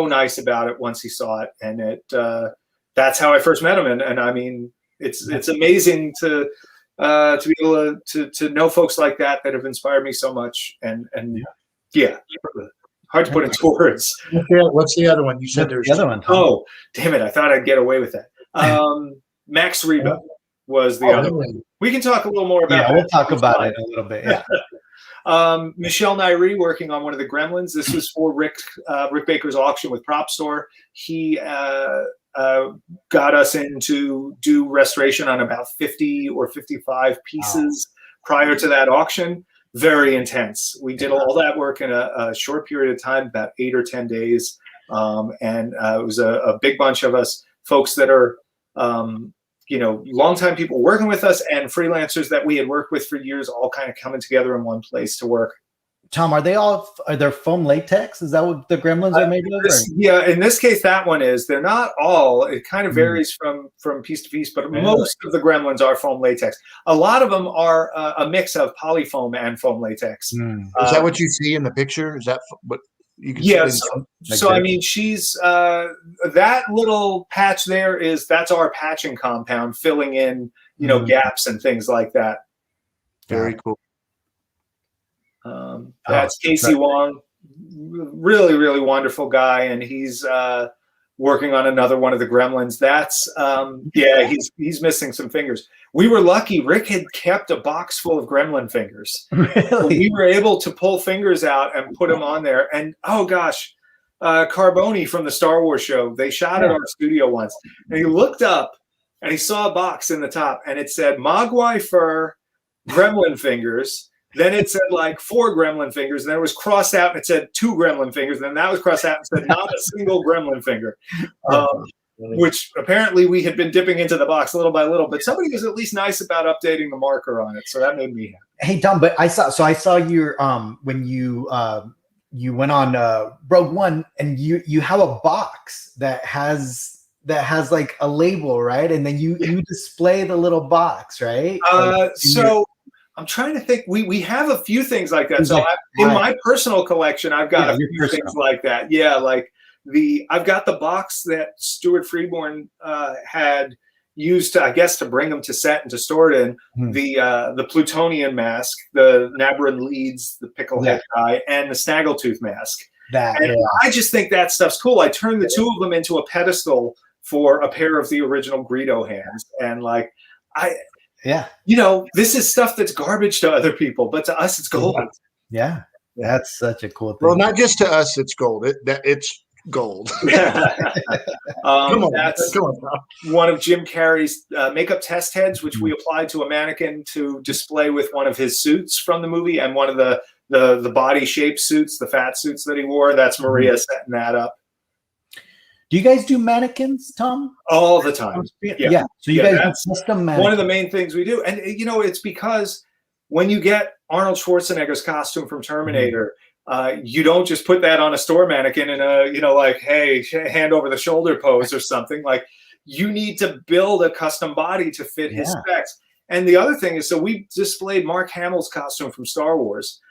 nice about it once he saw it. And that's how I first met him. And I mean, it's amazing to be able to know folks like that have inspired me so much. And hard to put into words. What's the other one? You said there's the other one. Tom. Oh, damn it. I thought I'd get away with that. Max Reba was the other one. We can talk a little more about that. We'll talk about it a little bit. Yeah. Michelle Nairi working on one of the Gremlins. This was for Rick Baker's auction with Prop Store. He got us in to do restoration on about 50 or 55 pieces prior to that auction. Very intense. We did all that work in a short period of time, about 8 or 10 days. And it was a big bunch of us, folks that are, longtime people working with us and freelancers that we had worked with for years, all kind of coming together in one place to work. Tom, are they foam latex? Is that what the Gremlins are made of? Yeah, in this case, that one is. They're not all. It kind of varies from piece to piece, but most of the Gremlins are foam latex. A lot of them are a mix of polyfoam and foam latex. Is that what you see in the picture? Is that what you can see? Yes. So I mean, she's that little patch there that's our patching compound, filling in gaps and things like that. Very cool. That's Casey Wong, really, really wonderful guy, and he's working on another one of the Gremlins. That's he's missing some fingers. We were lucky. Rick had kept a box full of Gremlin fingers. Really? So we were able to pull fingers out and put them on there. And oh gosh, Carboni from the Star Wars show, they shot at our studio once, and he looked up and he saw a box in the top, and it said Mogwai fur, gremlin fingers. Then it said like 4 gremlin fingers, and then it was crossed out, and it said 2 gremlin fingers. And then that was crossed out and said not a single gremlin finger, which apparently we had been dipping into the box little by little. But somebody was at least nice about updating the marker on it, so that made me happy. Hey Tom, but I saw your when you went on Rogue One, and you have a box that has like a label, right? And then you display the little box, right? So I'm trying to think. We have a few things like that. So in my personal collection, I've got a few things like that. Yeah, like I've got the box that Stuart Freeborn had used to, I guess, to bring them to set and to store it in. The Plutonian mask, the Nabran Leeds, the Picklehead guy, and the Snaggletooth mask. I just think that stuff's cool. I turned the 2 of them into a pedestal for a pair of the original Greedo hands, and like this is stuff that's garbage to other people, but to us it's gold. Yeah, that's such a cool thing. Well, not just to us, it's gold. It's gold. Come on, that's one of Jim Carrey's makeup test heads, which we applied to a mannequin to display with one of his suits from the movie, and one of the body shape suits, the fat suits that he wore. That's Maria setting that up. Do you guys do mannequins, Tom? All the time. Yeah. So you guys do custom mannequins. One of the main things we do. And, it's because when you get Arnold Schwarzenegger's costume from Terminator, you don't just put that on a store mannequin in a, like, hey, hand over the shoulder pose or something. Like, you need to build a custom body to fit his specs. And the other thing is, so we displayed Mark Hamill's costume from Star Wars,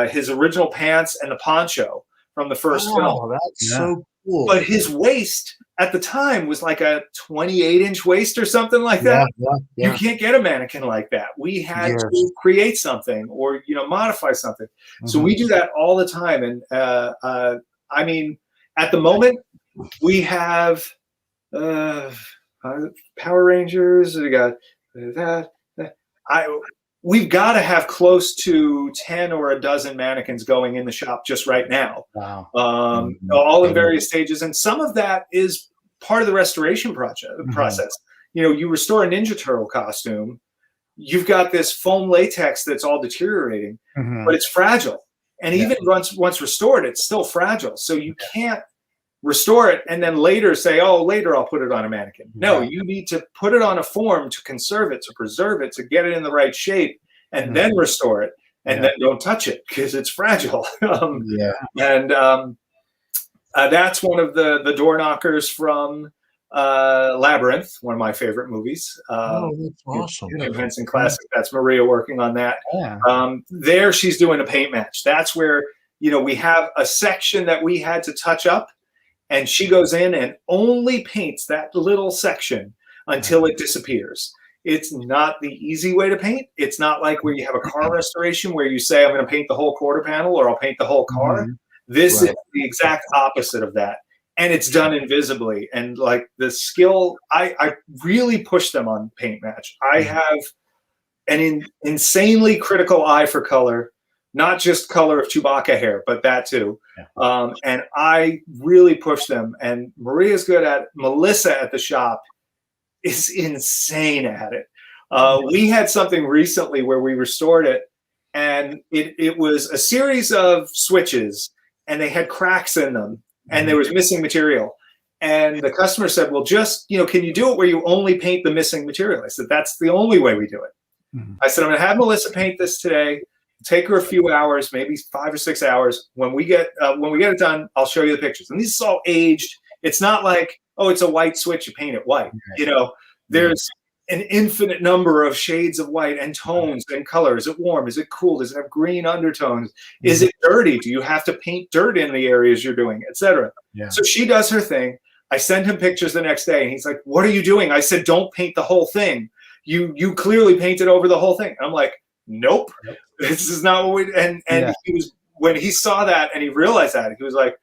his original pants and the poncho from the first film. That's so cool. But his waist at the time was like a 28-inch waist or something like that. You can't get a mannequin like that. We had to create something or, modify something. So we do that all the time. And I mean, at the moment, we have Power Rangers. We got that. We've got to have close to 10 or a dozen mannequins going in the shop just right now. Wow. All in various stages. And some of that is part of the restoration process. You restore a Ninja Turtle costume, you've got this foam latex that's all deteriorating, but it's fragile. And even once restored, it's still fragile. So you can't restore it and then later say, oh, later I'll put it on a mannequin. No, you need to put it on a form to conserve it, to preserve it, to get it in the right shape, and then restore it. And then don't touch it because it's fragile. And that's one of the door knockers from Labyrinth, one of my favorite movies. That's awesome. Jim Henson classic. That's Maria working on that. There she's doing a paint match. That's where, we have a section that we had to touch up, and she goes in and only paints that little section until it disappears. It's not the easy way to paint. It's not like where you have a car restoration where you say, I'm going to paint the whole quarter panel or I'll paint the whole car. This is the exact opposite of that. And it's done invisibly. And like the skill, I really push them on paint match. I have an insanely critical eye for color. Not just color of Chewbacca hair, but that too. And I really push them. And Maria's good at it. Melissa at the shop is insane at it. We had something recently where we restored it, and it was a series of switches, and they had cracks in them, and there was missing material. And the customer said, well, just, can you do it where you only paint the missing material? I said, that's the only way we do it. I said, I'm going to have Melissa paint this today. Take her a few hours, maybe 5 or 6 hours. When we get it done, I'll show you the pictures. And this is all aged. It's not like, oh, it's a white switch, you paint it white. There's an infinite number of shades of white and tones and color. Is it warm? Is it cool? Does it have green undertones? Is it dirty? Do you have to paint dirt in the areas you're doing, etc.? So she does her thing. I send him pictures the next day, and he's like, what are you doing? I said, don't paint the whole thing. You clearly painted over the whole thing. I'm like, nope. This is not what we. And he was, when he saw that and he realized that, he was like,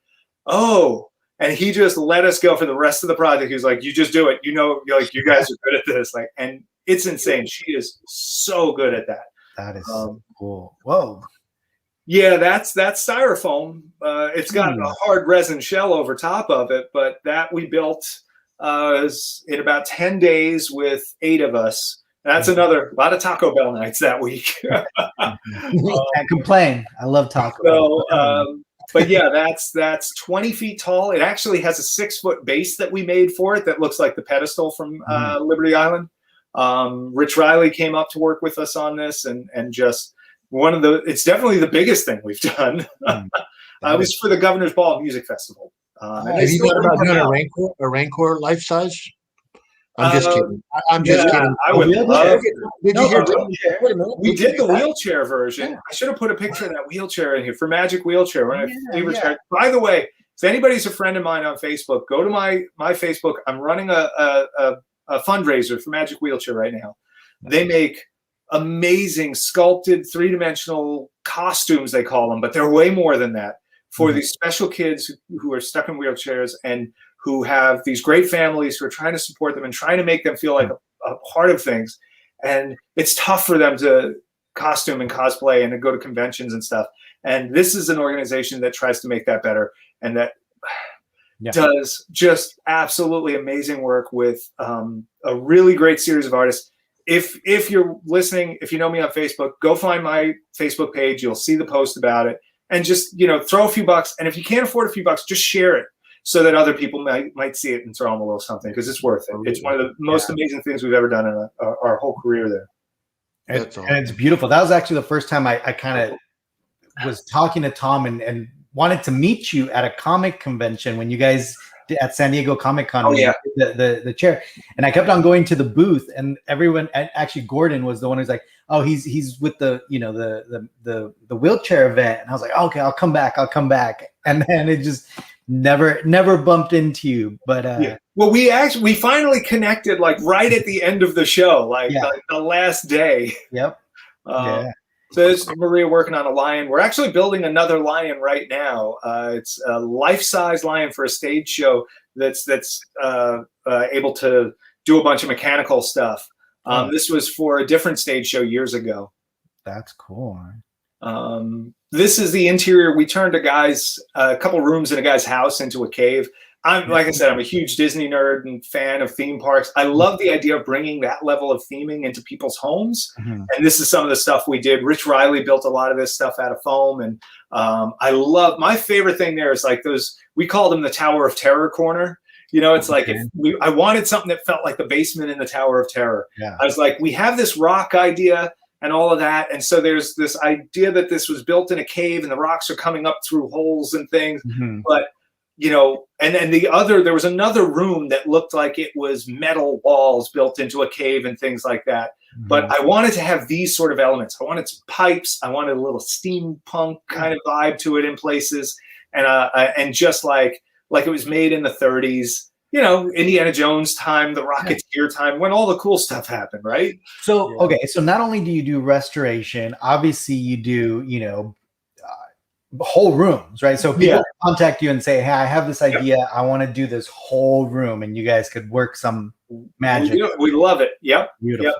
oh. And he just let us go for the rest of the project. He was like, you just do it. You you guys are good at this. Like, and it's insane. She is so good at that. That is cool. Whoa. Yeah, that's styrofoam. It's got a hard resin shell over top of it, but that we built in about 10 days with 8 of us. That's another lot of Taco Bell nights that week. Can't complain. I love Taco Bell. So, but yeah, that's 20 feet tall. It actually has a 6-foot base that we made for it that looks like the pedestal from Liberty Island. Rich Riley came up to work with us on this, and just it's definitely the biggest thing we've done. It was for the Governor's Ball Music Festival. Have you thought about doing a Rancor life size? I'm just kidding. I'm just kidding. I would love. Did you hear? We did the wheelchair version. I should have put a picture of that wheelchair in here for Magic Wheelchair. One of my favorite chairs. By the way, if anybody's a friend of mine on Facebook, go to my Facebook. I'm running a fundraiser for Magic Wheelchair right now. They make amazing sculpted 3-dimensional costumes, they call them, but they're way more than that, for these special kids who are stuck in wheelchairs and who have these great families who are trying to support them and trying to make them feel like a part of things. And it's tough for them to costume and cosplay and to go to conventions and stuff. And this is an organization that tries to make that better, and that does just absolutely amazing work with a really great series of artists. If you're listening, if you know me on Facebook, go find my Facebook page. You'll see the post about it, and just throw a few bucks. And if you can't afford a few bucks, just share it so that other people might see it and throw them a little something, because it's worth it. It's one of the most amazing things we've ever done in our whole career there. And it's beautiful. That was actually the first time I kind of was talking to Tom and wanted to meet you at a comic convention when you guys at San Diego Comic Con. The chair, and I kept on going to the booth, and everyone, actually Gordon was the one who's like, oh, he's with the the wheelchair event, and I was like, okay, I'll come back, and then it just never bumped into you. But well, we finally connected like right at the end of the show, like the last day. Yep. So this is Maria working on a lion. We're actually building another lion right now. It's a life-size lion for a stage show that's able to do a bunch of mechanical stuff. This was for a different stage show years ago. That's cool. This is the interior. We turned a couple rooms in a guy's house into a cave. Like I said, I'm a huge Disney nerd and fan of theme parks. I love the idea of bringing that level of theming into people's homes. And this is some of the stuff we did. Rich Riley built a lot of this stuff out of foam. And I love, my favorite thing there is like we called them the Tower of Terror corner. It's like I wanted something that felt like the basement in the Tower of Terror. I was like, we have this rock idea and all of that. And so there's this idea that this was built in a cave and the rocks are coming up through holes and things. But and there was another room that looked like it was metal walls built into a cave and things like that. But I wanted to have these sort of elements. I wanted some pipes. I wanted a little steampunk kind of vibe to it in places. And just like it was made in the 30s, Indiana Jones time, the Rocketeer time, when all the cool stuff happened, right? So, okay. So not only do you do restoration, obviously you do, whole rooms, right? So people contact you and say, hey, I have this idea. I want to do this whole room, and you guys could work some magic. We love it. Yep. Beautiful.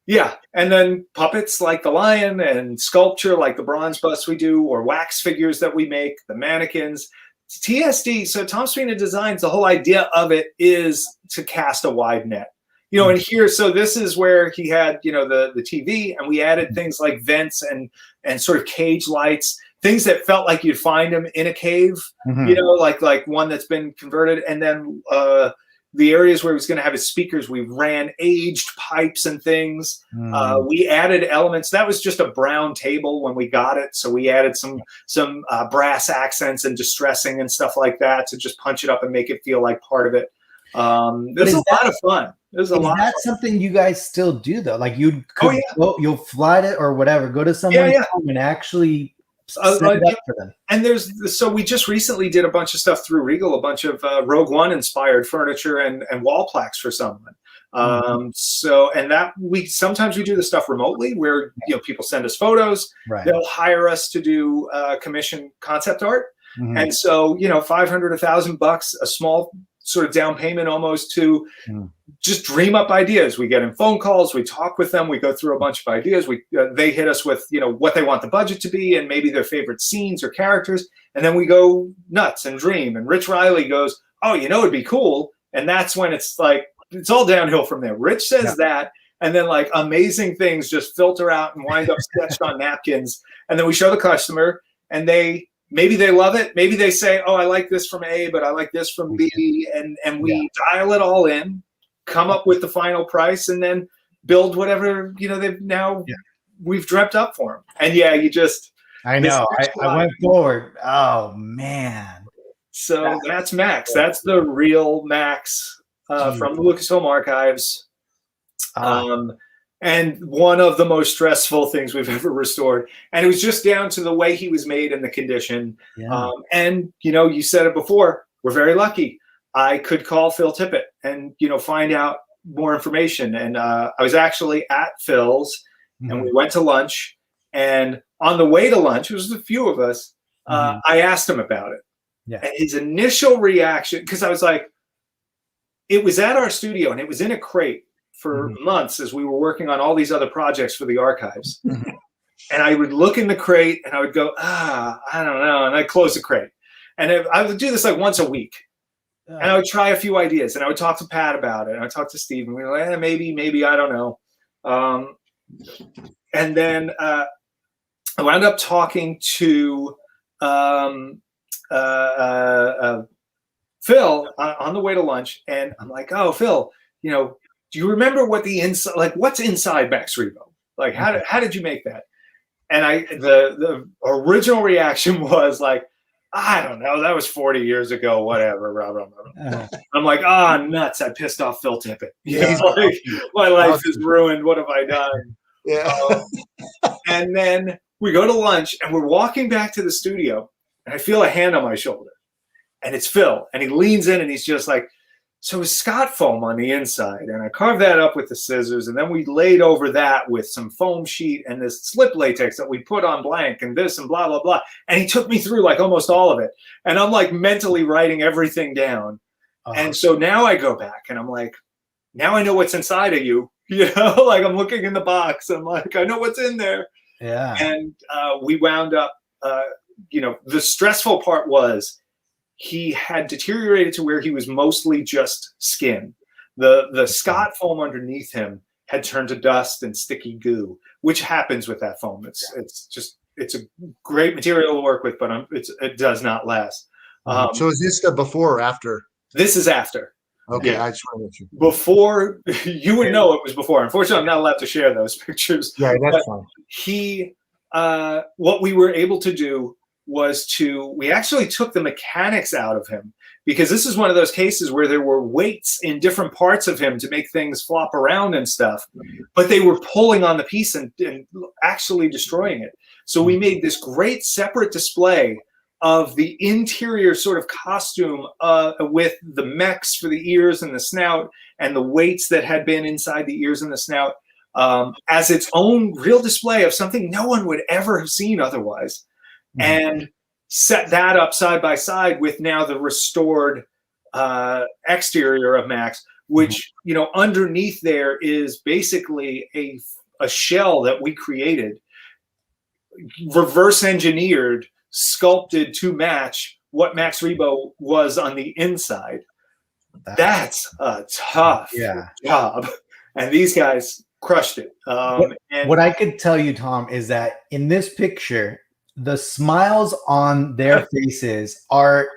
Yep. And then puppets like the lion, and sculpture like the bronze bust we do, or wax figures that we make, the mannequins. TSD, so Tom Spina Designs, the whole idea of it is to cast a wide net. And here, so this is where he had, the TV, and we added things like vents and sort of cage lights, things that felt like you'd find them in a cave, like one that's been converted. And then the areas where he was going to have his speakers, we ran aged pipes and things. We added elements. That was just a brown table when we got it. So we added some brass accents and distressing and stuff like that to just punch it up and make it feel like part of it. There's a lot of fun. Is that something you guys still do though? Like you'll fly it or whatever, go to someone's home and actually set it up for them. And so we just recently did a bunch of stuff through Regal, a bunch of Rogue One inspired furniture and wall plaques for someone. Sometimes we do the stuff remotely where people send us photos. Right. They'll hire us to do commission concept art. And so $500, $1,000, a small sort of down payment almost to just dream up ideas. We get in phone calls, we talk with them, we go through a bunch of ideas. They hit us with what they want the budget to be and maybe their favorite scenes or characters, and then we go nuts and dream. And Rich Riley goes, oh, it'd be cool And that's when it's like, it's all downhill from there. Rich says that, and then like amazing things just filter out and wind up sketched on napkins. And then we show the customer, and maybe they love it. Maybe they say, oh, I like this from A, but I like this from B. And we dial it all in, come up with the final price, and then build whatever, we've dreamt up for them. And you just, I know. I went forward. Oh man. So that's Max. That's the real Max from the Lucasfilm archives. And one of the most stressful things we've ever restored. And it was just down to the way he was made and the condition. Yeah. And, you said it before, we're very lucky. I could call Phil Tippett and, find out more information. And I was actually at Phil's, and we went to lunch. And on the way to lunch, it was a few of us, I asked him about it. Yeah. And his initial reaction, because I was like, it was at our studio and it was in a crate for months as we were working on all these other projects for the archives. And I would look in the crate and I would go, I don't know. And I'd close the crate. And I would do this like once a week. And I would try a few ideas, and I would talk to Pat about it. And I would talk to Steve, and we were like, maybe, I don't know. And then I wound up talking to Phil on the way to lunch, and I'm like, oh, Phil, do you remember what the inside, like, what's inside Max Rebo? Like, how did you make that? And the original reaction was like, I don't know, that was 40 years ago, whatever. Blah, blah, blah. I'm like, nuts! I pissed off Phil Tippett. Like, my life is ruined. What have I done? Yeah. And then we go to lunch, and we're walking back to the studio, and I feel a hand on my shoulder, and it's Phil, and he leans in, and he's just like, so is Scott foam on the inside? And I carved that up with the scissors, and then we laid over that with some foam sheet and this slip latex that we put on blank and this and blah, blah, blah. And he took me through like almost all of it. And I'm like mentally writing everything down. And so now I go back and I'm like, now I know what's inside of you. Like I'm looking in the box. I'm like, I know what's in there. Yeah. And we wound up, the stressful part was, he had deteriorated to where he was mostly just skin. The Scott foam underneath him had turned to dust and sticky goo, which happens with that foam. It's a great material to work with, but it does not last. So is this the before or after? This is after. Okay, I just want to let you. Before, you would know it was before. Unfortunately, I'm not allowed to share those pictures. Yeah, that's fine. What we were able to do was we actually took the mechanics out of him, because this is one of those cases where there were weights in different parts of him to make things flop around and stuff, but they were pulling on the piece and actually destroying it. So we made this great separate display of the interior sort of costume with the mechs for the ears and the snout and the weights that had been inside the ears and the snout as its own real display of something no one would ever have seen otherwise. And set that up side by side with now the restored exterior of Max, which, underneath there is basically a shell that we created, reverse engineered, sculpted to match what Max Rebo was on the inside. That's a tough job. And these guys crushed it. What I could tell you, Tom, is that in this picture, the smiles on their faces are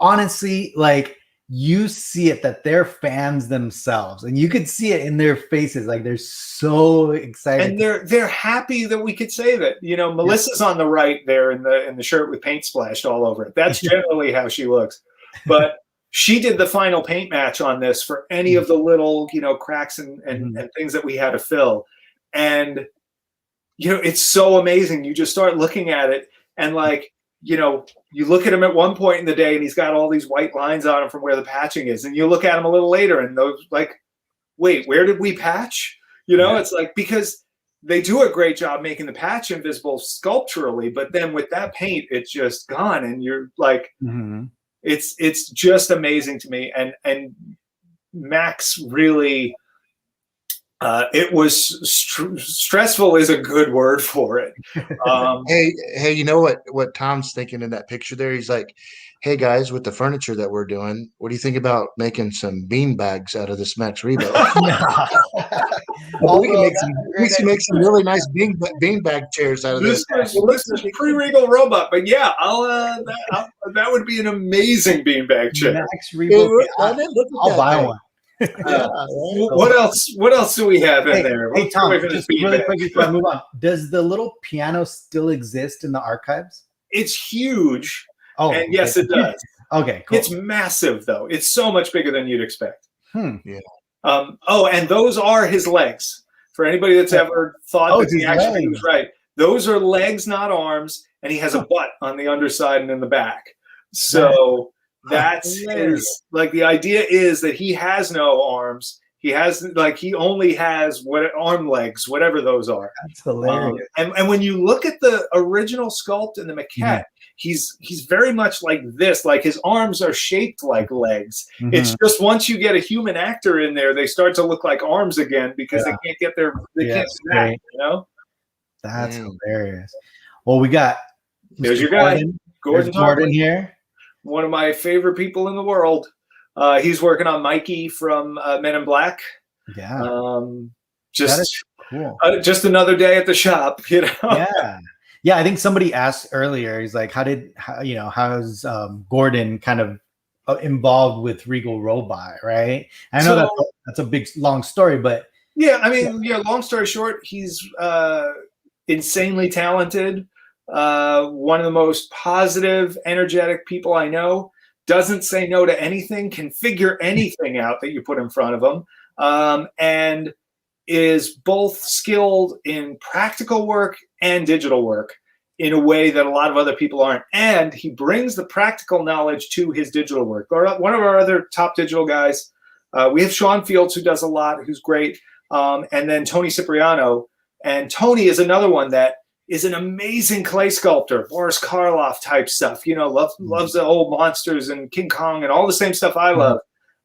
honestly, like, you see it, that they're fans themselves, and you could see it in their faces. Like, they're so excited. And they're happy that we could save it. Melissa's on the right there in the shirt with paint splashed all over it. That's generally how she looks. But she did the final paint match on this for any of the little, cracks and things that we had to fill. And it's so amazing. You just start looking at it and you look at him at one point in the day and he's got all these white lines on him from where the patching is. And you look at him a little later and those wait, where did we patch? It's like, because they do a great job making the patch invisible sculpturally, but then with that paint, it's just gone. And you're like, it's just amazing to me. And Max really, It was stressful is a good word for it. Hey, you know what Tom's thinking in that picture there? He's like, hey guys, with the furniture that we're doing, what do you think about making some bean bags out of this Max Rebo? We can make some really nice bean bag chairs out of this. This was pre-Regal robot, but yeah, that would be an amazing beanbag chair. Max Rebo. I'll buy one. What else do we have in there? Hey Tom, just really quick before I move on, does the little piano still exist in the archives? It's huge. Oh, and yes, it does. Okay, cool. It's massive though. It's so much bigger than you'd expect. Yeah. And those are his legs. For anybody that's ever thought that he actually was right, those are legs, not arms, and he has a butt on the underside and in the back. So that's his, like, the idea is that he has no arms. He only has arm legs, whatever those are. That's hilarious. And when you look at the original sculpt and the maquette, he's very much like this. Like, his arms are shaped like legs. It's just once you get a human actor in there, they start to look like arms again because they can't get their can't snap, you know? That's hilarious. Well, we got there's your guy, Gordon here. One of my favorite people in the world. He's working on Mikey from Men in Black. Yeah. Just that is cool. Just another day at the shop, you know? Yeah. I think somebody asked earlier, he's like, how's Gordon kind of involved with Regal Robot, right? I know that's a big, long story, but. Yeah, I mean, long story short, he's insanely talented. One of the most positive, energetic people I know. Doesn't say no to anything, can figure anything out that you put in front of him, and is both skilled in practical work and digital work in a way that a lot of other people aren't. And he brings the practical knowledge to his digital work. One of our other top digital guys, we have Sean Fields, who does a lot, who's great, and then Tony Cipriano. And Tony is another one that is an amazing clay sculptor, Boris Karloff type stuff, loves the old monsters and King Kong and all the same stuff I love.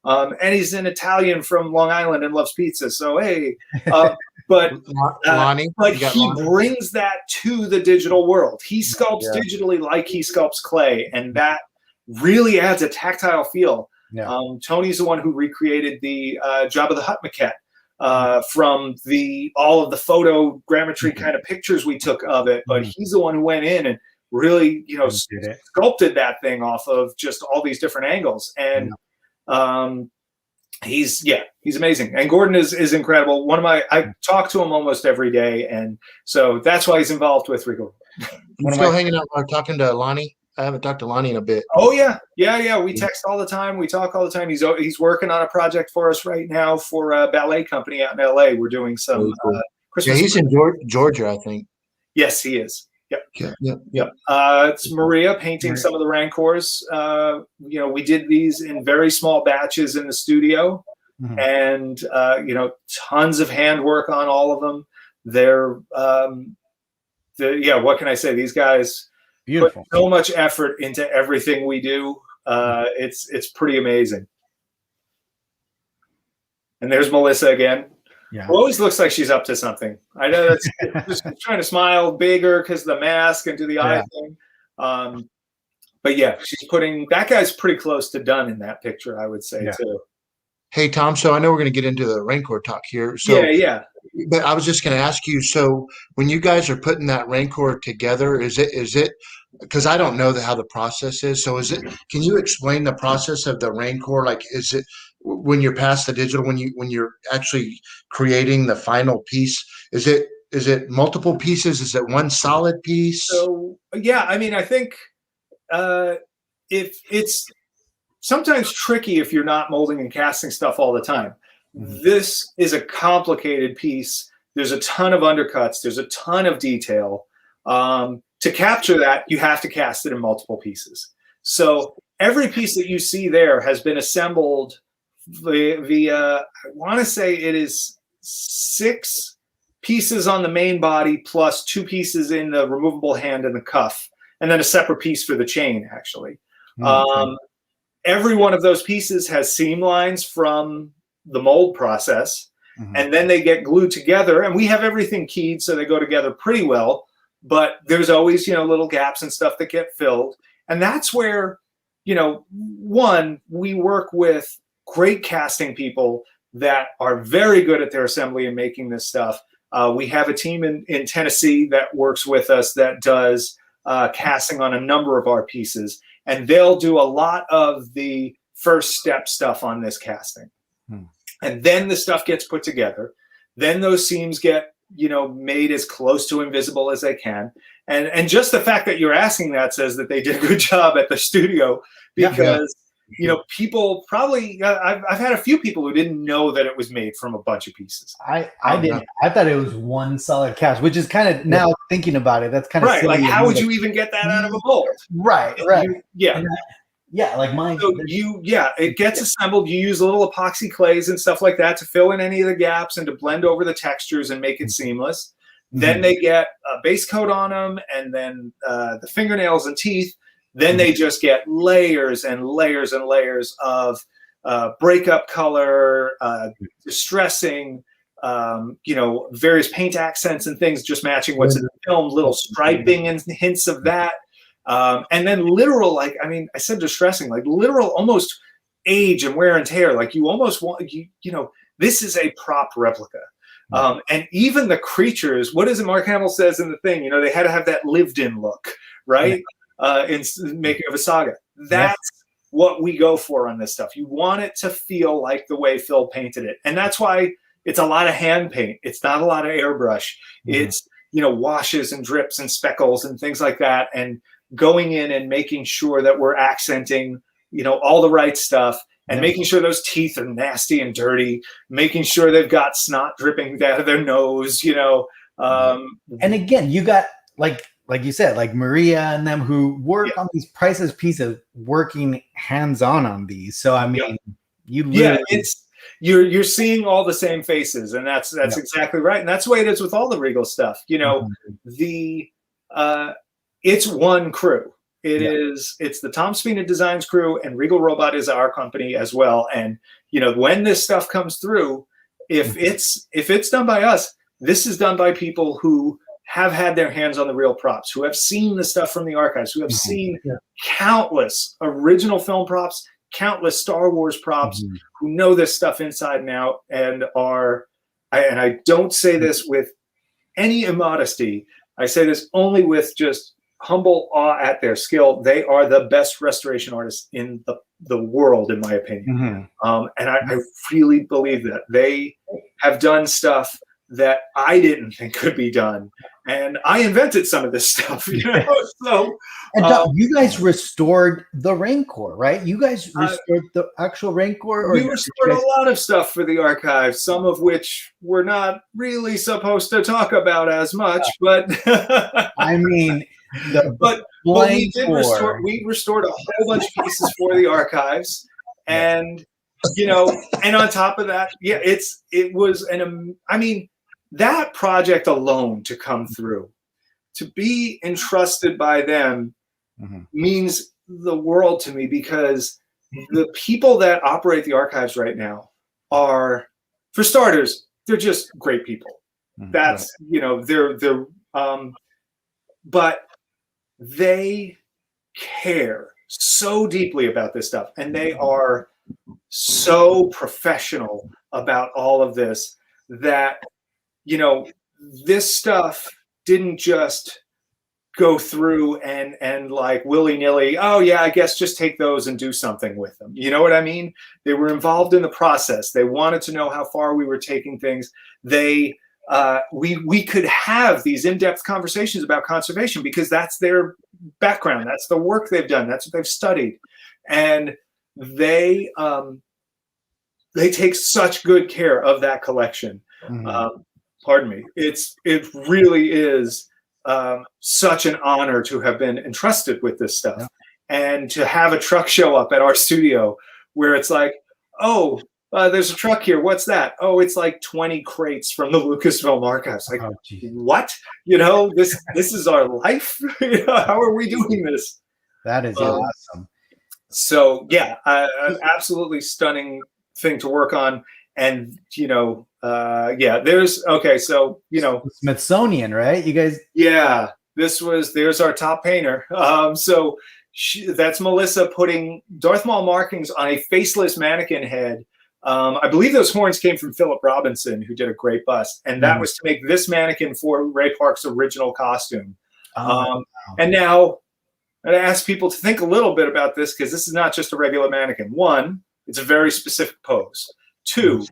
And he's an Italian from Long Island and loves pizza. So, hey, but Lonnie, he brings that to the digital world. He sculpts digitally like he sculpts clay, and that really adds a tactile feel. Tony's the one who recreated the Jabba the Hutt maquette. From all of the photogrammetry kind of pictures we took of it, but he's the one who went in and really, sculpted that thing off of just all these different angles. And he's amazing. And Gordon is incredible. I talk to him almost every day, and so that's why he's involved with Regal. You still hanging out or talking to Lonnie? I haven't talked to Lonnie in a bit. Oh yeah. We text all the time. We talk all the time. He's working on a project for us right now for a ballet company out in LA. We're doing some Christmas. Yeah, he's in Georgia, I think. Yes, he is. Yep. Yep. It's Maria painting some of the Rancors. We did these in very small batches in the studio, and tons of handwork on all of them. They're what can I say? These guys. Beautiful. Put so much effort into everything we do. It's pretty amazing. And there's Melissa again. Yeah. Who always looks like she's up to something. I know that's just trying to smile bigger because of the mask and do the eye thing. But yeah, that guy's pretty close to done in that picture, I would say too. Hey Tom, so I know we're going to get into the Rancor talk here. So yeah. But I was just going to ask you. So when you guys are putting that Rancor together, is it? Because I don't know how the process is. So can you explain the process of the Rancor? Like, is it when you're past the digital, when you're actually creating the final piece? Is it multiple pieces? Is it one solid piece? So yeah, I mean, I think if it's sometimes tricky if you're not molding and casting stuff all the time. This is a complicated piece. There's a ton of undercuts. There's a ton of detail. To capture that, you have to cast it in multiple pieces. So every piece that you see there has been assembled via I want to say it is 6 pieces on the main body plus 2 pieces in the removable hand and the cuff, and then a separate piece for the chain, actually. Every one of those pieces has seam lines from the mold process, and then they get glued together, and we have everything keyed so they go together pretty well, but there's always, you know, little gaps and stuff that get filled. And that's where, you know, one, we work with great casting people that are very good at their assembly and making this stuff. We have a team in Tennessee that works with us that does casting on a number of our pieces, and they'll do a lot of the first step stuff on this casting. And then the stuff gets put together. Then those seams get, you know, made as close to invisible as they can. And just the fact that you're asking that says that they did a good job at the studio, because you know, people probably, I've had a few people who didn't know that it was made from a bunch of pieces. I didn't. I thought it was one solid cast, which is kind of, now thinking about it, that's kind of right. silly. Like, how would you even get that out of a mold? Right. Yeah. Yeah, like mine. So it gets assembled. You use little epoxy clays and stuff like that to fill in any of the gaps and to blend over the textures and make it seamless. Then they get a base coat on them, and then the fingernails and teeth. Then they just get layers and layers and layers of breakup color, distressing, you know, various paint accents and things just matching what's in the film, little striping and hints of that. And then literal, like, I mean, I said distressing, like literal almost age and wear and tear. Like, you almost want, you know, this is a prop replica. And even the creatures, what is it Mark Hamill says in the thing, you know, they had to have that lived in look, right? In making of a saga. That's what we go for on this stuff. You want it to feel like the way Phil painted it. And that's why it's a lot of hand paint. It's not a lot of airbrush. It's, you know, washes and drips and speckles and things like that. And going in and making sure that we're accenting, you know, all the right stuff, and making sure those teeth are nasty and dirty, making sure they've got snot dripping out of their nose, you know. And again, you got, like you said, like Maria and them who work on these priceless pieces, working hands-on on these. So I mean, you literally, it's you're seeing all the same faces, and that's exactly right. And that's the way it is with all the Regal stuff. You know, it's one crew. It's the Tom Spina Designs crew, and Regal Robot is our company as well. And you know, when this stuff comes through, if it's done by us, this is done by people who have had their hands on the real props, who have seen the stuff from the archives, who have seen countless original film props, countless Star Wars props, who know this stuff inside and out, and I don't say this with any immodesty. I say this only with just humble awe at their skill. They are the best restoration artists in the world, in my opinion. And I really believe that they have done stuff that I didn't think could be done, and I invented some of this stuff. You know, so and Tom, you guys restored the Rancor, right? You guys restored the actual Rancor, or we restored a lot of stuff for the archives, some of which we're not really supposed to talk about as much, but I mean, but we did restore. We restored a whole bunch of pieces for the archives, and you know, and on top of that, it was I mean, that project alone to come through, to be entrusted by them, means the world to me, because the people that operate the archives right now are, for starters, they're just great people. That's, you know, they're but they care so deeply about this stuff, and they are so professional about all of this, that, you know, this stuff didn't just go through and like willy-nilly, oh yeah, I guess just take those and do something with them. You know what I mean? They were involved in the process. They wanted to know how far we were taking things. They we could have these in-depth conversations about conservation because that's their background. That's the work they've done. That's what they've studied. And they take such good care of that collection. Pardon me. It really is such an honor to have been entrusted with this stuff, and to have a truck show up at our studio where it's like, oh, there's a truck here. What's that? Oh, it's like 20 crates from the Lucasfilm archives. Like, what? You know, this is our life. You know, how are we doing this? That is awesome. So yeah, an absolutely stunning thing to work on. and there's okay. So Smithsonian, right? You guys. Yeah, there's our top painter. So that's Melissa putting Darth Maul markings on a faceless mannequin head. I believe those horns came from Philip Robinson, who did a great bust, and that was to make this mannequin for Ray Park's original costume. Wow. And now I ask people to think a little bit about this, because this is not just a regular mannequin. One, it's a very specific pose. Two,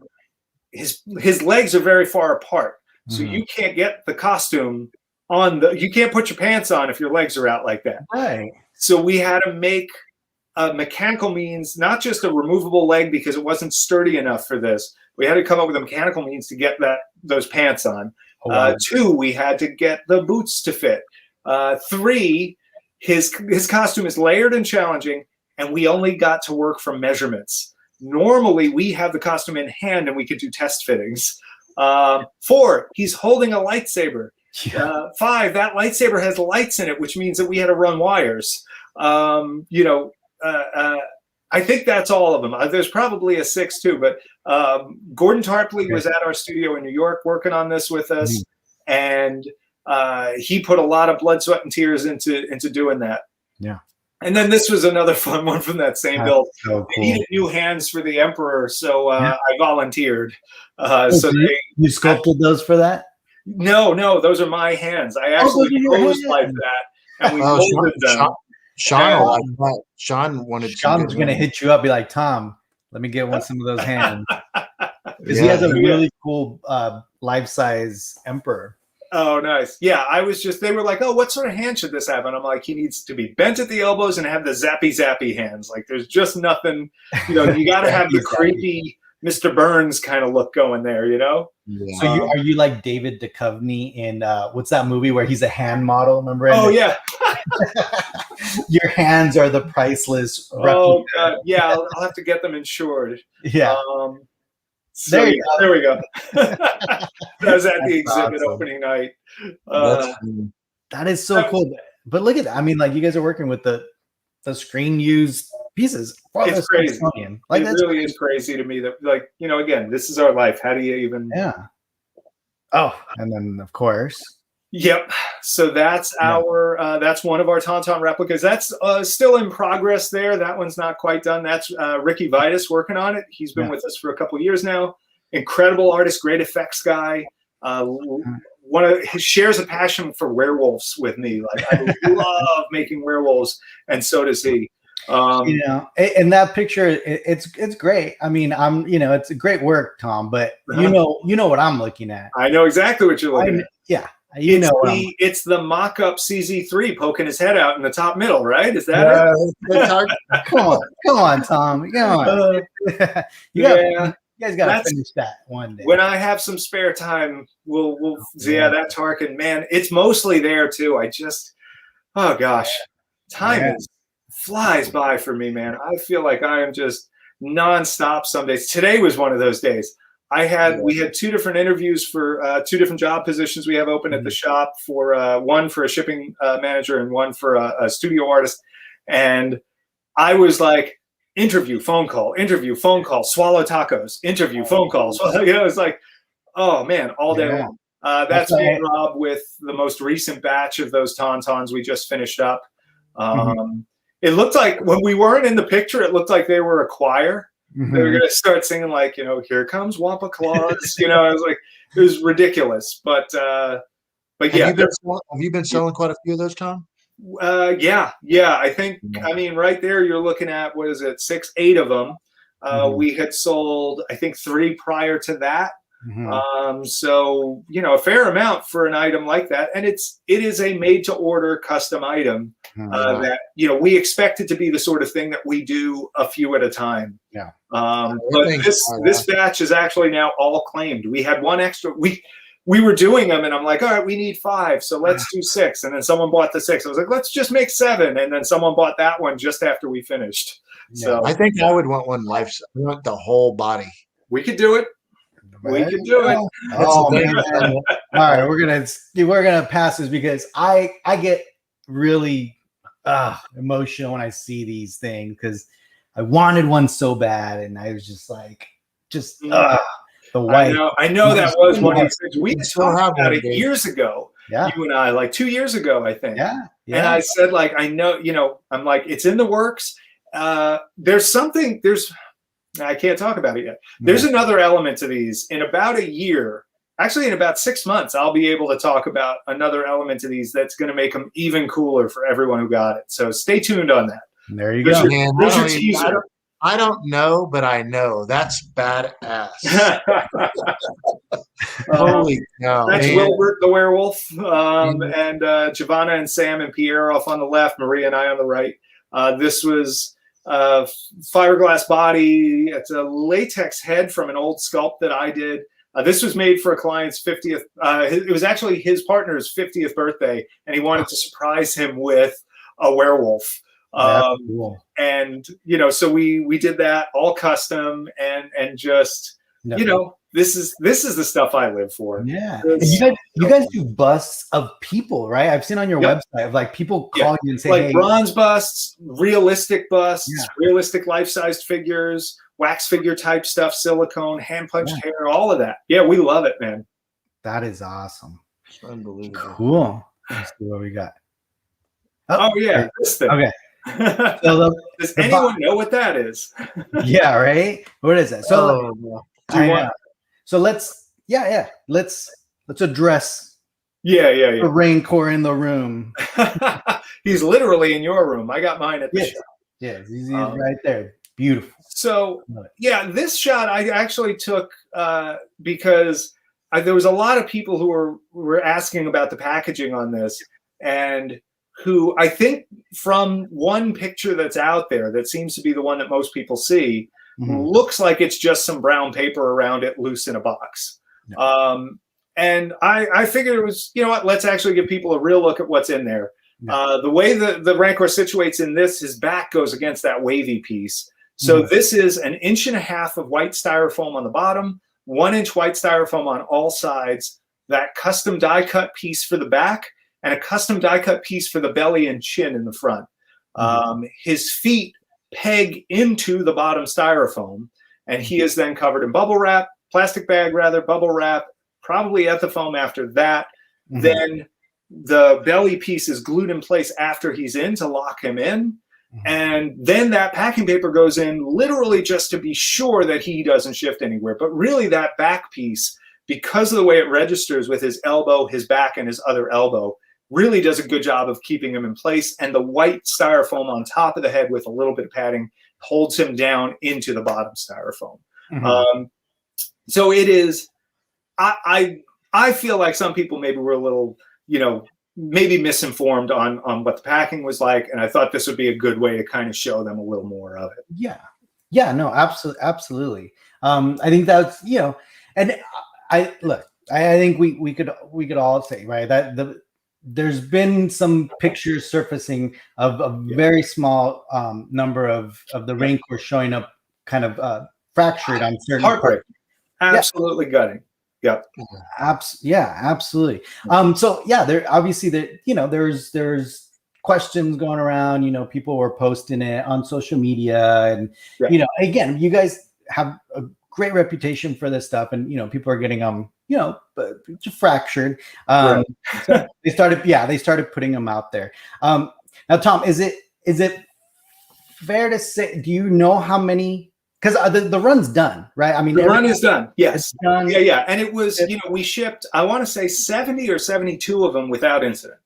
his legs are very far apart, so you can't get the costume you can't put your pants on if your legs are out like that. Right. So we had to make a mechanical means, not just a removable leg because it wasn't sturdy enough for this. We had to come up with a mechanical means to get those pants on. Oh, wow. Two, we had to get the boots to fit. Three, his costume is layered and challenging, and we only got to work from measurements. Normally, we have the costume in hand and we could do test fittings. Four, he's holding a lightsaber. Yeah. Five, that lightsaber has lights in it, which means that we had to run wires. I think that's all of them. There's probably a sixth too, but Gordon Tarpley was at our studio in New York working on this with us, and he put a lot of blood, sweat, and tears into doing that. Yeah. And then this was another fun one from that same build. So cool. They needed new hands for the Emperor, so I volunteered. You sculpted those for that? No, those are my hands. I actually posed like that, and we molded them. Sean wanted. Sean's going to hit you up, be like, Tom, let me get some of those hands. Because he has a really cool life-size Emperor. Oh, nice. Yeah, they were like, oh, what sort of hand should this have? And I'm like, he needs to be bent at the elbows and have the zappy hands. Like, there's just nothing, you got to have the creepy Mr. Burns kind of look going there, Yeah. So are you like David Duchovny in what's that movie where he's a hand model? Remember? Oh, yeah. Your hands are the priceless. Oh, God. Yeah, I'll have to get them insured. Yeah. There we go. That was at the exhibit opening night. That is so cool. But look at that. I mean, like, you guys are working with the screen used pieces. It's crazy. Like, it really is crazy to me that, like, again, this is our life. How do you even? Yeah. Oh, and then of course. Yep. So that's that's one of our Tauntaun replicas. That's still in progress there. That one's not quite done. That's Ricky Vitus working on it. He's been with us for a couple of years now. Incredible artist, great effects guy. He shares a passion for werewolves with me. Like, I love making werewolves, and so does he. In that picture, it's great. I mean, it's a great work, Tom. But you know what I'm looking at. I know exactly what you're looking at. Yeah. It's the mock-up CZ3 poking his head out in the top middle, right? Is that it? Come on, Tom. Come on. You guys got to finish that one day. When I have some spare time, we'll that Tarkin, man, it's mostly there too. Oh gosh, time flies by for me, man. I feel like I am just nonstop some days. Today was one of those days. We had two different interviews for two different job positions we have open at the shop, for one for a shipping manager and one for a studio artist. And I was like, interview, phone call, swallow tacos, interview, phone calls. It was like, oh man, all day long. That's me and Rob with the most recent batch of those Tauntauns we just finished up. It looked like, when we weren't in the picture, it looked like they were a choir. They were going to start singing, like, here comes Wampa Claus. I was like, it was ridiculous. But yeah. Have you been selling quite a few of those, Tom? Yeah. I think, I mean, right there, you're looking at, 8 of them. We had sold, I think, 3 prior to that. So, a fair amount for an item like that. And it is a made to order custom item that, we expect it to be the sort of thing that we do a few at a time. Yeah. But this batch is actually now all claimed. We had one extra, we were doing them, and I'm like, all right, we need 5. So let's do 6. And then someone bought the 6. I was like, let's just make 7. And then someone bought that one just after we finished. So I think I would want one life. I want the whole body. We could do it. We can do it. Oh, man. All right, we're gonna pass this, because I get really emotional when I see these things, because I wanted one so bad, and I was just like, just Mm. the white. I know that was one of these things. We still talked have about one, it Dave. years ago. Yeah. You and I, like 2 years ago, I think. Yeah. And I said, like, I know, I'm like, it's in the works. There's I can't talk about it yet. There's another element to these. In about a year, actually in about 6 months, I'll be able to talk about another element to these that's going to make them even cooler for everyone who got it. So stay tuned on that. There you go. Man, There's your teaser. I don't know, but I know. That's badass. Holy cow. That's man. Wilbert the werewolf, and Giovanna and Sam and Pierre off on the left, Maria and I on the right. This was fiberglass body. It's a latex head from an old sculpt that I did. This was made for a client's 50th. It was actually his partner's 50th birthday, and he wanted to surprise him with a werewolf. Cool. And so we did that all custom, and just this is the stuff I live for. Yeah, you guys do busts of people, right? I've seen on your website of like people call you and say, like hey, bronze busts, realistic busts, realistic life-sized figures, wax figure type stuff, silicone, hand punched hair, all of that. Yeah, we love it, man. That is awesome. It's unbelievable. Cool. Let's see what we got. Oh yeah, this thing. Okay. Does anyone know what that is? Yeah, right. What is it? So so let's address the Rancor in the room. He's literally in your room. I got mine at the shop. Yeah, he's right there. Beautiful. So this shot I actually took because there was a lot of people who were asking about the packaging on this, and who I think from one picture that's out there that seems to be the one that most people see, looks like it's just some brown paper around it loose in a box. No. And I figured it was, let's actually give people a real look at what's in there. No. The way the Rancor situates in this, his back goes against that wavy piece. So this is 1.5 inches of white styrofoam on the bottom, 1 inch white styrofoam on all sides, that custom die cut piece for the back, and a custom die cut piece for the belly and chin in the front. His feet peg into the bottom styrofoam, and he is then covered in plastic bag, bubble wrap, probably ethafoam after that. Then the belly piece is glued in place after he's in to lock him in. And then that packing paper goes in literally just to be sure that he doesn't shift anywhere. But really that back piece, because of the way it registers with his elbow, his back, and his other elbow, really does a good job of keeping him in place. And the white styrofoam on top of the head with a little bit of padding holds him down into the bottom styrofoam. So it is, I feel like some people maybe were a little, maybe misinformed on what the packing was like. And I thought this would be a good way to kind of show them a little more of it. Yeah, no, absolutely. I think that's, and I think we could all say, right, that there's been some pictures surfacing of a very small number of the Rancor showing up kind of fractured on certain parts. Absolutely gutting. Yep. Absolutely. So there obviously there's questions going around, people were posting it on social media, and again, you guys have a great reputation for this stuff, and people are getting fractured. So they started putting them out there. Now, Tom, is it fair to say, do you know how many? Because the run's done, right? I mean, the run is done. Yes. Done. Yeah. And it was, we shipped, I want to say 70 or 72 of them without incident.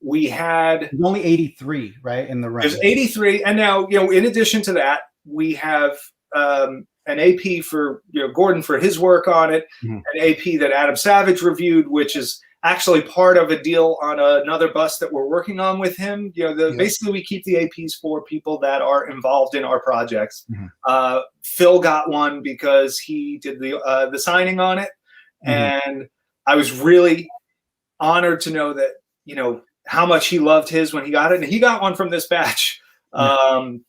We had only 83, right, in the run. There's 83, and now in addition to that, we have an AP for Gordon for his work on it, an AP that Adam Savage reviewed, which is actually part of a deal on another bus that we're working on with him. Basically we keep the APs for people that are involved in our projects. Phil got one because he did the signing on it, and I was really honored to know that how much he loved his when he got it, and he got one from this batch. And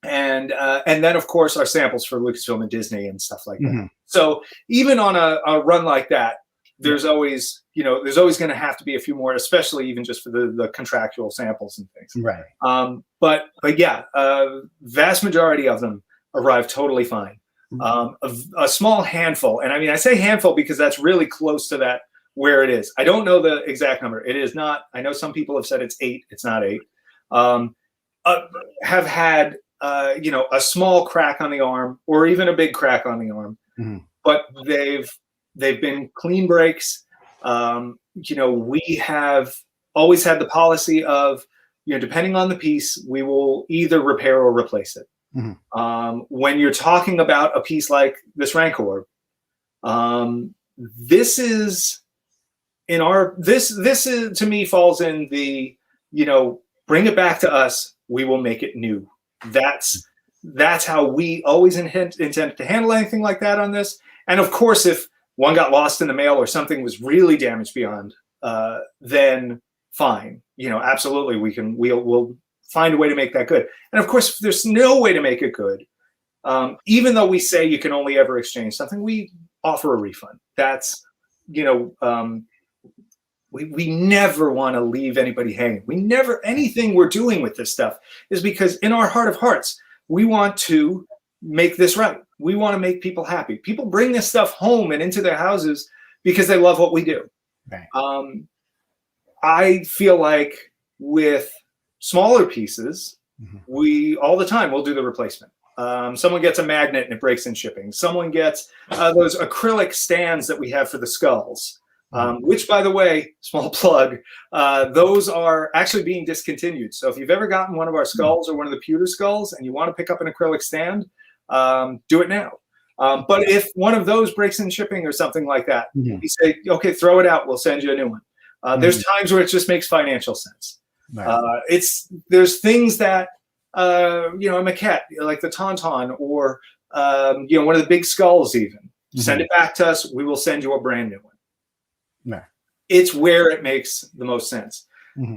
then of course our samples for Lucasfilm and Disney and stuff like that. So even on a run like that, there's always going to have to be a few more, especially even just for the contractual samples and things. Right. But yeah, vast majority of them arrive totally fine. A small handful. And I mean, I say handful because that's really close to that where it is. I don't know the exact number. It is not. I know some people have said it's 8. It's not 8. Have had a small crack on the arm or even a big crack on the arm, but they've been clean breaks. We have always had the policy of, depending on the piece, we will either repair or replace it. When you're talking about a piece like this Rancor, this is to me falls in the, bring it back to us. We will make it new. That's how we always intend to handle anything like that on this. And of course, if one got lost in the mail or something was really damaged beyond, then fine. Absolutely, we'll find a way to make that good. And of course, if there's no way to make it good, even though we say you can only ever exchange something, we offer a refund. That's, we never want to leave anybody hanging. Anything we're doing with this stuff is because in our heart of hearts, we want to make this right. We want to make people happy. People bring this stuff home and into their houses because they love what we do. Right. I feel like with smaller pieces, we all the time we'll do the replacement. Someone gets a magnet and it breaks in shipping. Someone gets those acrylic stands that we have for the skulls, which, by the way, small plug, those are actually being discontinued. So if you've ever gotten one of our skulls or one of the pewter skulls and you want to pick up an acrylic stand, do it now. But if one of those breaks in shipping or something like that, you say, okay, throw it out. We'll send you a new one. There's times where it just makes financial sense. Right. There's things that, a maquette like the Tauntaun or, one of the big skulls even. Send it back to us. We will send you a brand new one. Right. It's where it makes the most sense.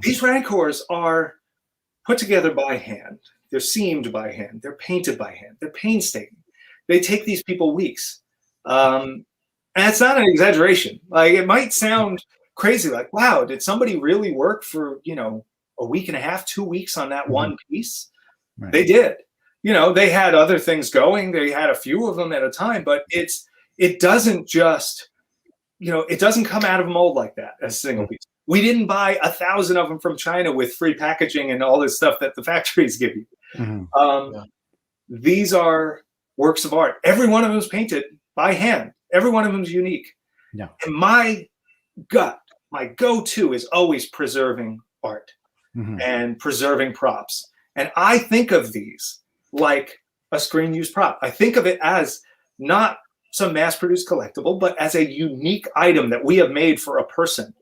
These Rancors are put together by hand. They're seamed by hand. They're painted by hand. They're painstaking. They take these people weeks. And it's not an exaggeration. Like, it might sound crazy, like, wow, did somebody really work for, a week and a half, 2 weeks on that one piece? Right. They did. They had other things going. They had a few of them at a time, but it doesn't just, it doesn't come out of a mold like that as a single piece. We didn't buy 1,000 of them from China with free packaging and all this stuff that the factories give you. These are works of art. Every one of them is painted by hand. Every one of them is unique. Yeah. And my go-to is always preserving art and preserving props. And I think of these like a screen-used prop. I think of it as not some mass-produced collectible, but as a unique item that we have made for a person.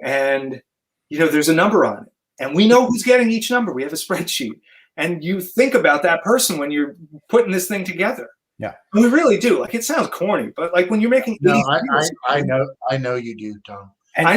And, there's a number on it. And we know who's getting each number. We have a spreadsheet. And you think about that person when you're putting this thing together. Yeah. And we really do. Like, it sounds corny, but like when you're making... No, I know you do, Tom. I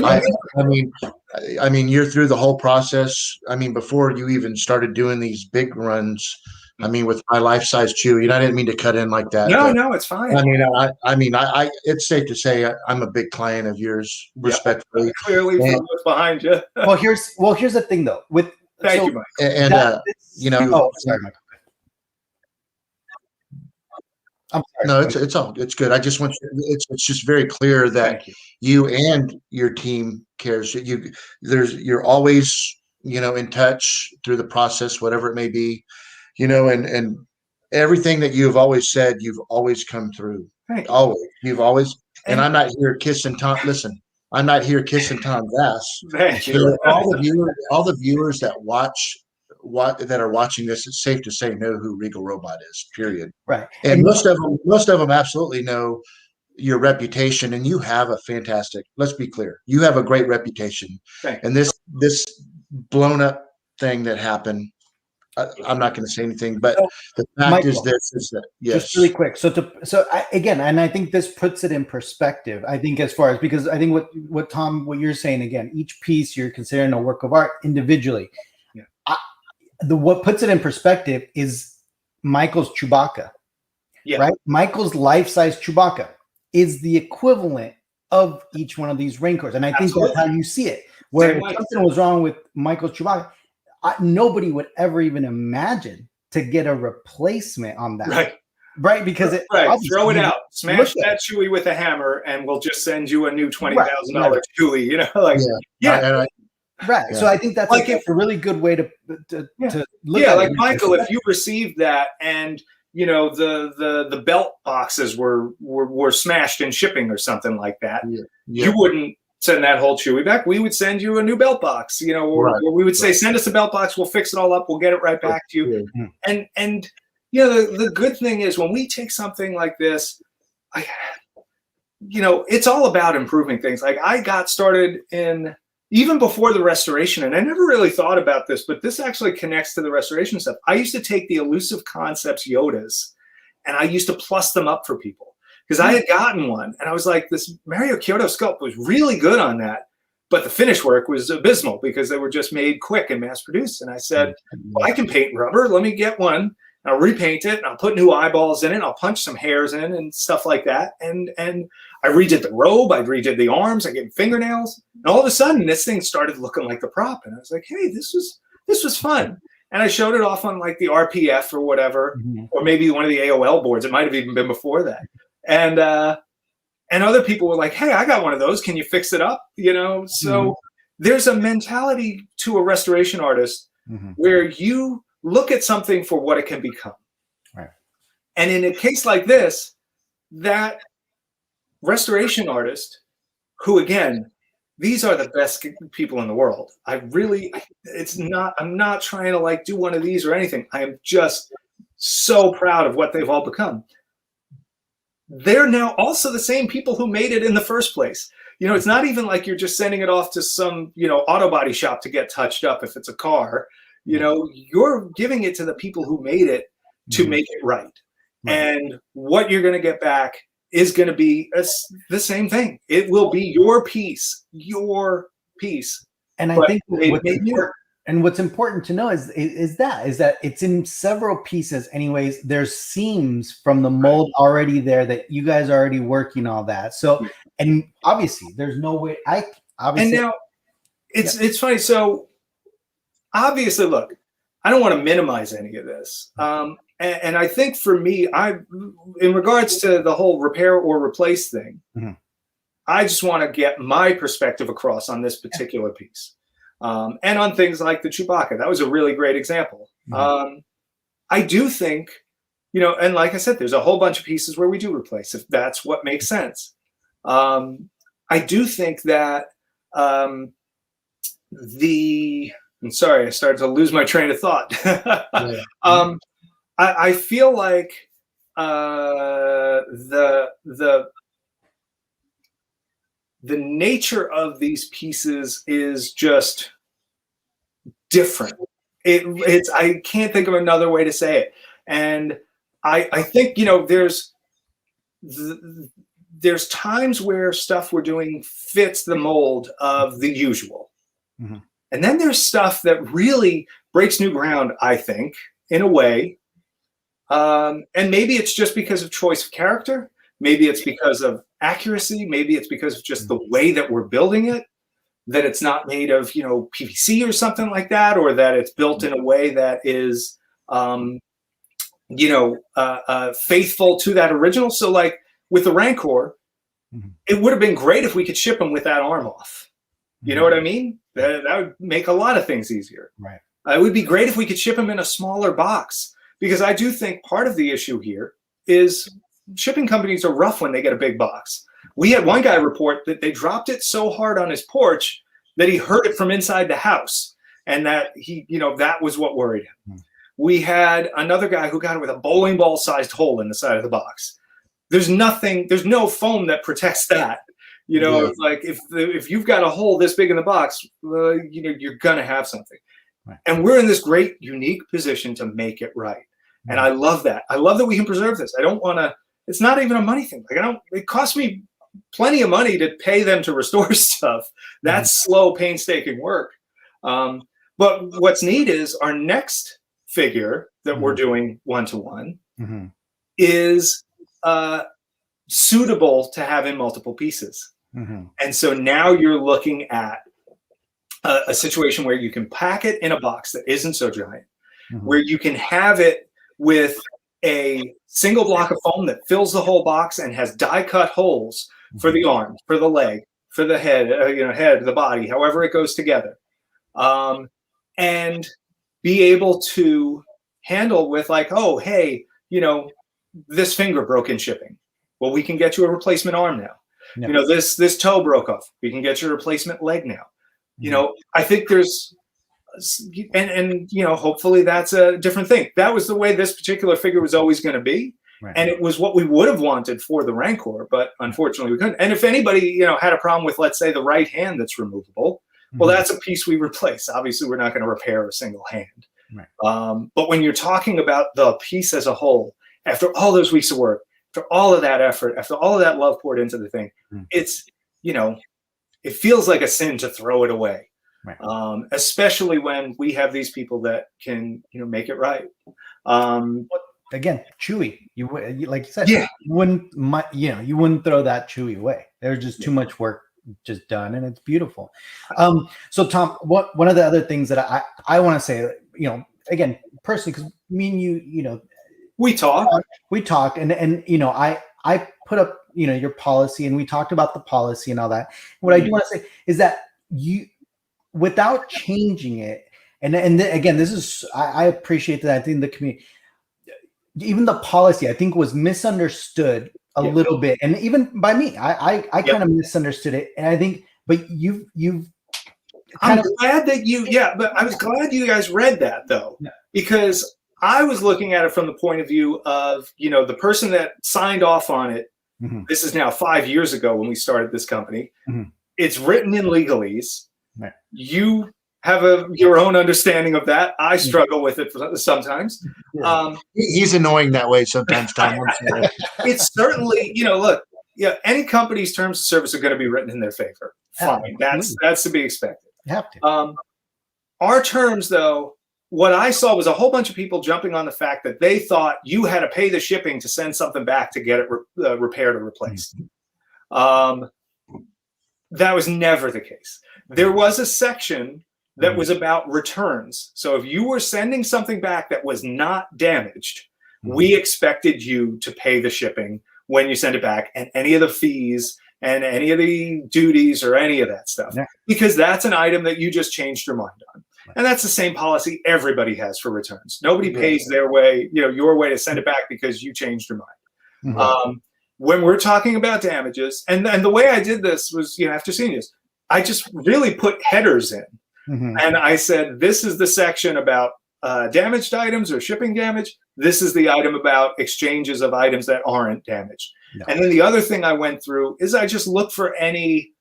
mean, you're through the whole process. I mean, before you even started doing these big runs, with my life-size Chew, I didn't mean to cut in like that. No, it's fine. I it's safe to say I'm a big client of yours, respectfully. Clearly, from what's behind you. Well, here's the thing, though. Thank you, Mike. And sorry, Mike. I'm sorry. No, it's good. I just want it's just very clear that you and your team cares. You're always in touch through the process, whatever it may be, and everything that you've always said, you've always come through. Always, you've always. And I'm not here kissing Tom. Listen, I'm not here kissing Tom's ass. Thank you. All the viewers that are watching this, it's safe to say know who Regal Robot is, period. Right. And most of them absolutely know your reputation, and you have a fantastic, let's be clear, you have a great reputation. And this blown up thing that happened, I'm not going to say anything, but the fact Michael, is that yes. Just really quick. I think this puts it in perspective. I think because I think what Tom, what you're saying, again, each piece you're considering a work of art individually. What puts it in perspective is Michael's Chewbacca, right? Michael's life-size Chewbacca is the equivalent of each one of these Rancors. And I think that's how you see it. Where if something was wrong with Michael's Chewbacca, nobody would ever even imagine to get a replacement on that. Right. right? Because right, throw it out, smash look that Chewy with a hammer, and we'll just send you a new $20,000 Chewy. You know, like right. Yeah. So I think that's Like a really good way to look at like it. Michael, if you received that and you know the belt boxes were smashed in shipping or something like that, you wouldn't send that whole Chewy back. We would send you a new belt box, you know, or we would say, send us a belt box, we'll fix it all up, we'll get it right back to you. And you know, the good thing is when we take something like this, you know, it's all about improving things. Like I got started in even before the restoration, and I never really thought about this, but this actually connects to the restoration stuff. I used to take the Elusive Concepts Yodas and I used to plus them up for people. Because I had gotten one, and I was like, this Mario Kyoto sculpt was really good on that, but the finish work was abysmal because they were just made quick and mass-produced. And I said, well, I can paint rubber. Let me get one. And I'll repaint it, and I'll put new eyeballs in it. And I'll punch some hairs in and stuff like that. And I redid the robe. I redid the arms. I gave fingernails. And all of a sudden, this thing started looking like the prop. And I was like, hey, this was fun. And I showed it off on like the RPF or whatever, or maybe one of the AOL boards. It might have even been before that. And other people were like, hey, I got one of those. Can you fix it up? You know, so there's a mentality to a restoration artist where you look at something for what it can become. Right. And in a case like this, that restoration artist, who again, these are the best people in the world. I'm not trying to like do one of these or anything. I am just so proud of what they've all become. They're now also the same people who made it in the first place. You know, it's not even like you're just sending it off to some, you know, auto body shop to get touched up if it's a car. You know, you're giving it to the people who made it to make it right. And what you're going to get back is going to be the same thing. It will be your piece. And I think what's important to know is that it's in several pieces anyways. There's seams from the mold already there that you guys are already working all that. So, and obviously there's no way and now it's funny. So obviously, look, I don't want to minimize any of this. And I think for me, in regards to the whole repair or replace thing, I just want to get my perspective across on this particular piece. And on things like the Chewbacca. That was a really great example. I do think, you know, and like I said, there's a whole bunch of pieces where we do replace if that's what makes sense. I do think that I'm sorry, I started to lose my train of thought. I feel like the nature of these pieces is just different. I can't think of another way to say it. And I think, you know, there's times where stuff we're doing fits the mold of the usual. And then there's stuff that really breaks new ground, I think, in a way. And maybe it's just because of choice of character. Maybe it's because of accuracy. Maybe it's because of just the way that we're building it, that it's not made of, you know, PVC or something like that, or that it's built in a way that is, you know, faithful to that original. So like with the Rancor, it would have been great if we could ship them with that arm off. You know what I mean? That would make a lot of things easier. Right. It would be great if we could ship them in a smaller box, because I do think part of the issue here is shipping companies are rough when they get a big box. We had one guy report that they dropped it so hard on his porch that he heard it from inside the house, and that he, you know, that was what worried him. We had another guy who got it with a bowling ball sized hole in the side of the box. There's no foam that protects that. You know, it's like if you've got a hole this big in the box, you know, you're gonna have something. And we're in this great, unique position to make it right. And I love that. I love that we can preserve this. I don't want to. It's not even a money thing. Like it costs me plenty of money to pay them to restore stuff. That's slow, painstaking work. But what's neat is our next figure that we're doing 1-to-1 is suitable to have in multiple pieces. And so now you're looking at a situation where you can pack it in a box that isn't so giant, where you can have it with a single block of foam that fills the whole box and has die cut holes for the arm, for the leg, for the head, head, the body, however it goes together, and be able to handle with like, oh, hey, this finger broke in shipping. Well, we can get you a replacement arm now. Yeah. This toe broke off. We can get you a replacement leg now. I think there's, and hopefully that's a different thing. That was the way this particular figure was always going to be. Right. And it was what we would have wanted for the Rancor, but unfortunately we couldn't. And if anybody, had a problem with, let's say, the right hand that's removable, well, that's a piece we replace. Obviously, we're not going to repair a single hand. Right. But when you're talking about the piece as a whole, after all those weeks of work, after all of that effort, after all of that love poured into the thing, it's, it feels like a sin to throw it away. Right. Especially when we have these people that can, make it right. Again, Chewy, you like you said, yeah, you wouldn't throw that Chewy away. There's just too much work just done, and it's beautiful. So Tom, one of the other things that I want to say, again, personally, because me and you, we talked, and I put up, your policy, and we talked about the policy and all that. What I do want to say is that you, without changing it, and again, this is, I appreciate that. I think the community, even the policy, I think, was misunderstood a little bit, and even by me, I kind of misunderstood it, and I think, but you've I'm glad that but I was glad you guys read that though, because I was looking at it from the point of view of, the person that signed off on it. Mm-hmm. This is now 5 years ago when we started this company. Mm-hmm. It's written in legalese. Right. You have your own understanding of that. I struggle with it sometimes. Yeah. He's annoying that way sometimes, Tom. It's certainly, look, any company's terms of service are going to be written in their favor. Fine. That's to be expected. You have to. Our terms, though, what I saw was a whole bunch of people jumping on the fact that they thought you had to pay the shipping to send something back to get it repaired or replaced. That was never the case. There was a section that was about returns. So if you were sending something back that was not damaged, we expected you to pay the shipping when you send it back, and any of the fees and any of the duties or any of that stuff, because that's an item that you just changed your mind on. And that's the same policy everybody has for returns. Nobody pays their way, your way to send it back because you changed your mind. Mm-hmm. When we're talking about damages, and the way I did this was, after seeing this, I just really put headers in. Mm-hmm. And I said, this is the section about damaged items or shipping damage. This is the item about exchanges of items that aren't damaged. No. And then the other thing I went through is I just looked for any,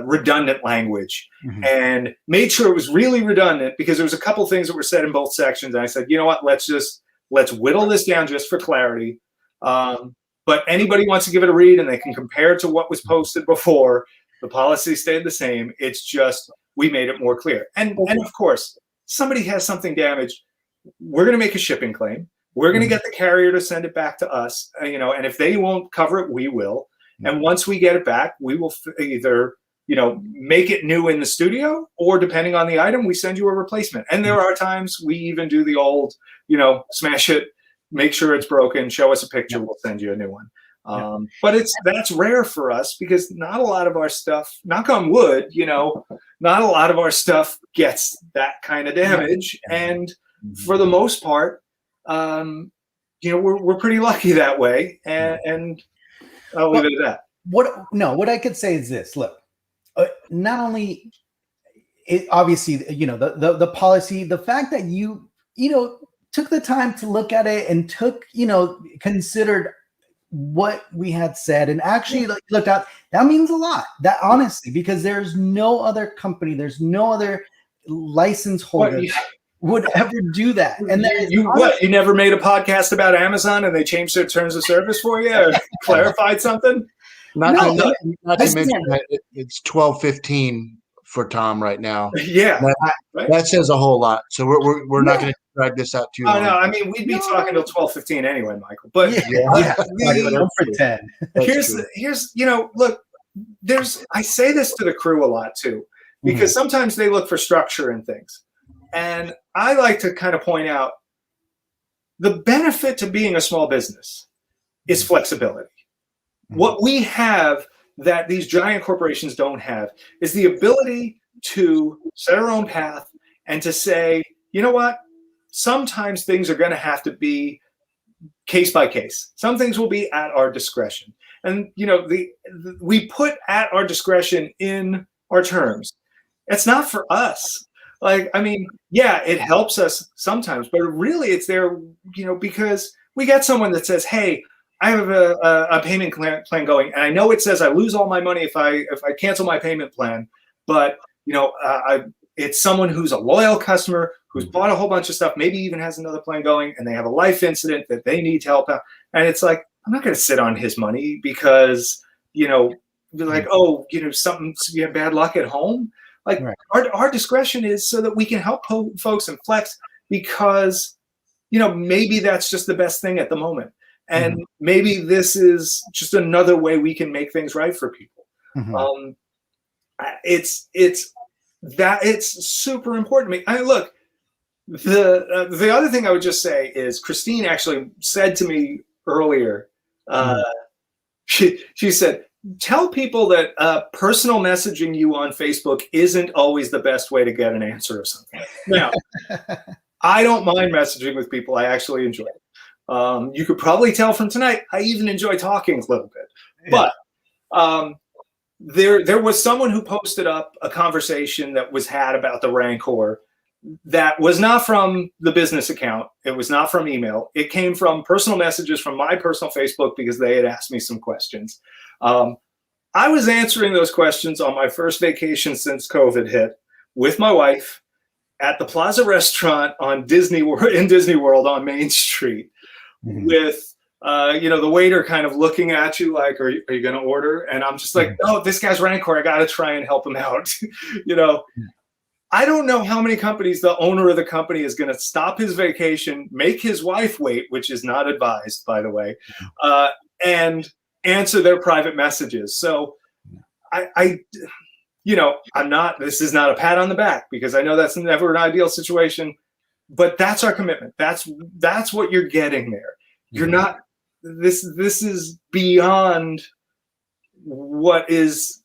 redundant language, and made sure it was really redundant, because there was a couple things that were said in both sections. And I said, you know what, let's whittle this down just for clarity. But anybody wants to give it a read, and they can compare it to what was posted before. The policy stayed the same. It's just, we made it more clear. And of course, somebody has something damaged, we're going to make a shipping claim. We're going to get the carrier to send it back to us, and if they won't cover it, we will. And once we get it back, we will either, make it new in the studio, or depending on the item, we send you a replacement. And there are times we even do the old, smash it, make sure it's broken, show us a picture, we'll send you a new one. But that's rare for us, because not a lot of our stuff, knock on wood, not a lot of our stuff gets that kind of damage. And for the most part, we're pretty lucky that way. And I'll leave it at that. What I could say is this: look, not only obviously, the policy, the fact that you took the time to look at it and considered what we had said and actually looked at, that means a lot. That honestly, because there's no other company, there's no other license holder would ever do that. And then you never made a podcast about Amazon and they changed their terms of service for you, or clarified something? Not to mention that it's 12:15 for Tom right now. Yeah, that says a whole lot. So we're not going to drag this out too long. No, I mean, we'd be talking till 12:15 anyway, Michael. But don't pretend. Here's look, I say this to the crew a lot too, because sometimes they look for structure in things. And I like to kind of point out, the benefit to being a small business is flexibility. What we have that these giant corporations don't have is the ability to set our own path and to say, you know what, sometimes things are going to have to be case by case. Some things will be at our discretion. And, you know, we put at our discretion in our terms. It's not for us. Like, I mean, yeah, it helps us sometimes, but really it's there, you know, because we got someone that says, hey, I have a payment plan going, and I know it says I lose all my money if I cancel my payment plan, but you know, it's someone who's a loyal customer who's bought a whole bunch of stuff, maybe even has another plan going, and they have a life incident that they need to help out, and it's like, I'm not going to sit on his money because, you know, like, oh, you know, something, you have bad luck at home. Like, our discretion is so that we can help folks and flex because, you know, maybe that's just the best thing at the moment. And maybe this is just another way we can make things right for people. It's super important to me. I mean, look, the other thing I would just say is Christine actually said to me earlier, she said, tell people that personal messaging you on Facebook isn't always the best way to get an answer or something. Now, I don't mind messaging with people. I actually enjoy it. You could probably tell from tonight, I even enjoy talking a little bit. Yeah. But there was someone who posted up a conversation that was had about the Rancor that was not from the business account. It was not from email. It came from personal messages from my personal Facebook because they had asked me some questions. I was answering those questions on my first vacation since COVID hit with my wife at the Plaza Restaurant on Disney World on Main Street. With you know, the waiter kind of looking at you like, are you going to order? And I'm just like, oh, this guy's Rancor. I got to try and help him out. You know, I don't know how many companies the owner of the company is going to stop his vacation, make his wife wait, which is not advised, by the way, and answer their private messages. So I you know, this is not a pat on the back because I know that's never an ideal situation. But that's our commitment. That's what you're getting there. You're not. This is beyond what is,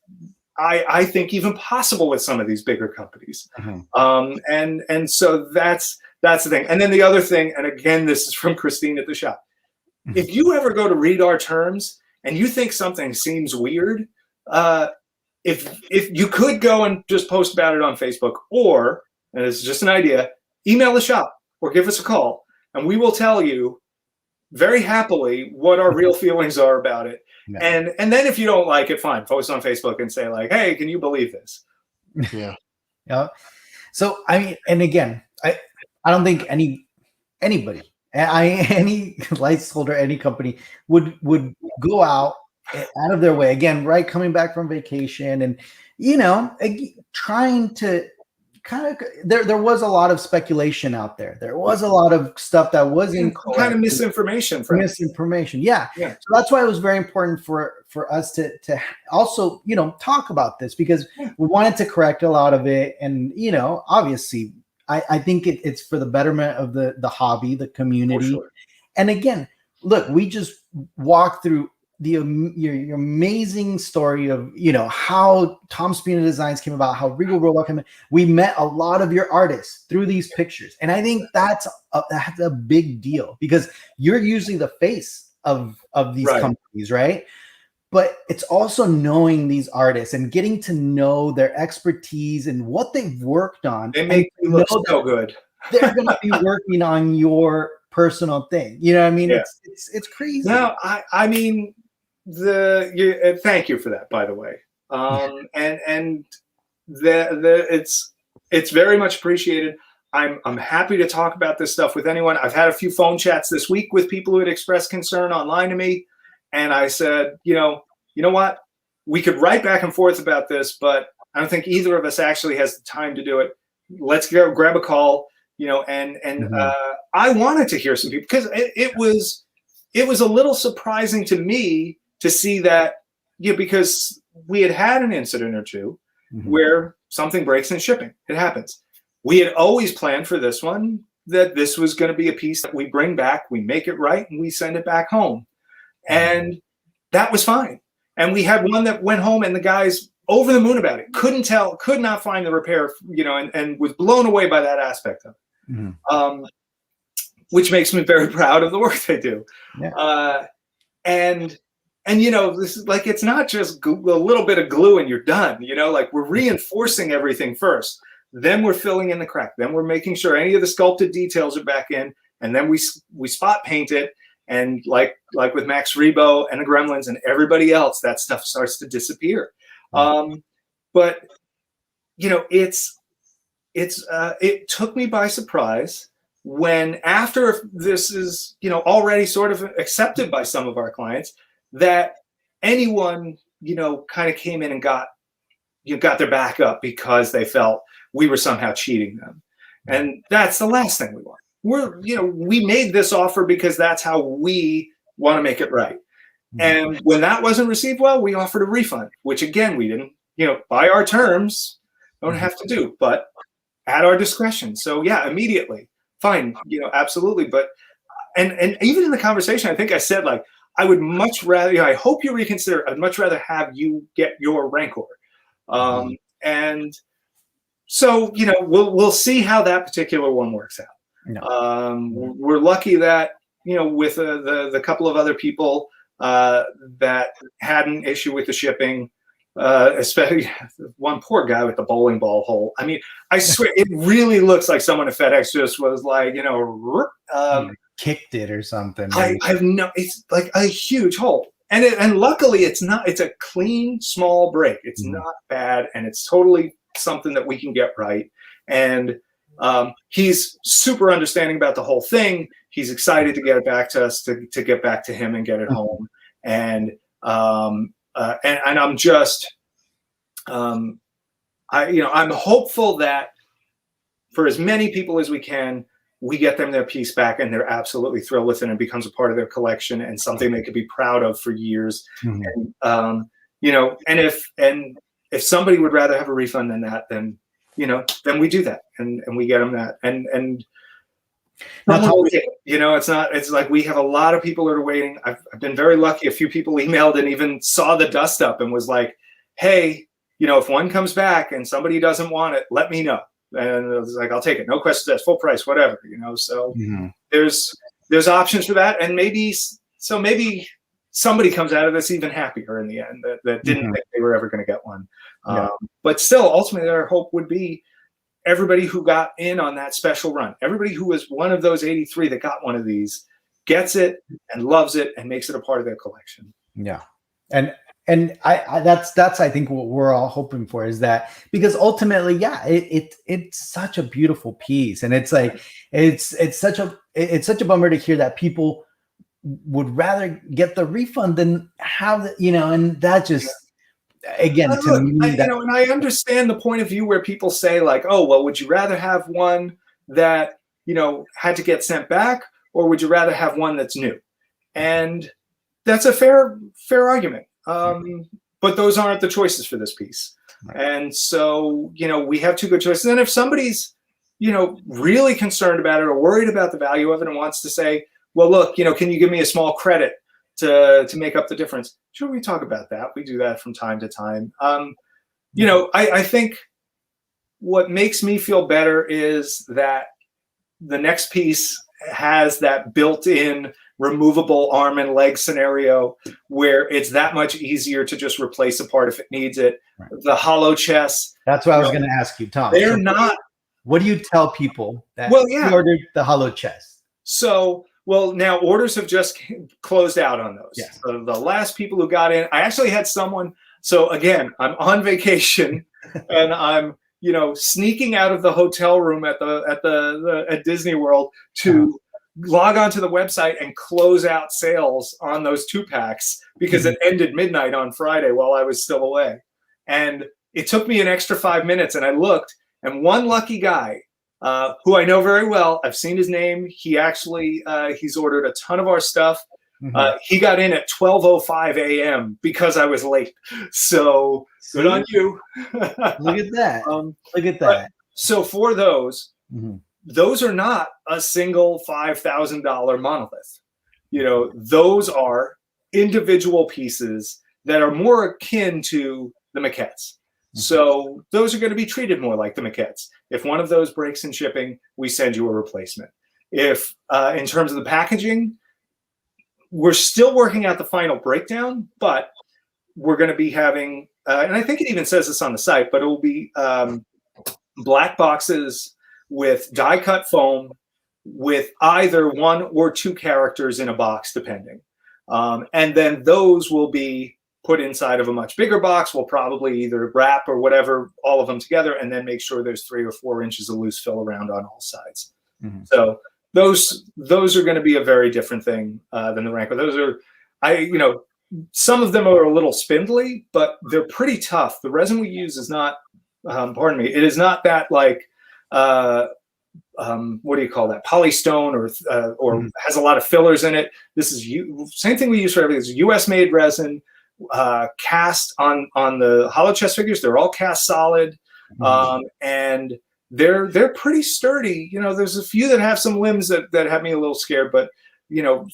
I think, even possible with some of these bigger companies. And so that's the thing. And then the other thing, and again, this is from Christine at the shop. If you ever go to read our terms and you think something seems weird, if you could go and just post about it on Facebook, or, and it's just an idea, email the shop or give us a call, and we will tell you very happily what our real feelings are about it. And then if you don't like it, fine, post on Facebook and say like, hey, can you believe this? Yeah. So I mean, and again, I don't think anybody, any license holder, any company would go out of their way, again, right, coming back from vacation and, you know, trying to kind of, there was a lot of speculation out there. There was a lot of stuff that was kind of misinformation. Yeah. So that's why it was very important for us to also, you know, talk about this, because we wanted to correct a lot of it. And, you know, obviously I think it's for the betterment of the hobby, the community. Sure. And again, look, we just walked through your amazing story of, you know, how Tom Spina Designs came about, how Regal Robot came in. We met a lot of your artists through these pictures. And I think that's a big deal, because you're usually the face of these companies, right? But it's also knowing these artists and getting to know their expertise and what they've worked on. They make you look so good. They're going to be working on your personal thing. You know what I mean? Yeah. It's crazy. No, I mean, thank you for that, by the way. And it's very much appreciated. I'm happy to talk about this stuff with anyone. I've had a few phone chats this week with people who had expressed concern online to me. And I said, you know what? We could write back and forth about this, but I don't think either of us actually has the time to do it. Let's go grab a call, you know, and I wanted to hear some people, because it was a little surprising to me to see that, you know, because we had an incident or two where something breaks in shipping. It happens. We had always planned for this one that this was going to be a piece that we bring back, we make it right, and we send it back home. And that was fine. And we had one that went home and the guy's over the moon about it. Could not find the repair, and was blown away by that aspect of it. Which makes me very proud of the work they do. Yeah. And this is like, it's not just a little bit of glue and you're done, like we're reinforcing everything first. Then we're filling in the crack. Then we're making sure any of the sculpted details are back in. And then we spot paint it. And like with Max Rebo and the Gremlins and everybody else, that stuff starts to disappear. But it took me by surprise when, after this is already sort of accepted by some of our clients, that anyone kind of came in and got their back up because they felt we were somehow cheating them. And that's the last thing we want. We made this offer because that's how we want to make it right. And when that wasn't received well, we offered a refund, which again, we didn't, by our terms, don't have to do, but at our discretion. So yeah, immediately, fine, absolutely. But, and even in the conversation, I think I said, like, I would much rather, I hope you reconsider, I'd much rather have you get your Rancor. And so, we'll see how that particular one works out. We're lucky that, with the couple of other people that had an issue with the shipping, especially one poor guy with the bowling ball hole. I mean, I swear it really looks like someone at FedEx just was like, kicked it or something. It's like a huge hole. And luckily it's a clean, small break. It's not bad. And it's totally something that we can get right. And he's super understanding about the whole thing. He's excited to get it back to us, to get back to him and get it home. And I'm just, I'm hopeful that for as many people as we can, we get them their piece back and they're absolutely thrilled with it and it becomes a part of their collection and something they could be proud of for years. And, and if somebody would rather have a refund than that, then we do that and we get them that. And it's like we have a lot of people that are waiting. I've been very lucky. A few people emailed and even saw the dust up and was like, hey, if one comes back and somebody doesn't want it, let me know. And it was like, I'll take it. No questions asked, full price, whatever, so there's options for that. And maybe somebody comes out of this even happier in the end that didn't think they were ever going to get one. But still, ultimately, our hope would be everybody who got in on that special run, everybody who was one of those 83 that got one of these, gets it and loves it and makes it a part of their collection. Yeah. And that's I think what we're all hoping for, is that, because ultimately, it's such a beautiful piece. And it's like, it's such a bummer to hear that people would rather get the refund than have and that just, again, to me, and I understand the point of view where people say like, oh, well, would you rather have one that, had to get sent back, or would you rather have one that's new? And that's a fair argument. But those aren't the choices for this piece. And so, we have two good choices. And if somebody's, really concerned about it or worried about the value of it and wants to say, well, look, can you give me a small credit to make up the difference? Sure, we talk about that. We do that from time to time. I think what makes me feel better is that the next piece has that built-in removable arm and leg scenario where it's that much easier to just replace a part if it needs it. Right. The hollow chests. That's what I was going to ask you, Tom. They're not. What do you tell people that ordered the hollow chest? So, now orders have just closed out on those. Yes. So the last people who got in, I actually had someone. So again, I'm on vacation and I'm, sneaking out of the hotel room at Disney World to log onto the website and close out sales on those 2-packs because it ended midnight on Friday while I was still away. And it took me an extra 5 minutes and I looked, and one lucky guy who I know very well, I've seen his name. He actually, he's ordered a ton of our stuff. He got in at 12:05 a.m. because I was late. So good on you. Look at that. Look at that. So for those, those are not a single $5,000 monolith. You know, those are individual pieces that are more akin to the maquettes. So those are going to be treated more like the maquettes. If one of those breaks in shipping, we send you a replacement. If in terms of the packaging, we're still working out the final breakdown, but we're going to be having, and I think it even says this on the site, but it will be black boxes with die-cut foam with either 1 or 2 characters in a box, depending. And then those will be put inside of a much bigger box. We'll probably either wrap or whatever, all of them together, and then make sure there's 3 or 4 inches of loose fill around on all sides. So those are going to be a very different thing than the Rancor. Those are, some of them are a little spindly, but they're pretty tough. The resin we use is not, it is not that like, what do you call that? Polystone or has a lot of fillers in it. This is same thing we use for everything. It's US made resin, cast on the hollow chest figures. They're all cast solid, and they're pretty sturdy. You know, there's a few that have some limbs that have me a little scared, but you know,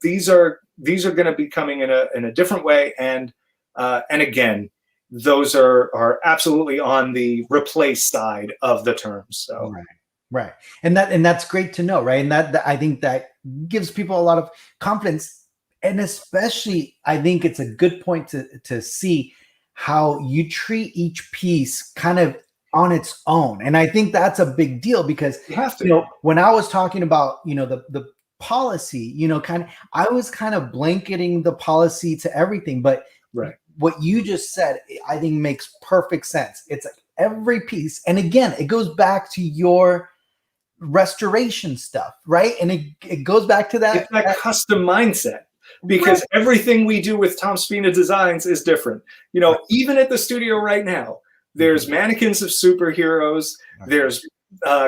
these are going to be coming in a different way, and again, those are absolutely on the replace side of the term. So right, and that's great to know, right? And that I think that gives people a lot of confidence, and especially I think it's a good point to see how you treat each piece kind of on its own, and I think that's a big deal because you have to. You know, when I was talking about the policy, I was kind of blanketing the policy to everything, but what you just said, I think makes perfect sense. It's like every piece, and again, it goes back to your restoration stuff, right? And it goes back to that, custom mindset, because everything we do with Tom Spina Designs is different. You know, even at the studio right now, there's mannequins of superheroes, there's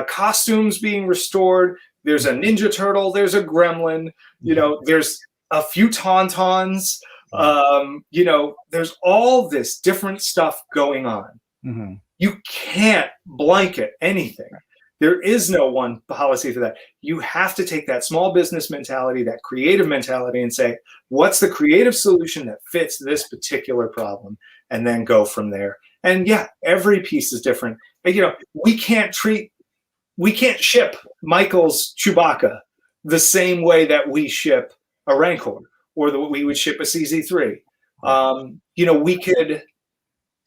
costumes being restored, there's a Ninja Turtle, there's a Gremlin, you know, there's a few Tauntauns, you know, there's all this different stuff going on. You can't blanket anything. There is no one policy for that. You have to take that small business mentality, that creative mentality, and say, what's the creative solution that fits this particular problem? And then go from there. And yeah, every piece is different. And, you know, we can't ship Michael's Chewbacca the same way that we ship a Rancor or that we would ship a CZ3. You know, we could,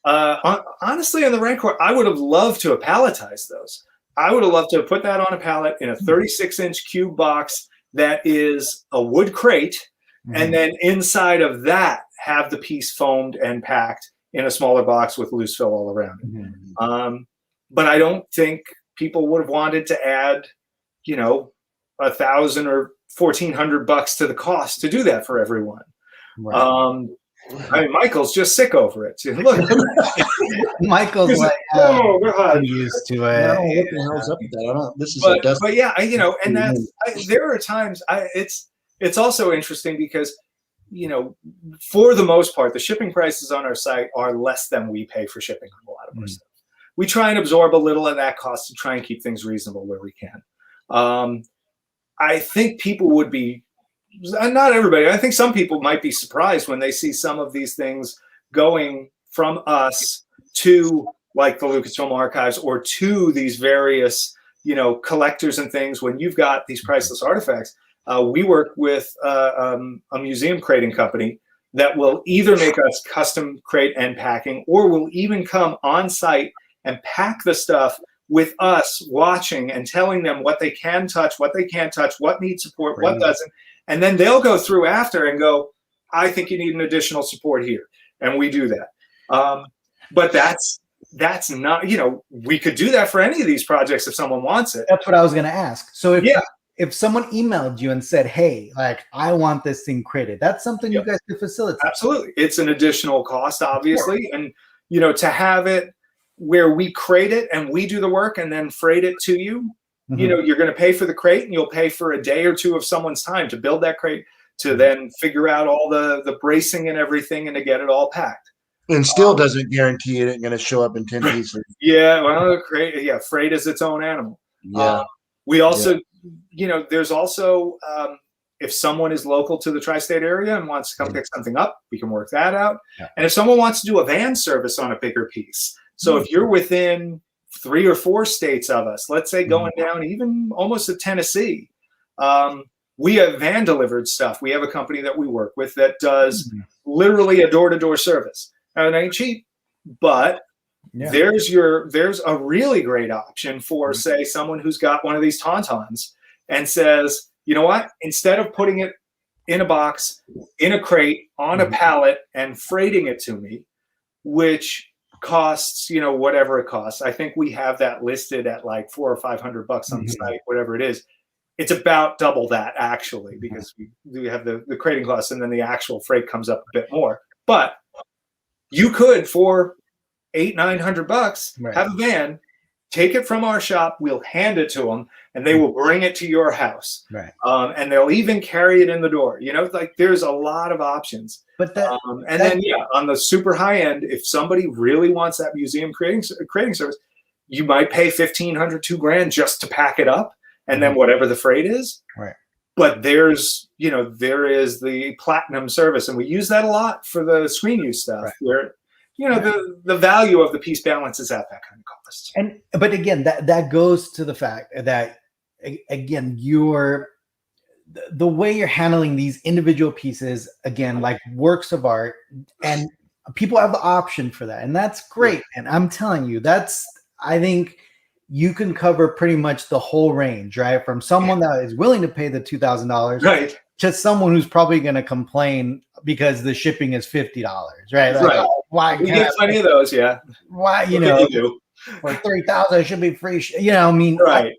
honestly, on the Rancor, I would have loved to have palletized those. I would have loved to have put that on a pallet in a 36-inch cube box that is a wood crate, and then inside of that have the piece foamed and packed in a smaller box with loose fill all around it. But I don't think people would have wanted to add, you know, $1,000 or $1,400 to the cost to do that for everyone. I mean, Michael's just sick over it. Look, Michael's like, I'm used to it. No, what the hell's up with that? I don't. This is but yeah, you know, and there are times it's also interesting because, you know, for the most part, the shipping prices on our site are less than we pay for shipping on a lot of our stuff. We try and absorb a little of that cost to try and keep things reasonable where we can. I think people would be, not everybody, I think some people might be surprised when they see some of these things going from us to like the Lucasfilm archives or to these various, you know, collectors and things. When you've got these priceless artifacts, we work with a museum crating company that will either make us custom crate and packing, or will even come on site and pack the stuff with us watching and telling them what they can touch, what they can't touch, what needs support, what doesn't. And then they'll go through after and go, I think you need an additional support here. And we do that. But that's not, you know, we could do that for any of these projects if someone wants it. That's what I was going to ask. So if someone emailed you and said, hey, like, I want this thing created, that's something you guys could facilitate. Absolutely. It's an additional cost, obviously. And, you know, to have it where we crate it and we do the work and then freight it to you, you know, you're going to pay for the crate and you'll pay for a day or two of someone's time to build that crate, to then figure out all the bracing and everything and to get it all packed. And still doesn't guarantee it ain't going to show up in 10 pieces. Yeah, well, freight is its own animal. Yeah. We also, there's also, if someone is local to the tri-state area and wants to come pick something up, we can work that out. Yeah. And if someone wants to do a van service on a bigger piece, so if you're within 3 or 4 states of us, let's say going down even almost to Tennessee, we have van delivered stuff. We have a company that we work with that does literally a door-to-door service. Now, it ain't cheap, but there's a really great option for, say, someone who's got one of these Tauntauns and says, you know what, instead of putting it in a box, in a crate, on a pallet and freighting it to me, which costs, whatever it costs. I think we have that listed at like $400 or $500 on the site, whatever it is. It's about double that actually, because we have the crating costs and then the actual freight comes up a bit more. But you could, for $800-900, have a van, take it from our shop, we'll hand it to them, and they will bring it to your house. Right. And they'll even carry it in the door. Like there's a lot of options. But then on the super high end, if somebody really wants that museum creating service, you might pay $1,500, $2,000 just to pack it up, and then whatever the freight is. Right. But there is the platinum service, and we use that a lot for the screen use stuff, where the value of the piece balances out that kind of cost. But again, that goes to the fact that, again, the way you're handling these individual pieces, again, like works of art, and people have the option for that, and that's great. And I'm telling you, I think you can cover pretty much the whole range, right? From someone that is willing to pay the $2,000, right, to someone who's probably going to complain because the shipping is $50, right? Like, right. Why? We get plenty of those, yeah. Why, for $3,000 it should be free. Right.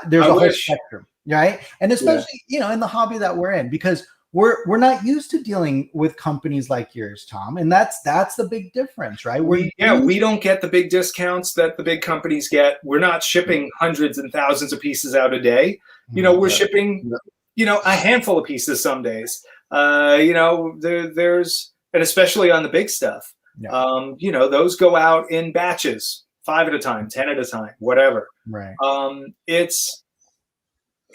There's a whole spectrum, right? And especially, in the hobby that we're in, because we're not used to dealing with companies like yours, Tom, and that's the big difference, right? We don't get the big discounts that the big companies get. We're not shipping hundreds and thousands of pieces out a day. We're shipping, a handful of pieces some days. There's, and especially on the big stuff, those go out in batches, 5 at a time, 10 at a time, whatever. Right.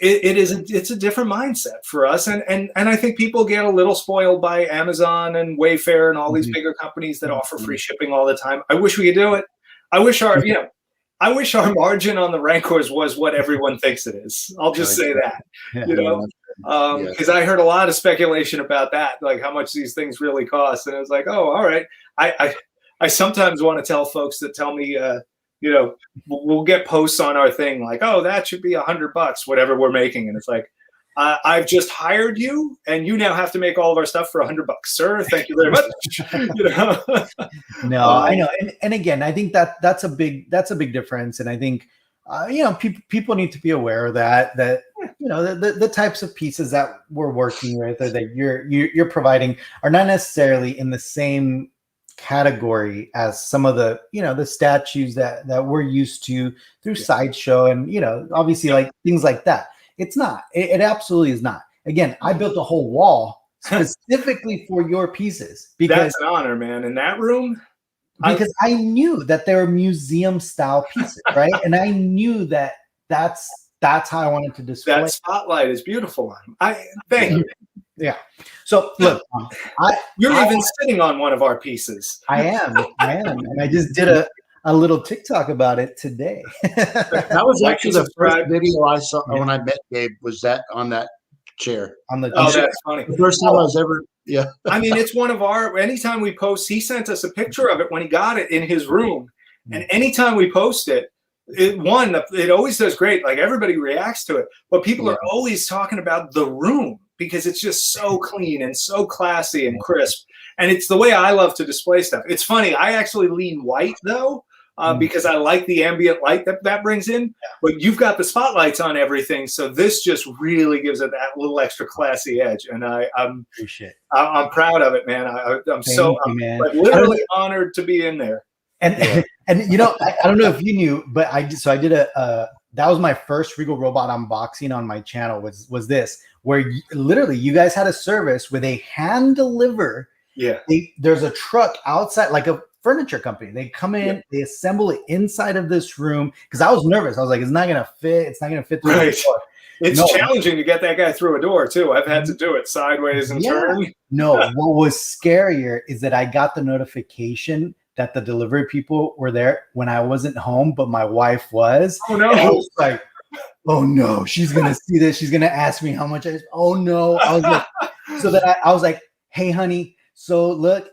It's a different mindset for us, and I think people get a little spoiled by Amazon and Wayfair and all these bigger companies that offer free shipping all the time. I wish we could do it. I wish our margin on the Rancors was what everyone thinks it is. I'll just say that, because I heard a lot of speculation about that, like how much these things really cost, and I was like, oh, all right. I sometimes want to tell folks that tell me, we'll get posts on our thing like, oh, that should be $100, whatever we're making. And it's like, I've just hired you and you now have to make all of our stuff for $100, sir. Thank you very much. No, I know. And again, I think that's a big difference. And I think, people need to be aware of that, the types of pieces that we're working with or that you're providing are not necessarily in the same category as some of the the statues that we're used to through Sideshow and obviously like things like that. It's not. It absolutely is not. Again, I built a whole wall specifically for your pieces because that's an honor, man. In that room, because I knew that they were museum style pieces, right? And I knew that that's how I wanted to display. That spotlight is beautiful. Thank you. Yeah. So look, you're even sitting on one of our pieces. I am, and I just did a little TikTok about it today. That was actually the first video I saw when I met Gabe. Was that on that chair? That's funny. The first time I was ever. Yeah. I mean, it's one of our. Anytime we post, he sent us a picture of it when he got it in his room, and anytime we post it. It always does great. Like everybody reacts to it, but people are always talking about the room because it's just so clean and so classy and crisp. And it's the way I love to display stuff. It's funny. I actually lean white though, because I like the ambient light that brings in, but you've got the spotlights on everything. So this just really gives it that little extra classy edge. And I'm proud of it, man. I'm like literally honored to be in there. And and I don't know if you knew, but I did that was my first Regal robot unboxing on my channel was this, where literally you guys had a service where they hand deliver. Yeah. There's a truck outside, furniture company. They come in, they assemble it inside of this room because I was nervous. I was like, it's not gonna fit. It's not gonna fit through the door. It's challenging to get that guy through a door too. I've had to do it sideways and turn. No, what was scarier is that I got the notification that the delivery people were there when I wasn't home, but my wife was. Oh no! I was like, oh no, she's gonna see this. She's gonna ask me how much I. Oh no! I was like, so that I was like, hey, honey. So look,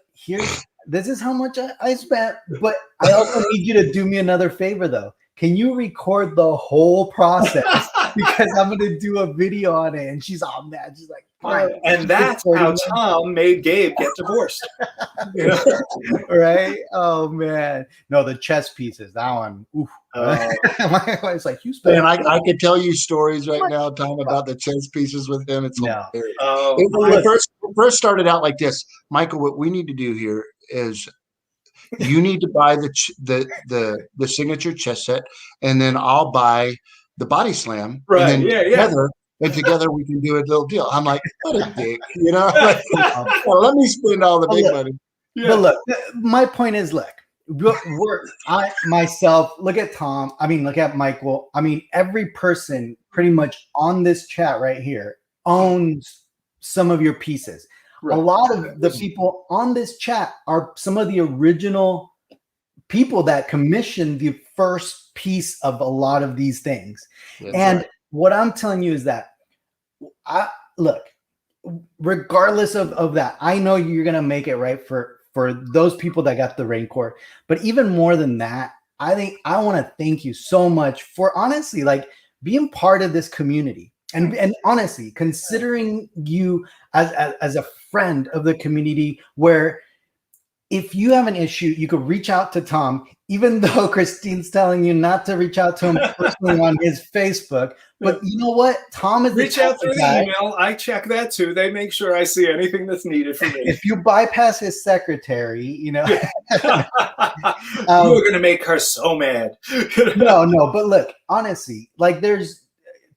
this is how much I spent, but I also need you to do me another favor though. Can you record the whole process because I'm gonna do a video on it? And she's all mad. She's like, fine. And that's how Tom made Gabe get divorced. Right? Oh man. No, the chess pieces. That one. Oof. My wife's like, you spent. And I could tell you stories right now, Tom, about the chess pieces with him. It's hilarious. It first started out like this, Michael. What we need to do here is you need to buy the signature chess set, and then I'll buy the body slam. Right. And then together we can do a little deal. I'm like, what a dick, like, let me spend all the big money. Yeah. But look, my point is, look, I myself, look at Tom. I mean, look at Michael. I mean, every person pretty much on this chat right here owns some of your pieces. Right. A lot of the people on this chat are some of the original people that commissioned the first piece of a lot of these things. That's and what I'm telling you is that, look, regardless of that, I know you're going to make it right for those people that got the Raincore. But even more than that, I think I want to thank you so much for honestly, like, being part of this community. And honestly, considering you as a friend of the community, where if you have an issue, you could reach out to Tom, even though Christine's telling you not to reach out to him personally on his Facebook. But you know what? Tom is reach out through the email. I check that too. They make sure I see anything that's needed for me. If you bypass his secretary, you are going to make her so mad. No. But look, honestly, like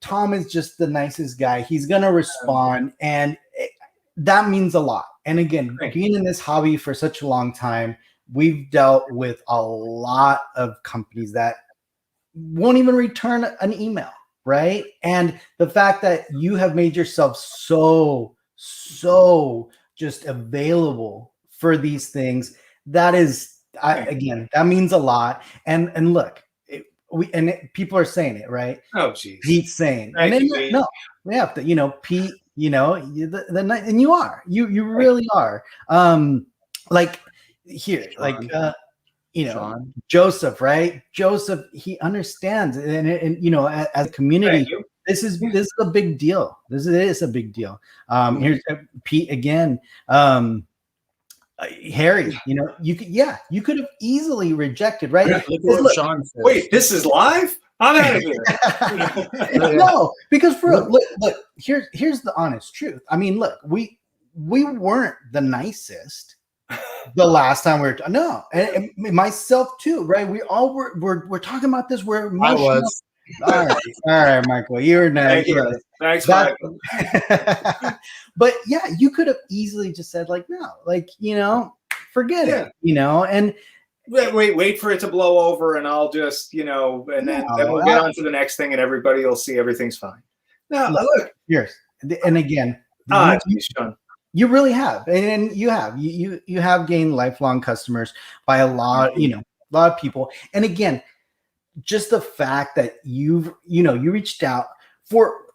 Tom is just the nicest guy. He's going to respond, and that means a lot. And again, being in this hobby for such a long time, we've dealt with a lot of companies that won't even return an email, right? And the fact that you have made yourself so just available for these things, that is, again, that means a lot. And look, people are saying it, right? Oh, geez. Pete's saying, and then we have to, Pete, and you are, you really are. Like here, Sean. Sean. Joseph, right? Joseph, he understands, and as a community, this is a big deal. This is a big deal. Here's Pete again. Harry, you could have easily rejected, right? Look what Sean says. Wait, this is live? I'm out of here. No, because look, here's the honest truth. I mean, look, we weren't the nicest the last time we were and myself too, right? We all we're talking about this. We're emotional. I was. All right, Michael, you're nice. Thanks, Michael. But yeah, you could have easily just said like, no, like, forget it, and wait for it to blow over, and I'll just, and then we'll get on to the next thing, and everybody will see everything's fine. No, look. Here's, and again, you really have, and you have gained lifelong customers by a lot of people, and again, just the fact that you reached out for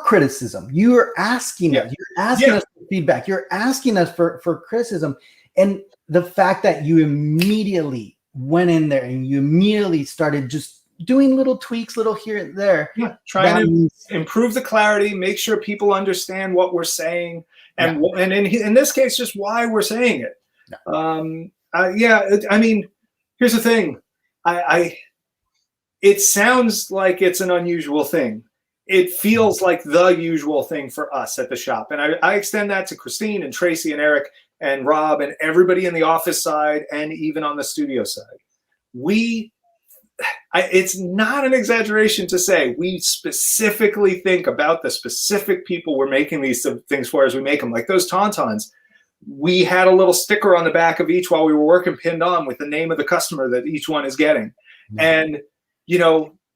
criticism. You're asking us for feedback. You're asking us for criticism. And the fact that you immediately went in there and you immediately started just doing little tweaks, little here and there. Yeah, trying to improve the clarity, make sure people understand what we're saying, and in this case, just why we're saying it. I mean, here's the thing. It sounds like it's an unusual thing. It feels like the usual thing for us at the shop. And I extend that to Christine and Tracy and Eric and Rob and everybody in the office side and even on the studio side. It's not an exaggeration to say we specifically think about the specific people we're making these things for as we make them. Like those Tauntauns, we had a little sticker on the back of each while we were working pinned on with the name of the customer that each one is getting. And,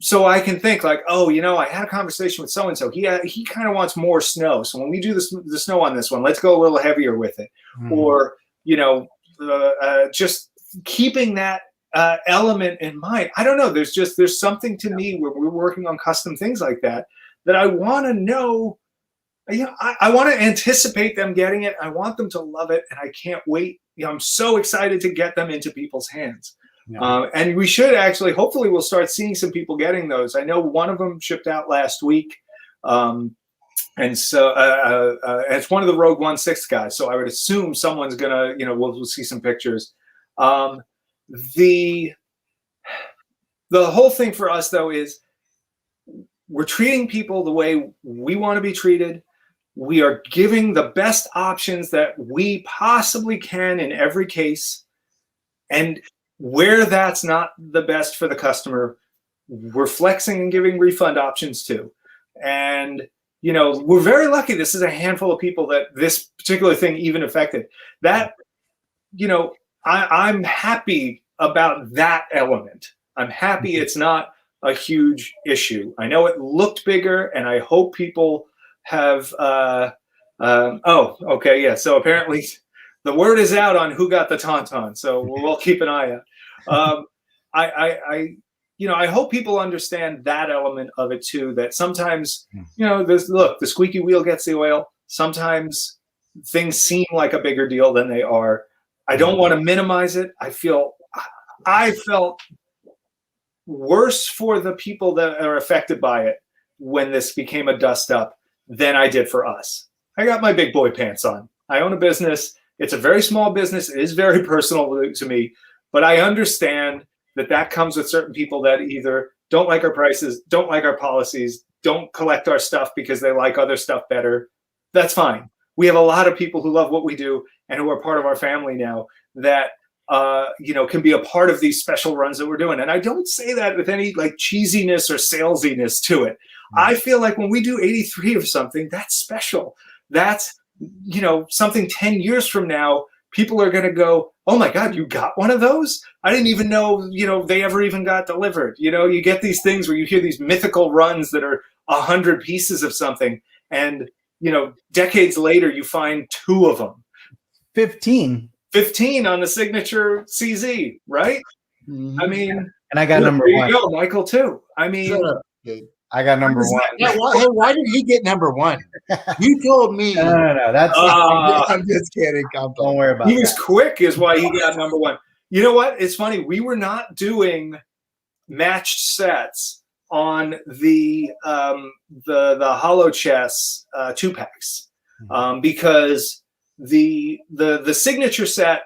so I can think like, oh, I had a conversation with so-and-so. He kind of wants more snow. So when we do the snow on this one, let's go a little heavier with it. Or, just keeping that element in mind. I don't know. There's something to me where we're working on custom things like that I want to know. I want to anticipate them getting it. I want them to love it, and I can't wait. I'm so excited to get them into people's hands. And we should actually, hopefully, we'll start seeing some people getting those. I know one of them shipped out last week, and so it's one of the Rogue 1/6 guys. So I would assume someone's gonna, we'll see some pictures. The whole thing for us though is we're treating people the way we want to be treated. We are giving the best options that we possibly can in every case. And where that's not the best for the customer, we're flexing and giving refund options too. And, we're very lucky. This is a handful of people that this particular thing even affected. That, I'm happy about that element. I'm happy it's not a huge issue. I know it looked bigger, and I hope people have so apparently the word is out on who got the tauntaun, so we'll keep an eye out. I hope people understand that element of it too, that sometimes the squeaky wheel gets the oil. Sometimes things seem like a bigger deal than they are. I don't want to minimize it. I felt worse for the people that are affected by it when this became a dust up than I did for us. I got my big boy pants on. I own a business. It's a very small business. It is very personal to me, but I understand that comes with certain people that either don't like our prices, don't like our policies, don't collect our stuff because they like other stuff better. That's fine. We have a lot of people who love what we do and who are part of our family now that can be a part of these special runs that we're doing. And I don't say that with any like cheesiness or salesiness to it. I feel like when we do 83 of something, that's special. That's, something 10 years from now, people are going to go, oh my God, you got one of those? I didn't even know, they ever even got delivered. You get these things where you hear these mythical runs that are 100 pieces of something. And, decades later, you find 2 of them. 15 on the signature CZ, right? Mm-hmm. I mean, and I got number 1. There you go, Michael too. I mean, I got number 1. Yeah, why did he get number 1? You told me. No. That's. I'm just kidding. Don't worry about it. He was quick, is why he got number 1. You know what? It's funny. We were not doing matched sets on the hollow chess 2-packs because the signature set,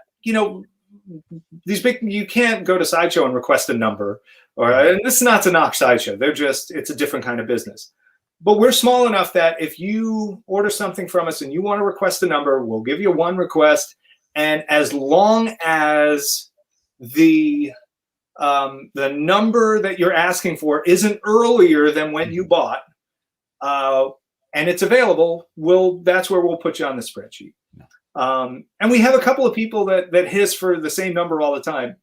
these big, you can't go to Sideshow and request a number, and this is not to knock Sideshow. It's a different kind of business. But we're small enough that if you order something from us and you want to request a number, we'll give you one request, and as long as the number that you're asking for isn't earlier than when you bought, and it's available, that's where we'll put you on the spreadsheet. And we have a couple of people that hiss for the same number all the time.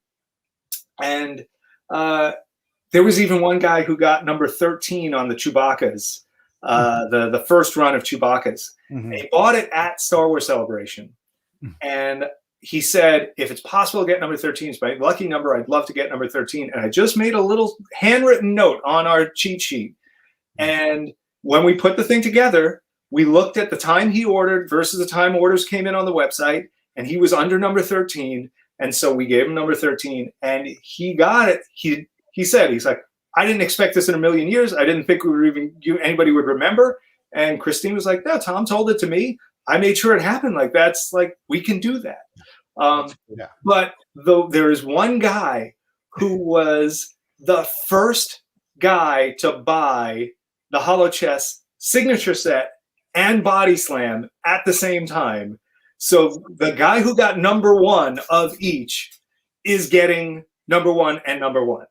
And there was even one guy who got number 13 on the Chewbaccas, the first run of Chewbaccas. Mm-hmm. He bought it at Star Wars Celebration. Mm-hmm. And he said, if it's possible to get number 13, it's my lucky number. I'd love to get number 13. And I just made a little handwritten note on our cheat sheet. And when we put the thing together, we looked at the time he ordered versus the time orders came in on the website, and he was under number 13. And so we gave him number 13, and he got it. He said, he's like, I didn't expect this in a million years. I didn't think anybody would remember. And Christine was like, no, Tom told it to me. I made sure it happened. Like, that's like, we can do that. But though there is one guy who was the first guy to buy the Hollow Chess signature set and Body Slam at the same time. So the guy who got number 1 of each is getting number 1 and number 1.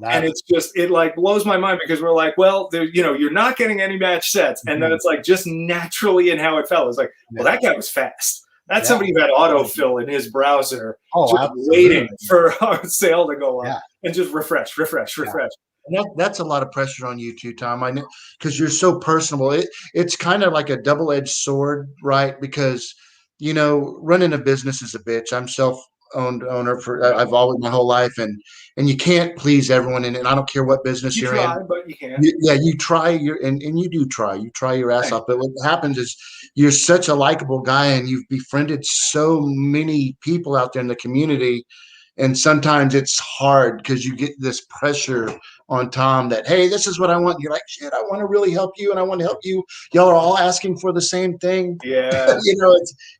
And it's just, it like blows my mind because we're like, well, you're not getting any match sets. And then it's like just naturally in how it fell. It's like, well, that guy was fast. That's somebody who had autofill in his browser, Oh, just waiting for our sale to go up and just refresh. And that's a lot of pressure on you too, Tom. I know, because you're so personable. It's kind of like a double-edged sword, right? Because running a business is a bitch. I'm self-owned owner I've always my whole life, and you can't please everyone. And I don't care what business you're in. But you can't. You try and you do try. You try your ass off. But what happens is you're such a likable guy, and you've befriended so many people out there in the community. And sometimes it's hard because you get this pressure on Tom that, hey, this is what I want. You're like, shit, I want to really help you, and I want to help you. Y'all are all asking for the same thing. Yeah.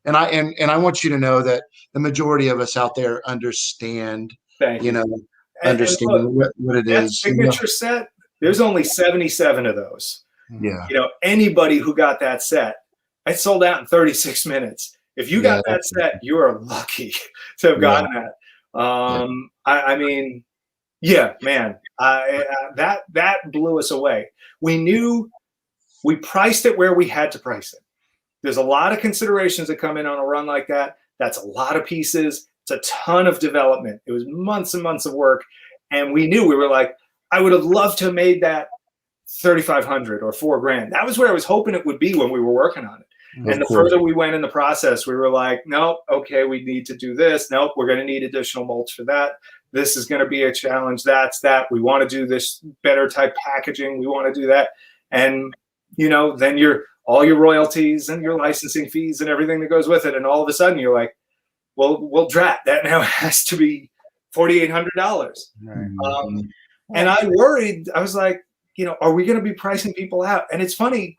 And I want you to know that the majority of us out there understand, understand what it is. Signature set, there's only 77 of those. Yeah. Anybody who got that set, I sold out in 36 minutes. If you got that set, you are lucky to have gotten that. I mean, man, that blew us away. We priced it where we had to price it. There's a lot of considerations that come in on a run like that. That's a lot of pieces. It's a ton of development. It was months and months of work. And we were like, I would have loved to have made that 3,500 or $4,000. That was where I was hoping it would be when we were working on it. And the further we went in the process, we were like, nope, okay, we need to do this. Nope, we're going to need additional mulch for that. This is going to be a challenge. That's that. We want to do this better type packaging. We want to do that. And, then all your royalties and your licensing fees and everything that goes with it. And all of a sudden you're like, well, drat, that now has to be $4,800. Right. And I worried, I was like, are we going to be pricing people out? And it's funny.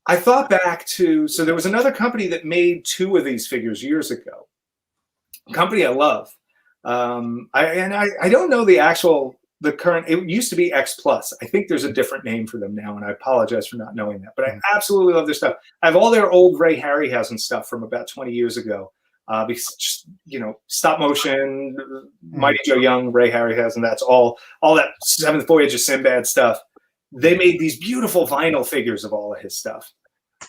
I thought back to, so there was another company that made 2 of these figures years ago. A company I love. I don't know the current, it used to be X Plus. I think there's a different name for them now, and I apologize for not knowing that. But I absolutely love their stuff. I have all their old Ray Harryhausen stuff from about 20 years ago. Because just, stop motion, Mighty Joe Young, Ray Harryhausen, that's all that Seventh Voyage of Sinbad stuff. They made these beautiful vinyl figures of all of his stuff.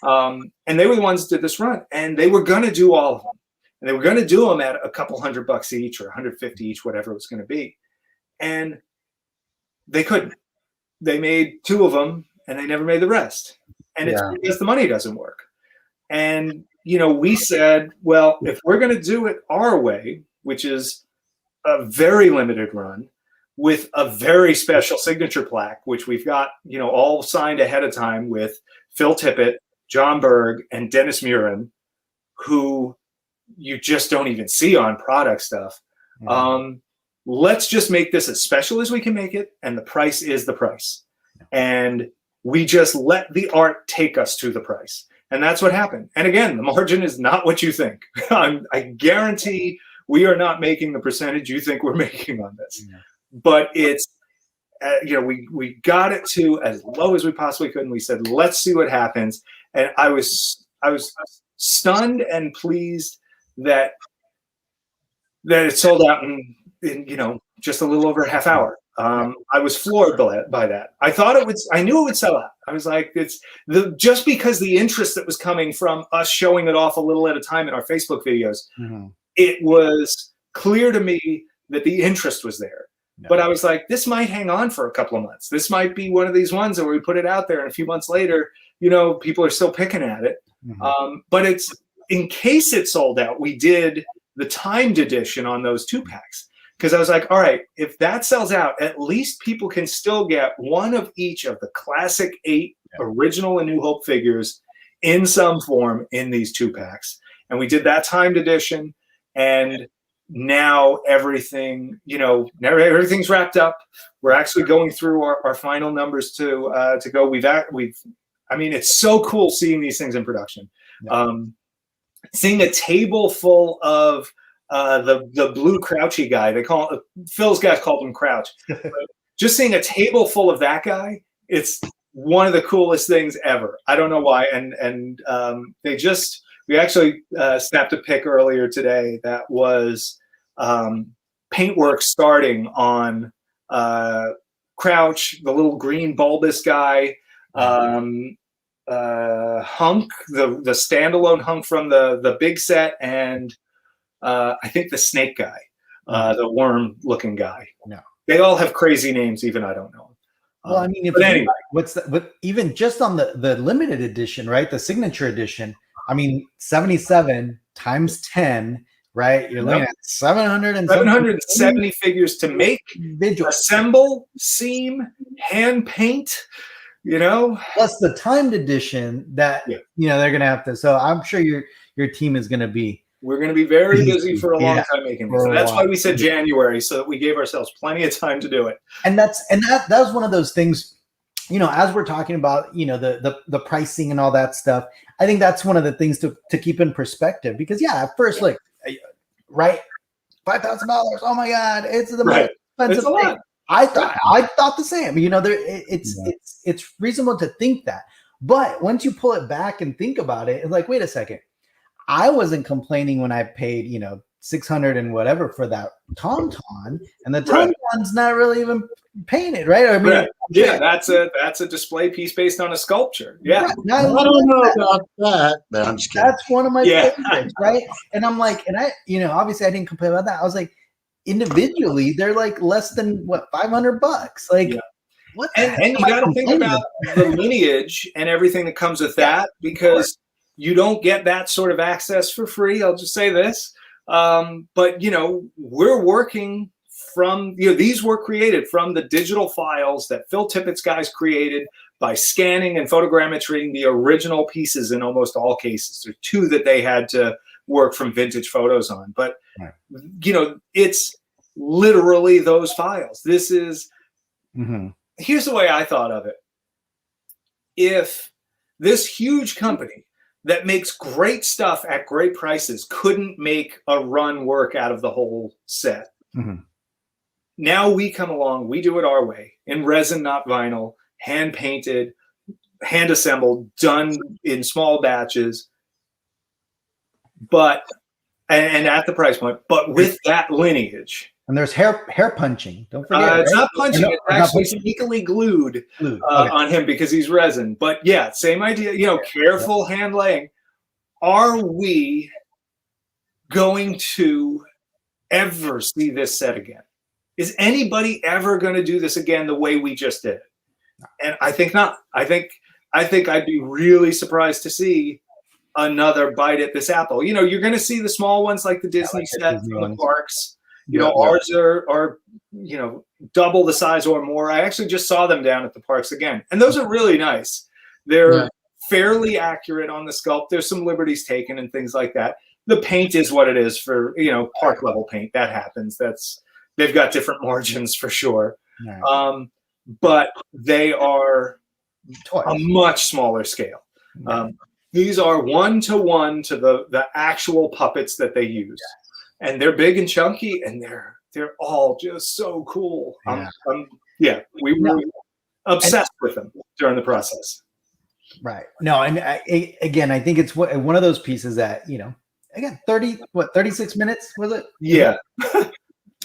And they were the ones that did this run. And they were going to do all of them. And they were going to do them at a couple $100 each or 150 each, whatever it was going to be. And they couldn't. They made 2 of them, and they never made the rest. And it's because the money doesn't work. And, we said, well, if we're going to do it our way, which is a very limited run, with a very special signature plaque, which we've got, all signed ahead of time with Phil Tippett, John Berg, and Dennis Murin, who you just don't even see on product stuff. Let's just make this as special as we can make it, and the price is the price. And we just let the art take us to the price. And that's what happened. And again, the margin is not what you think. I guarantee we are not making the percentage you think we're making on this. But it's, we got it to as low as we possibly could, and we said, let's see what happens. And I was stunned and pleased that it sold out in just a little over a half hour. I was floored by that. I knew it would sell out. I was like, just because the interest that was coming from us showing it off a little at a time in our Facebook videos, it was clear to me that the interest was there. But I was like, this might hang on for a couple of months. This might be one of these ones where we put it out there and a few months later, people are still picking at it. But it's, in case it sold out, we did the timed edition on those 2-packs. Because I was like, all right, if that sells out, at least people can still get one of each of the classic 8 original and New Hope figures in some form in these 2-packs. And we did that timed edition. And now everything, everything's wrapped up. We're actually going through our final numbers to go. It's so cool seeing these things in production. Seeing a table full of the blue Crouchy guy. Phil's guys called him Crouch. Just seeing a table full of that guy, it's one of the coolest things ever. I don't know why. And we actually snapped a pic earlier today that was paintwork starting on Crouch, the little green bulbous guy, hunk, the standalone hunk from the big set, and I think the snake guy, the worm looking guy. No. They all have crazy names, even I don't know. Well, I mean, if anyway, even just on the limited edition, right? The signature edition, I mean, 77 times 10, right? You're looking at 770 figures to make, assemble, seam, hand paint, plus the timed edition that, they're going to have to. So I'm sure your team is going to be. We're going to be very busy for a long time making this. So that's why we said January, so that we gave ourselves plenty of time to do it. And that was one of those things, as we're talking about, the pricing and all that stuff. I think that's one of the things to keep in perspective, because at first, like, right, $5,000. Oh my God, it's the most expensive thing. I thought the same. It's reasonable to think that, but once you pull it back and think about it, it's like, wait a second. I wasn't complaining when I paid, $600 and whatever for that tauntaun, and the tauntaun's not really even painted, right? I mean, that's a display piece based on a sculpture. Yeah, I don't know about that. No, I'm just kidding. That's one of my favorites, right? And I'm like, and I, obviously I didn't complain about that. I was like, individually, they're like less than what, $500. Like, what? And you got to think about the lineage and everything that comes with that, because you don't get that sort of access for free. I'll just say this. But, we're working from, these were created from the digital files that Phil Tippett's guys created by scanning and photogrammetry the original pieces in almost all cases. There's 2 that they had to work from vintage photos on. But, it's literally those files. This is, here's the way I thought of it. If this huge company that makes great stuff at great prices couldn't make a run work out of the whole set. Now we come along, we do it our way, in resin, not vinyl, hand painted, hand assembled, done in small batches, but and at the price point, but with that lineage. And there's hair punching. Don't forget. It's not punching. It's actually sneakily glued on him because he's resin. But same idea. Careful hand laying. Are we going to ever see this set again? Is anybody ever going to do this again the way we just did it? And I think not. I think I'd be really surprised to see another bite at this apple. You're going to see the small ones like the Disney set from the parks. Ours are double the size or more. I actually just saw them down at the parks again, and those are really nice. They're fairly accurate on the sculpt. There's some liberties taken and things like that. The paint is what it is for park level paint. That happens. They've got different margins for sure. But they are a much smaller scale. These are 1-to-1 to the actual puppets that they use. And they're big and chunky, and they're all just so cool. We were obsessed with them during the process. Right. No, and I think it's one of those pieces that, again, 36 minutes, was it? Yeah.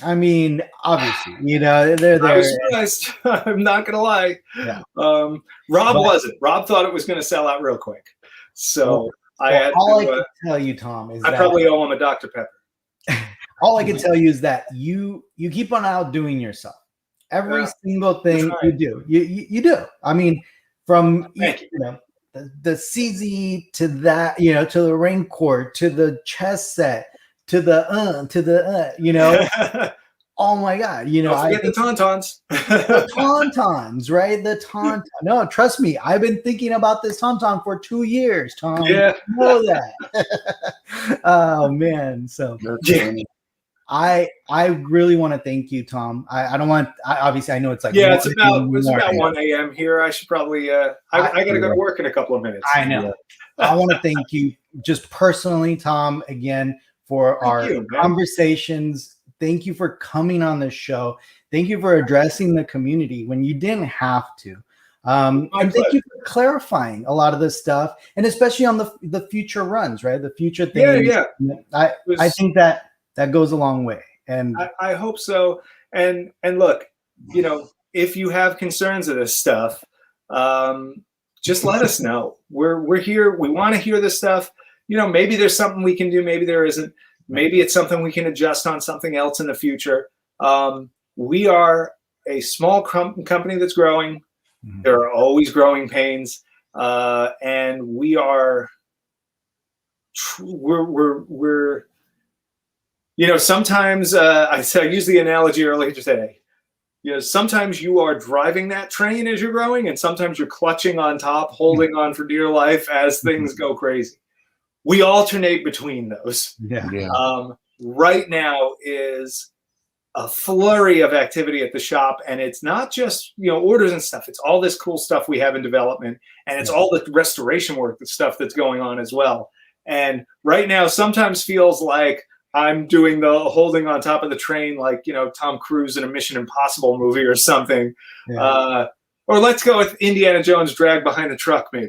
I mean, obviously, they're there. I was surprised. I'm not going to lie. Yeah. Rob wasn't. Rob thought it was going to sell out real quick. So I had all I can tell you, Tom, is I probably owe him a Dr. Pepper. All I can tell you is that you keep on outdoing yourself. Every single thing you do, you do. I mean, from the CZ to that, to the Rancor, to the chess set, to the oh my God, Don't forget the tauntauns. The tauntauns, right? The tauntaun. No, trust me, I've been thinking about this tauntaun for 2 years, Tom. Yeah. You know that. Oh man, so I really want to thank you, Tom. I don't want. Obviously, I know it's like it's about 1 a.m. here. I should probably. I got to go to work in a couple of minutes. I know. I want to thank you just personally, Tom, again for our conversations. Thank you for coming on this show. Thank you for addressing the community when you didn't have to. And thank you for clarifying a lot of this stuff, and especially on the future runs, right? The future things. Yeah. I think that goes a long way. And I hope so. And look, if you have concerns of this stuff, just let us know. We're here. We want to hear this stuff. Maybe there's something we can do. Maybe there isn't. Maybe it's something we can adjust on something else in the future. We are a small company that's growing. Mm-hmm. There are always growing pains, and we're sometimes I used the analogy earlier today. Sometimes you are driving that train as you're growing, and sometimes you're clutching on top, holding on for dear life as things go crazy. We alternate between those. Yeah. Right now is a flurry of activity at the shop, and it's not just orders and stuff. It's all this cool stuff we have in development, and it's all the restoration work, the stuff that's going on as well. And right now, sometimes feels like I'm doing the holding on top of the train, like Tom Cruise in a Mission Impossible movie or something. Yeah. Or let's go with Indiana Jones dragged behind the truck, maybe.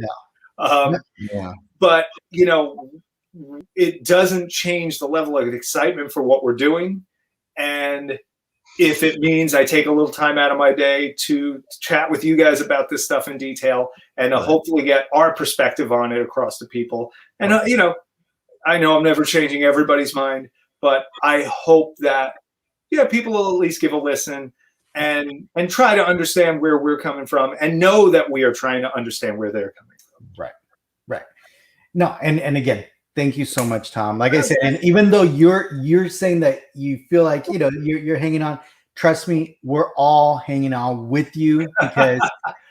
Yeah. But it doesn't change the level of excitement for what we're doing. And if it means I take a little time out of my day to chat with you guys about this stuff in detail and hopefully get our perspective on it across to people. And, I know I'm never changing everybody's mind, but I hope that, people will at least give a listen and try to understand where we're coming from and know that we are trying to understand where they're coming from. Right. No. And again, thank you so much, Tom. Like I said, and even though you're saying that you feel like, you're hanging on, trust me, we're all hanging on with you because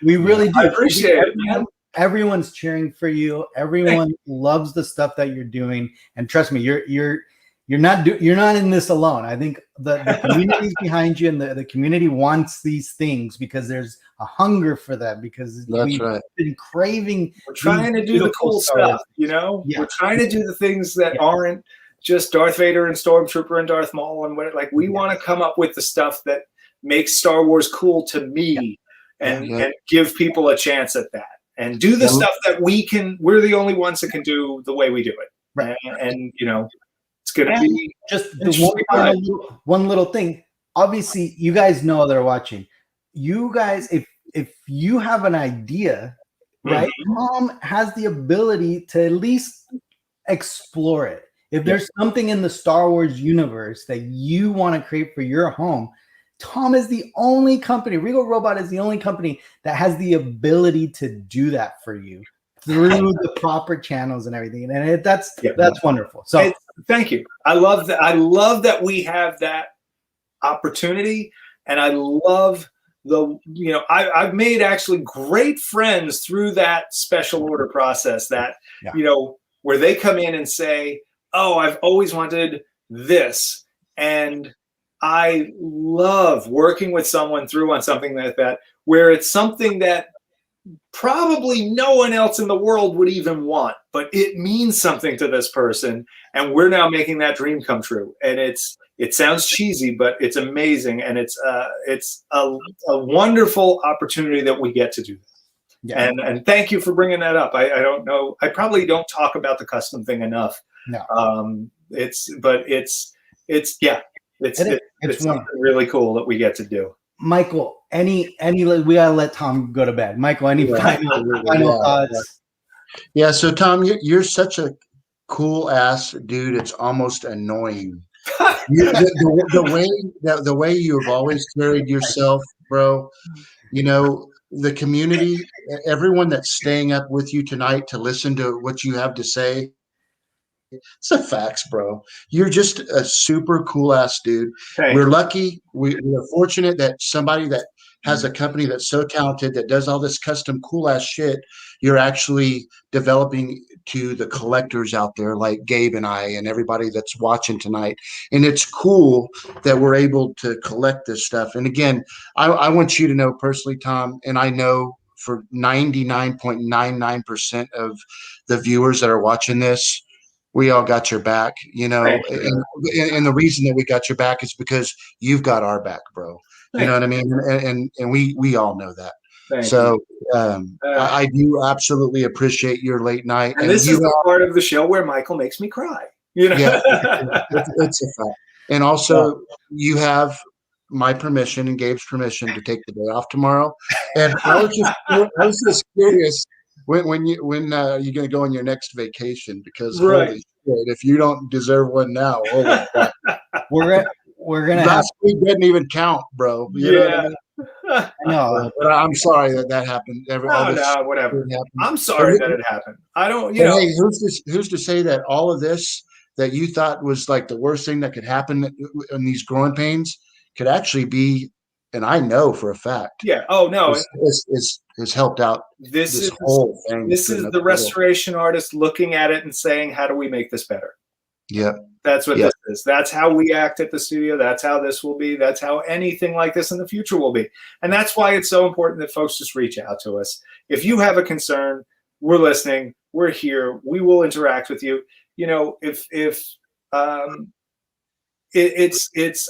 we really do. I appreciate it, man. Everyone's cheering for you. Everyone loves the stuff that you're doing. And trust me, you're not in this alone. I think the community's behind you, and the community wants these things because there's a hunger for them, because we've been craving. We're trying to do the cool stuff, Yeah. We're trying to do the things that aren't just Darth Vader and Stormtrooper and Darth Maul and what. Like, we want to come up with the stuff that makes Star Wars cool to me and give people a chance at that. And do the stuff that we're the only ones that can do the way we do it. Right. And it's going to be just one little thing. Obviously, you guys know that are watching. You guys, if you have an idea, right, Tom has the ability to at least explore it. If there's something in the Star Wars universe that you want to create for your home, Tom is the only company, Regal Robot is the only company that has the ability to do that for you through the proper channels and everything. And that's wonderful. So thank you. I love that. I love that we have that opportunity. And I love I've made actually great friends through that special order process that, where they come in and say, oh, I've always wanted this. And I love working with someone through on something like that, where it's something that probably no one else in the world would even want, but it means something to this person. And we're now making that dream come true. And it sounds cheesy, but it's amazing. And it's a wonderful opportunity that we get to do that. Yeah. And thank you for bringing that up. I don't know. I probably don't talk about the custom thing enough. No. It's something really cool that we get to do. Michael, we gotta let Tom go to bed. Michael, any final thoughts? Yeah. So Tom, you're such a cool ass dude. It's almost annoying. The way you have always carried yourself, bro. The community, everyone that's staying up with you tonight to listen to what you have to say. It's the facts, bro. You're just a super cool ass dude. Thanks. We're lucky. We're fortunate that somebody that has a company that's so talented that does all this custom cool ass shit, you're actually developing to the collectors out there like Gabe and I and everybody that's watching tonight. And it's cool that we're able to collect this stuff. And again, I want you to know personally, Tom, and I know for 99.99% of the viewers that are watching this, we all got your back, and the reason that we got your back is because you've got our back, bro. You know what I mean? And we all know that. I do absolutely appreciate your late night. And this is the part of the show where Michael makes me cry. Yeah, it's a fact. And also, you have my permission and Gabe's permission to take the day off tomorrow. And I was just curious. when you're going to go on your next vacation? Because Right. holy shit, if you don't deserve one now, holy crap. We're gonna have. Last week didn't even count, bro. You know what I mean? I know. But I'm sorry that happened. All this No, whatever. shit happened. I'm sorry that it happened. I don't, you But know. hey, who's to say that all of this that you thought was like the worst thing that could happen in these growing pains could actually be, and I know for a fact, Yeah. Oh no. has helped out this whole thing. This is the restoration artist looking at it and saying, how do we make this better? Yeah. That's what this is. That's how we act at the studio. That's how this will be. That's how anything like this in the future will be. And that's why it's so important that folks just reach out to us. If you have a concern, we're listening. We're here. We will interact with you. You know, it's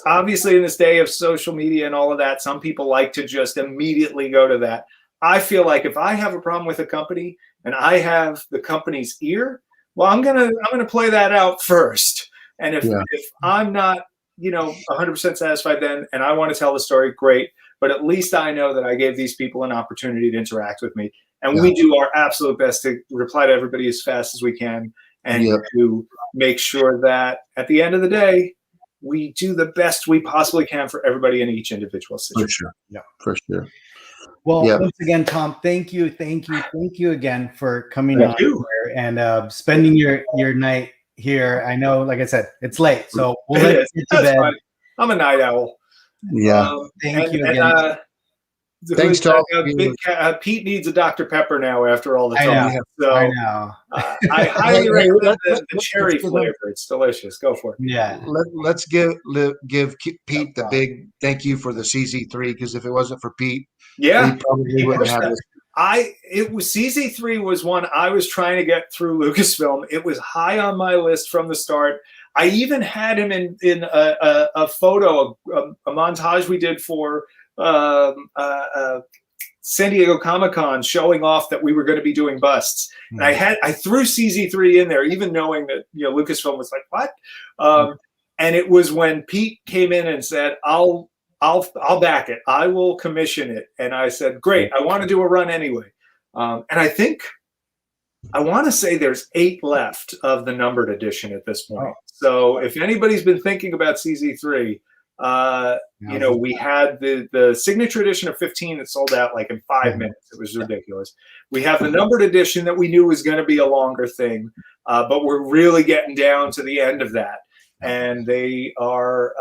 obviously in this day of social media and all of that, some people like to just immediately go to that. I feel like if I have a problem with a company and I have the company's ear, well, I'm gonna play that out first. And if I'm not, 100% satisfied then, and I want to tell the story, great. But at least I know that I gave these people an opportunity to interact with me. And we do our absolute best to reply to everybody as fast as we can and to make sure that at the end of the day, we do the best we possibly can for everybody in each individual situation. For sure. Yeah, for sure. Well, once again, Tom, thank you again for coming on here and spending your night here. I know, like I said, it's late, so we'll let you get to bed. Fine. I'm a night owl. Yeah. Thank you again. Thanks, Tom. Pete needs a Dr. Pepper now after all the time. I know. I highly recommend the cherry flavor. It's delicious. Go for it. Yeah. Let's give Pete the big thank you for the CZ3, because if it wasn't for Pete, we probably wouldn't have this. CZ3 was one I was trying to get through Lucasfilm. It was high on my list from the start. I even had him in a photo, a montage we did for San Diego Comic-Con, showing off that we were going to be doing busts. And I threw CZ3 in there, even knowing that Lucasfilm was like, what? And it was when Pete came in and said, I'll back it. I will commission it. And I said, great. I want to do a run anyway. And I want to say there's 8 left of the numbered edition at this point. So if anybody's been thinking about CZ3, we had the signature edition of 15 that sold out like in 5 minutes. It was ridiculous. We have the numbered edition that we knew was going to be a longer thing, but we're really getting down to the end of that. And they are,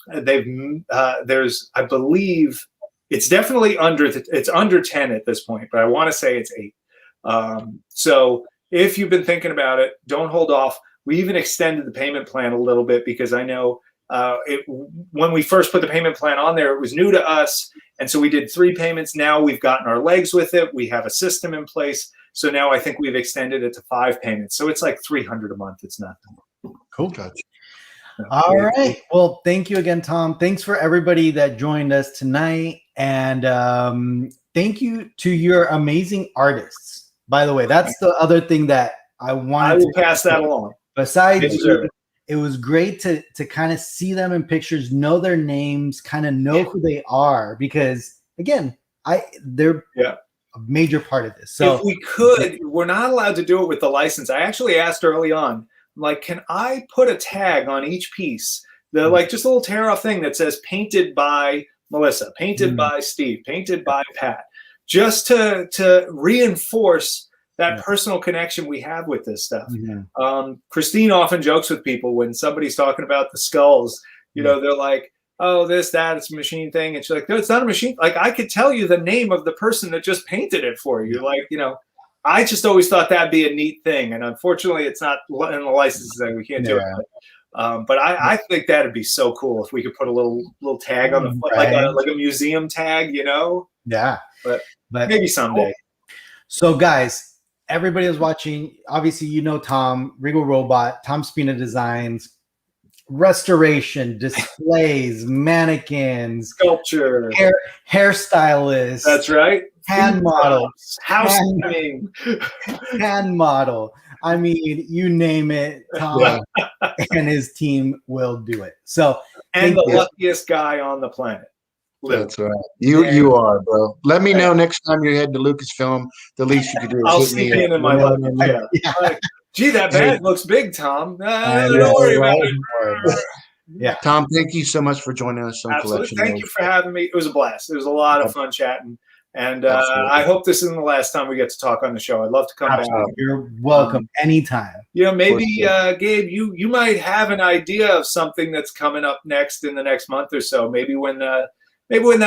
there's, I believe it's definitely it's under 10 at this point, but I want to say it's 8. So if you've been thinking about it, don't hold off. We even extended the payment plan a little bit because I know when we first put the payment plan on there, it was new to us. And so we did 3 payments. Now we've gotten our legs with it. We have a system in place. So now I think we've extended it to 5 payments. So it's like $300 a month. It's nothing. Cool. Gotcha. All right. Well, thank you again, Tom. Thanks for everybody that joined us tonight. And thank you to your amazing artists. By the way, that's the other thing that I wanted to pass that along. Besides, it was great to kind of see them in pictures, know their names, kind of know who they are, because again, they're a major part of this. So if we could, we're not allowed to do it with the license. I actually asked early on, like, can I put a tag on each piece? Like just a little tear off thing that says painted by Melissa, painted by Steve, painted by Pat, just to reinforce that personal connection we have with this stuff. Christine often jokes with people when somebody's talking about the skulls, they're like, oh, it's a machine thing. And she's like, no, it's not a machine. Like, I could tell you the name of the person that just painted it for you. Like, I just always thought that'd be a neat thing. And unfortunately, it's not in the license that we can't do it. But I think that'd be so cool if we could put a little tag on the foot, like a museum tag, Yeah. But maybe someday. So guys, everybody is watching. Obviously, Tom, Regal Robot, Tom Spina Designs, restoration, displays, mannequins, sculpture, hairstylists. That's right. Hand models, housekeeping, hand model. I mean, you name it, Tom and his team will do it. So, and the luckiest guy on the planet. Literally. That's right. You are, bro. Let me know next time you're heading to Lucasfilm. The least you could do is I'll hit sneak me. in my luggage. Yeah. Like, gee, that bag looks big, Tom. Don't worry about it. Yeah. Tom, thank you so much for joining us on Absolutely. Collection. Thank you for having me. It was a blast. It was a lot of fun chatting. And I hope this isn't the last time we get to talk on the show. I'd love to come back. You're welcome anytime. You know, maybe Gabe, you might have an idea of something that's coming up next in the next month or so. Maybe when that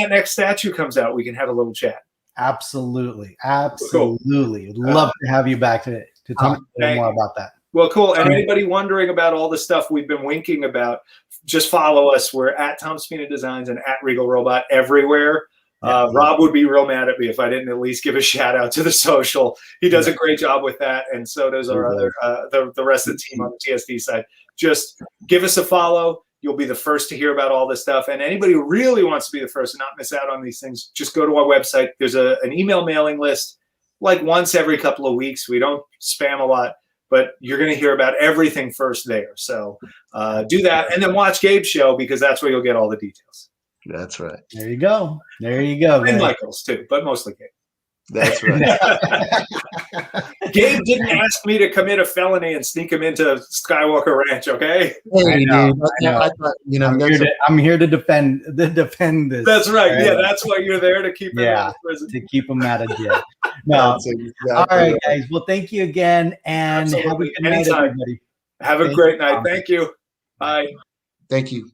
next statue comes out, we can have a little chat. Absolutely. Absolutely. Cool. Love to have you back to talk a little more about that. Well, cool. And anybody wondering about all the stuff we've been winking about, just follow us. We're at Tom Spina Designs and at Regal Robot everywhere. Rob would be real mad at me if I didn't at least give a shout out to the social. He does a great job with that, and so does our other the rest of the team on the TSD side. Just give us a follow. You'll be the first to hear about all this stuff. And anybody who really wants to be the first and not miss out on these things, just go to our website. There's an email mailing list like once every couple of weeks. We don't spam a lot, but you're going to hear about everything first there. So do that, and then watch Gabe's show because that's where you'll get all the details. That's right. There you go. There you go. And Michael's too, but mostly Gabe. That's right. Gabe didn't ask me to commit a felony and sneak him into Skywalker Ranch, okay? Hey, I thought, I'm here to defend this. That's right. Yeah, that's why you're there, to keep him out of prison. To keep him out of jail. No. All right, guys. Well, thank you again, and have a good night, everybody. Have a great night. Thank you. Bye. Thank you.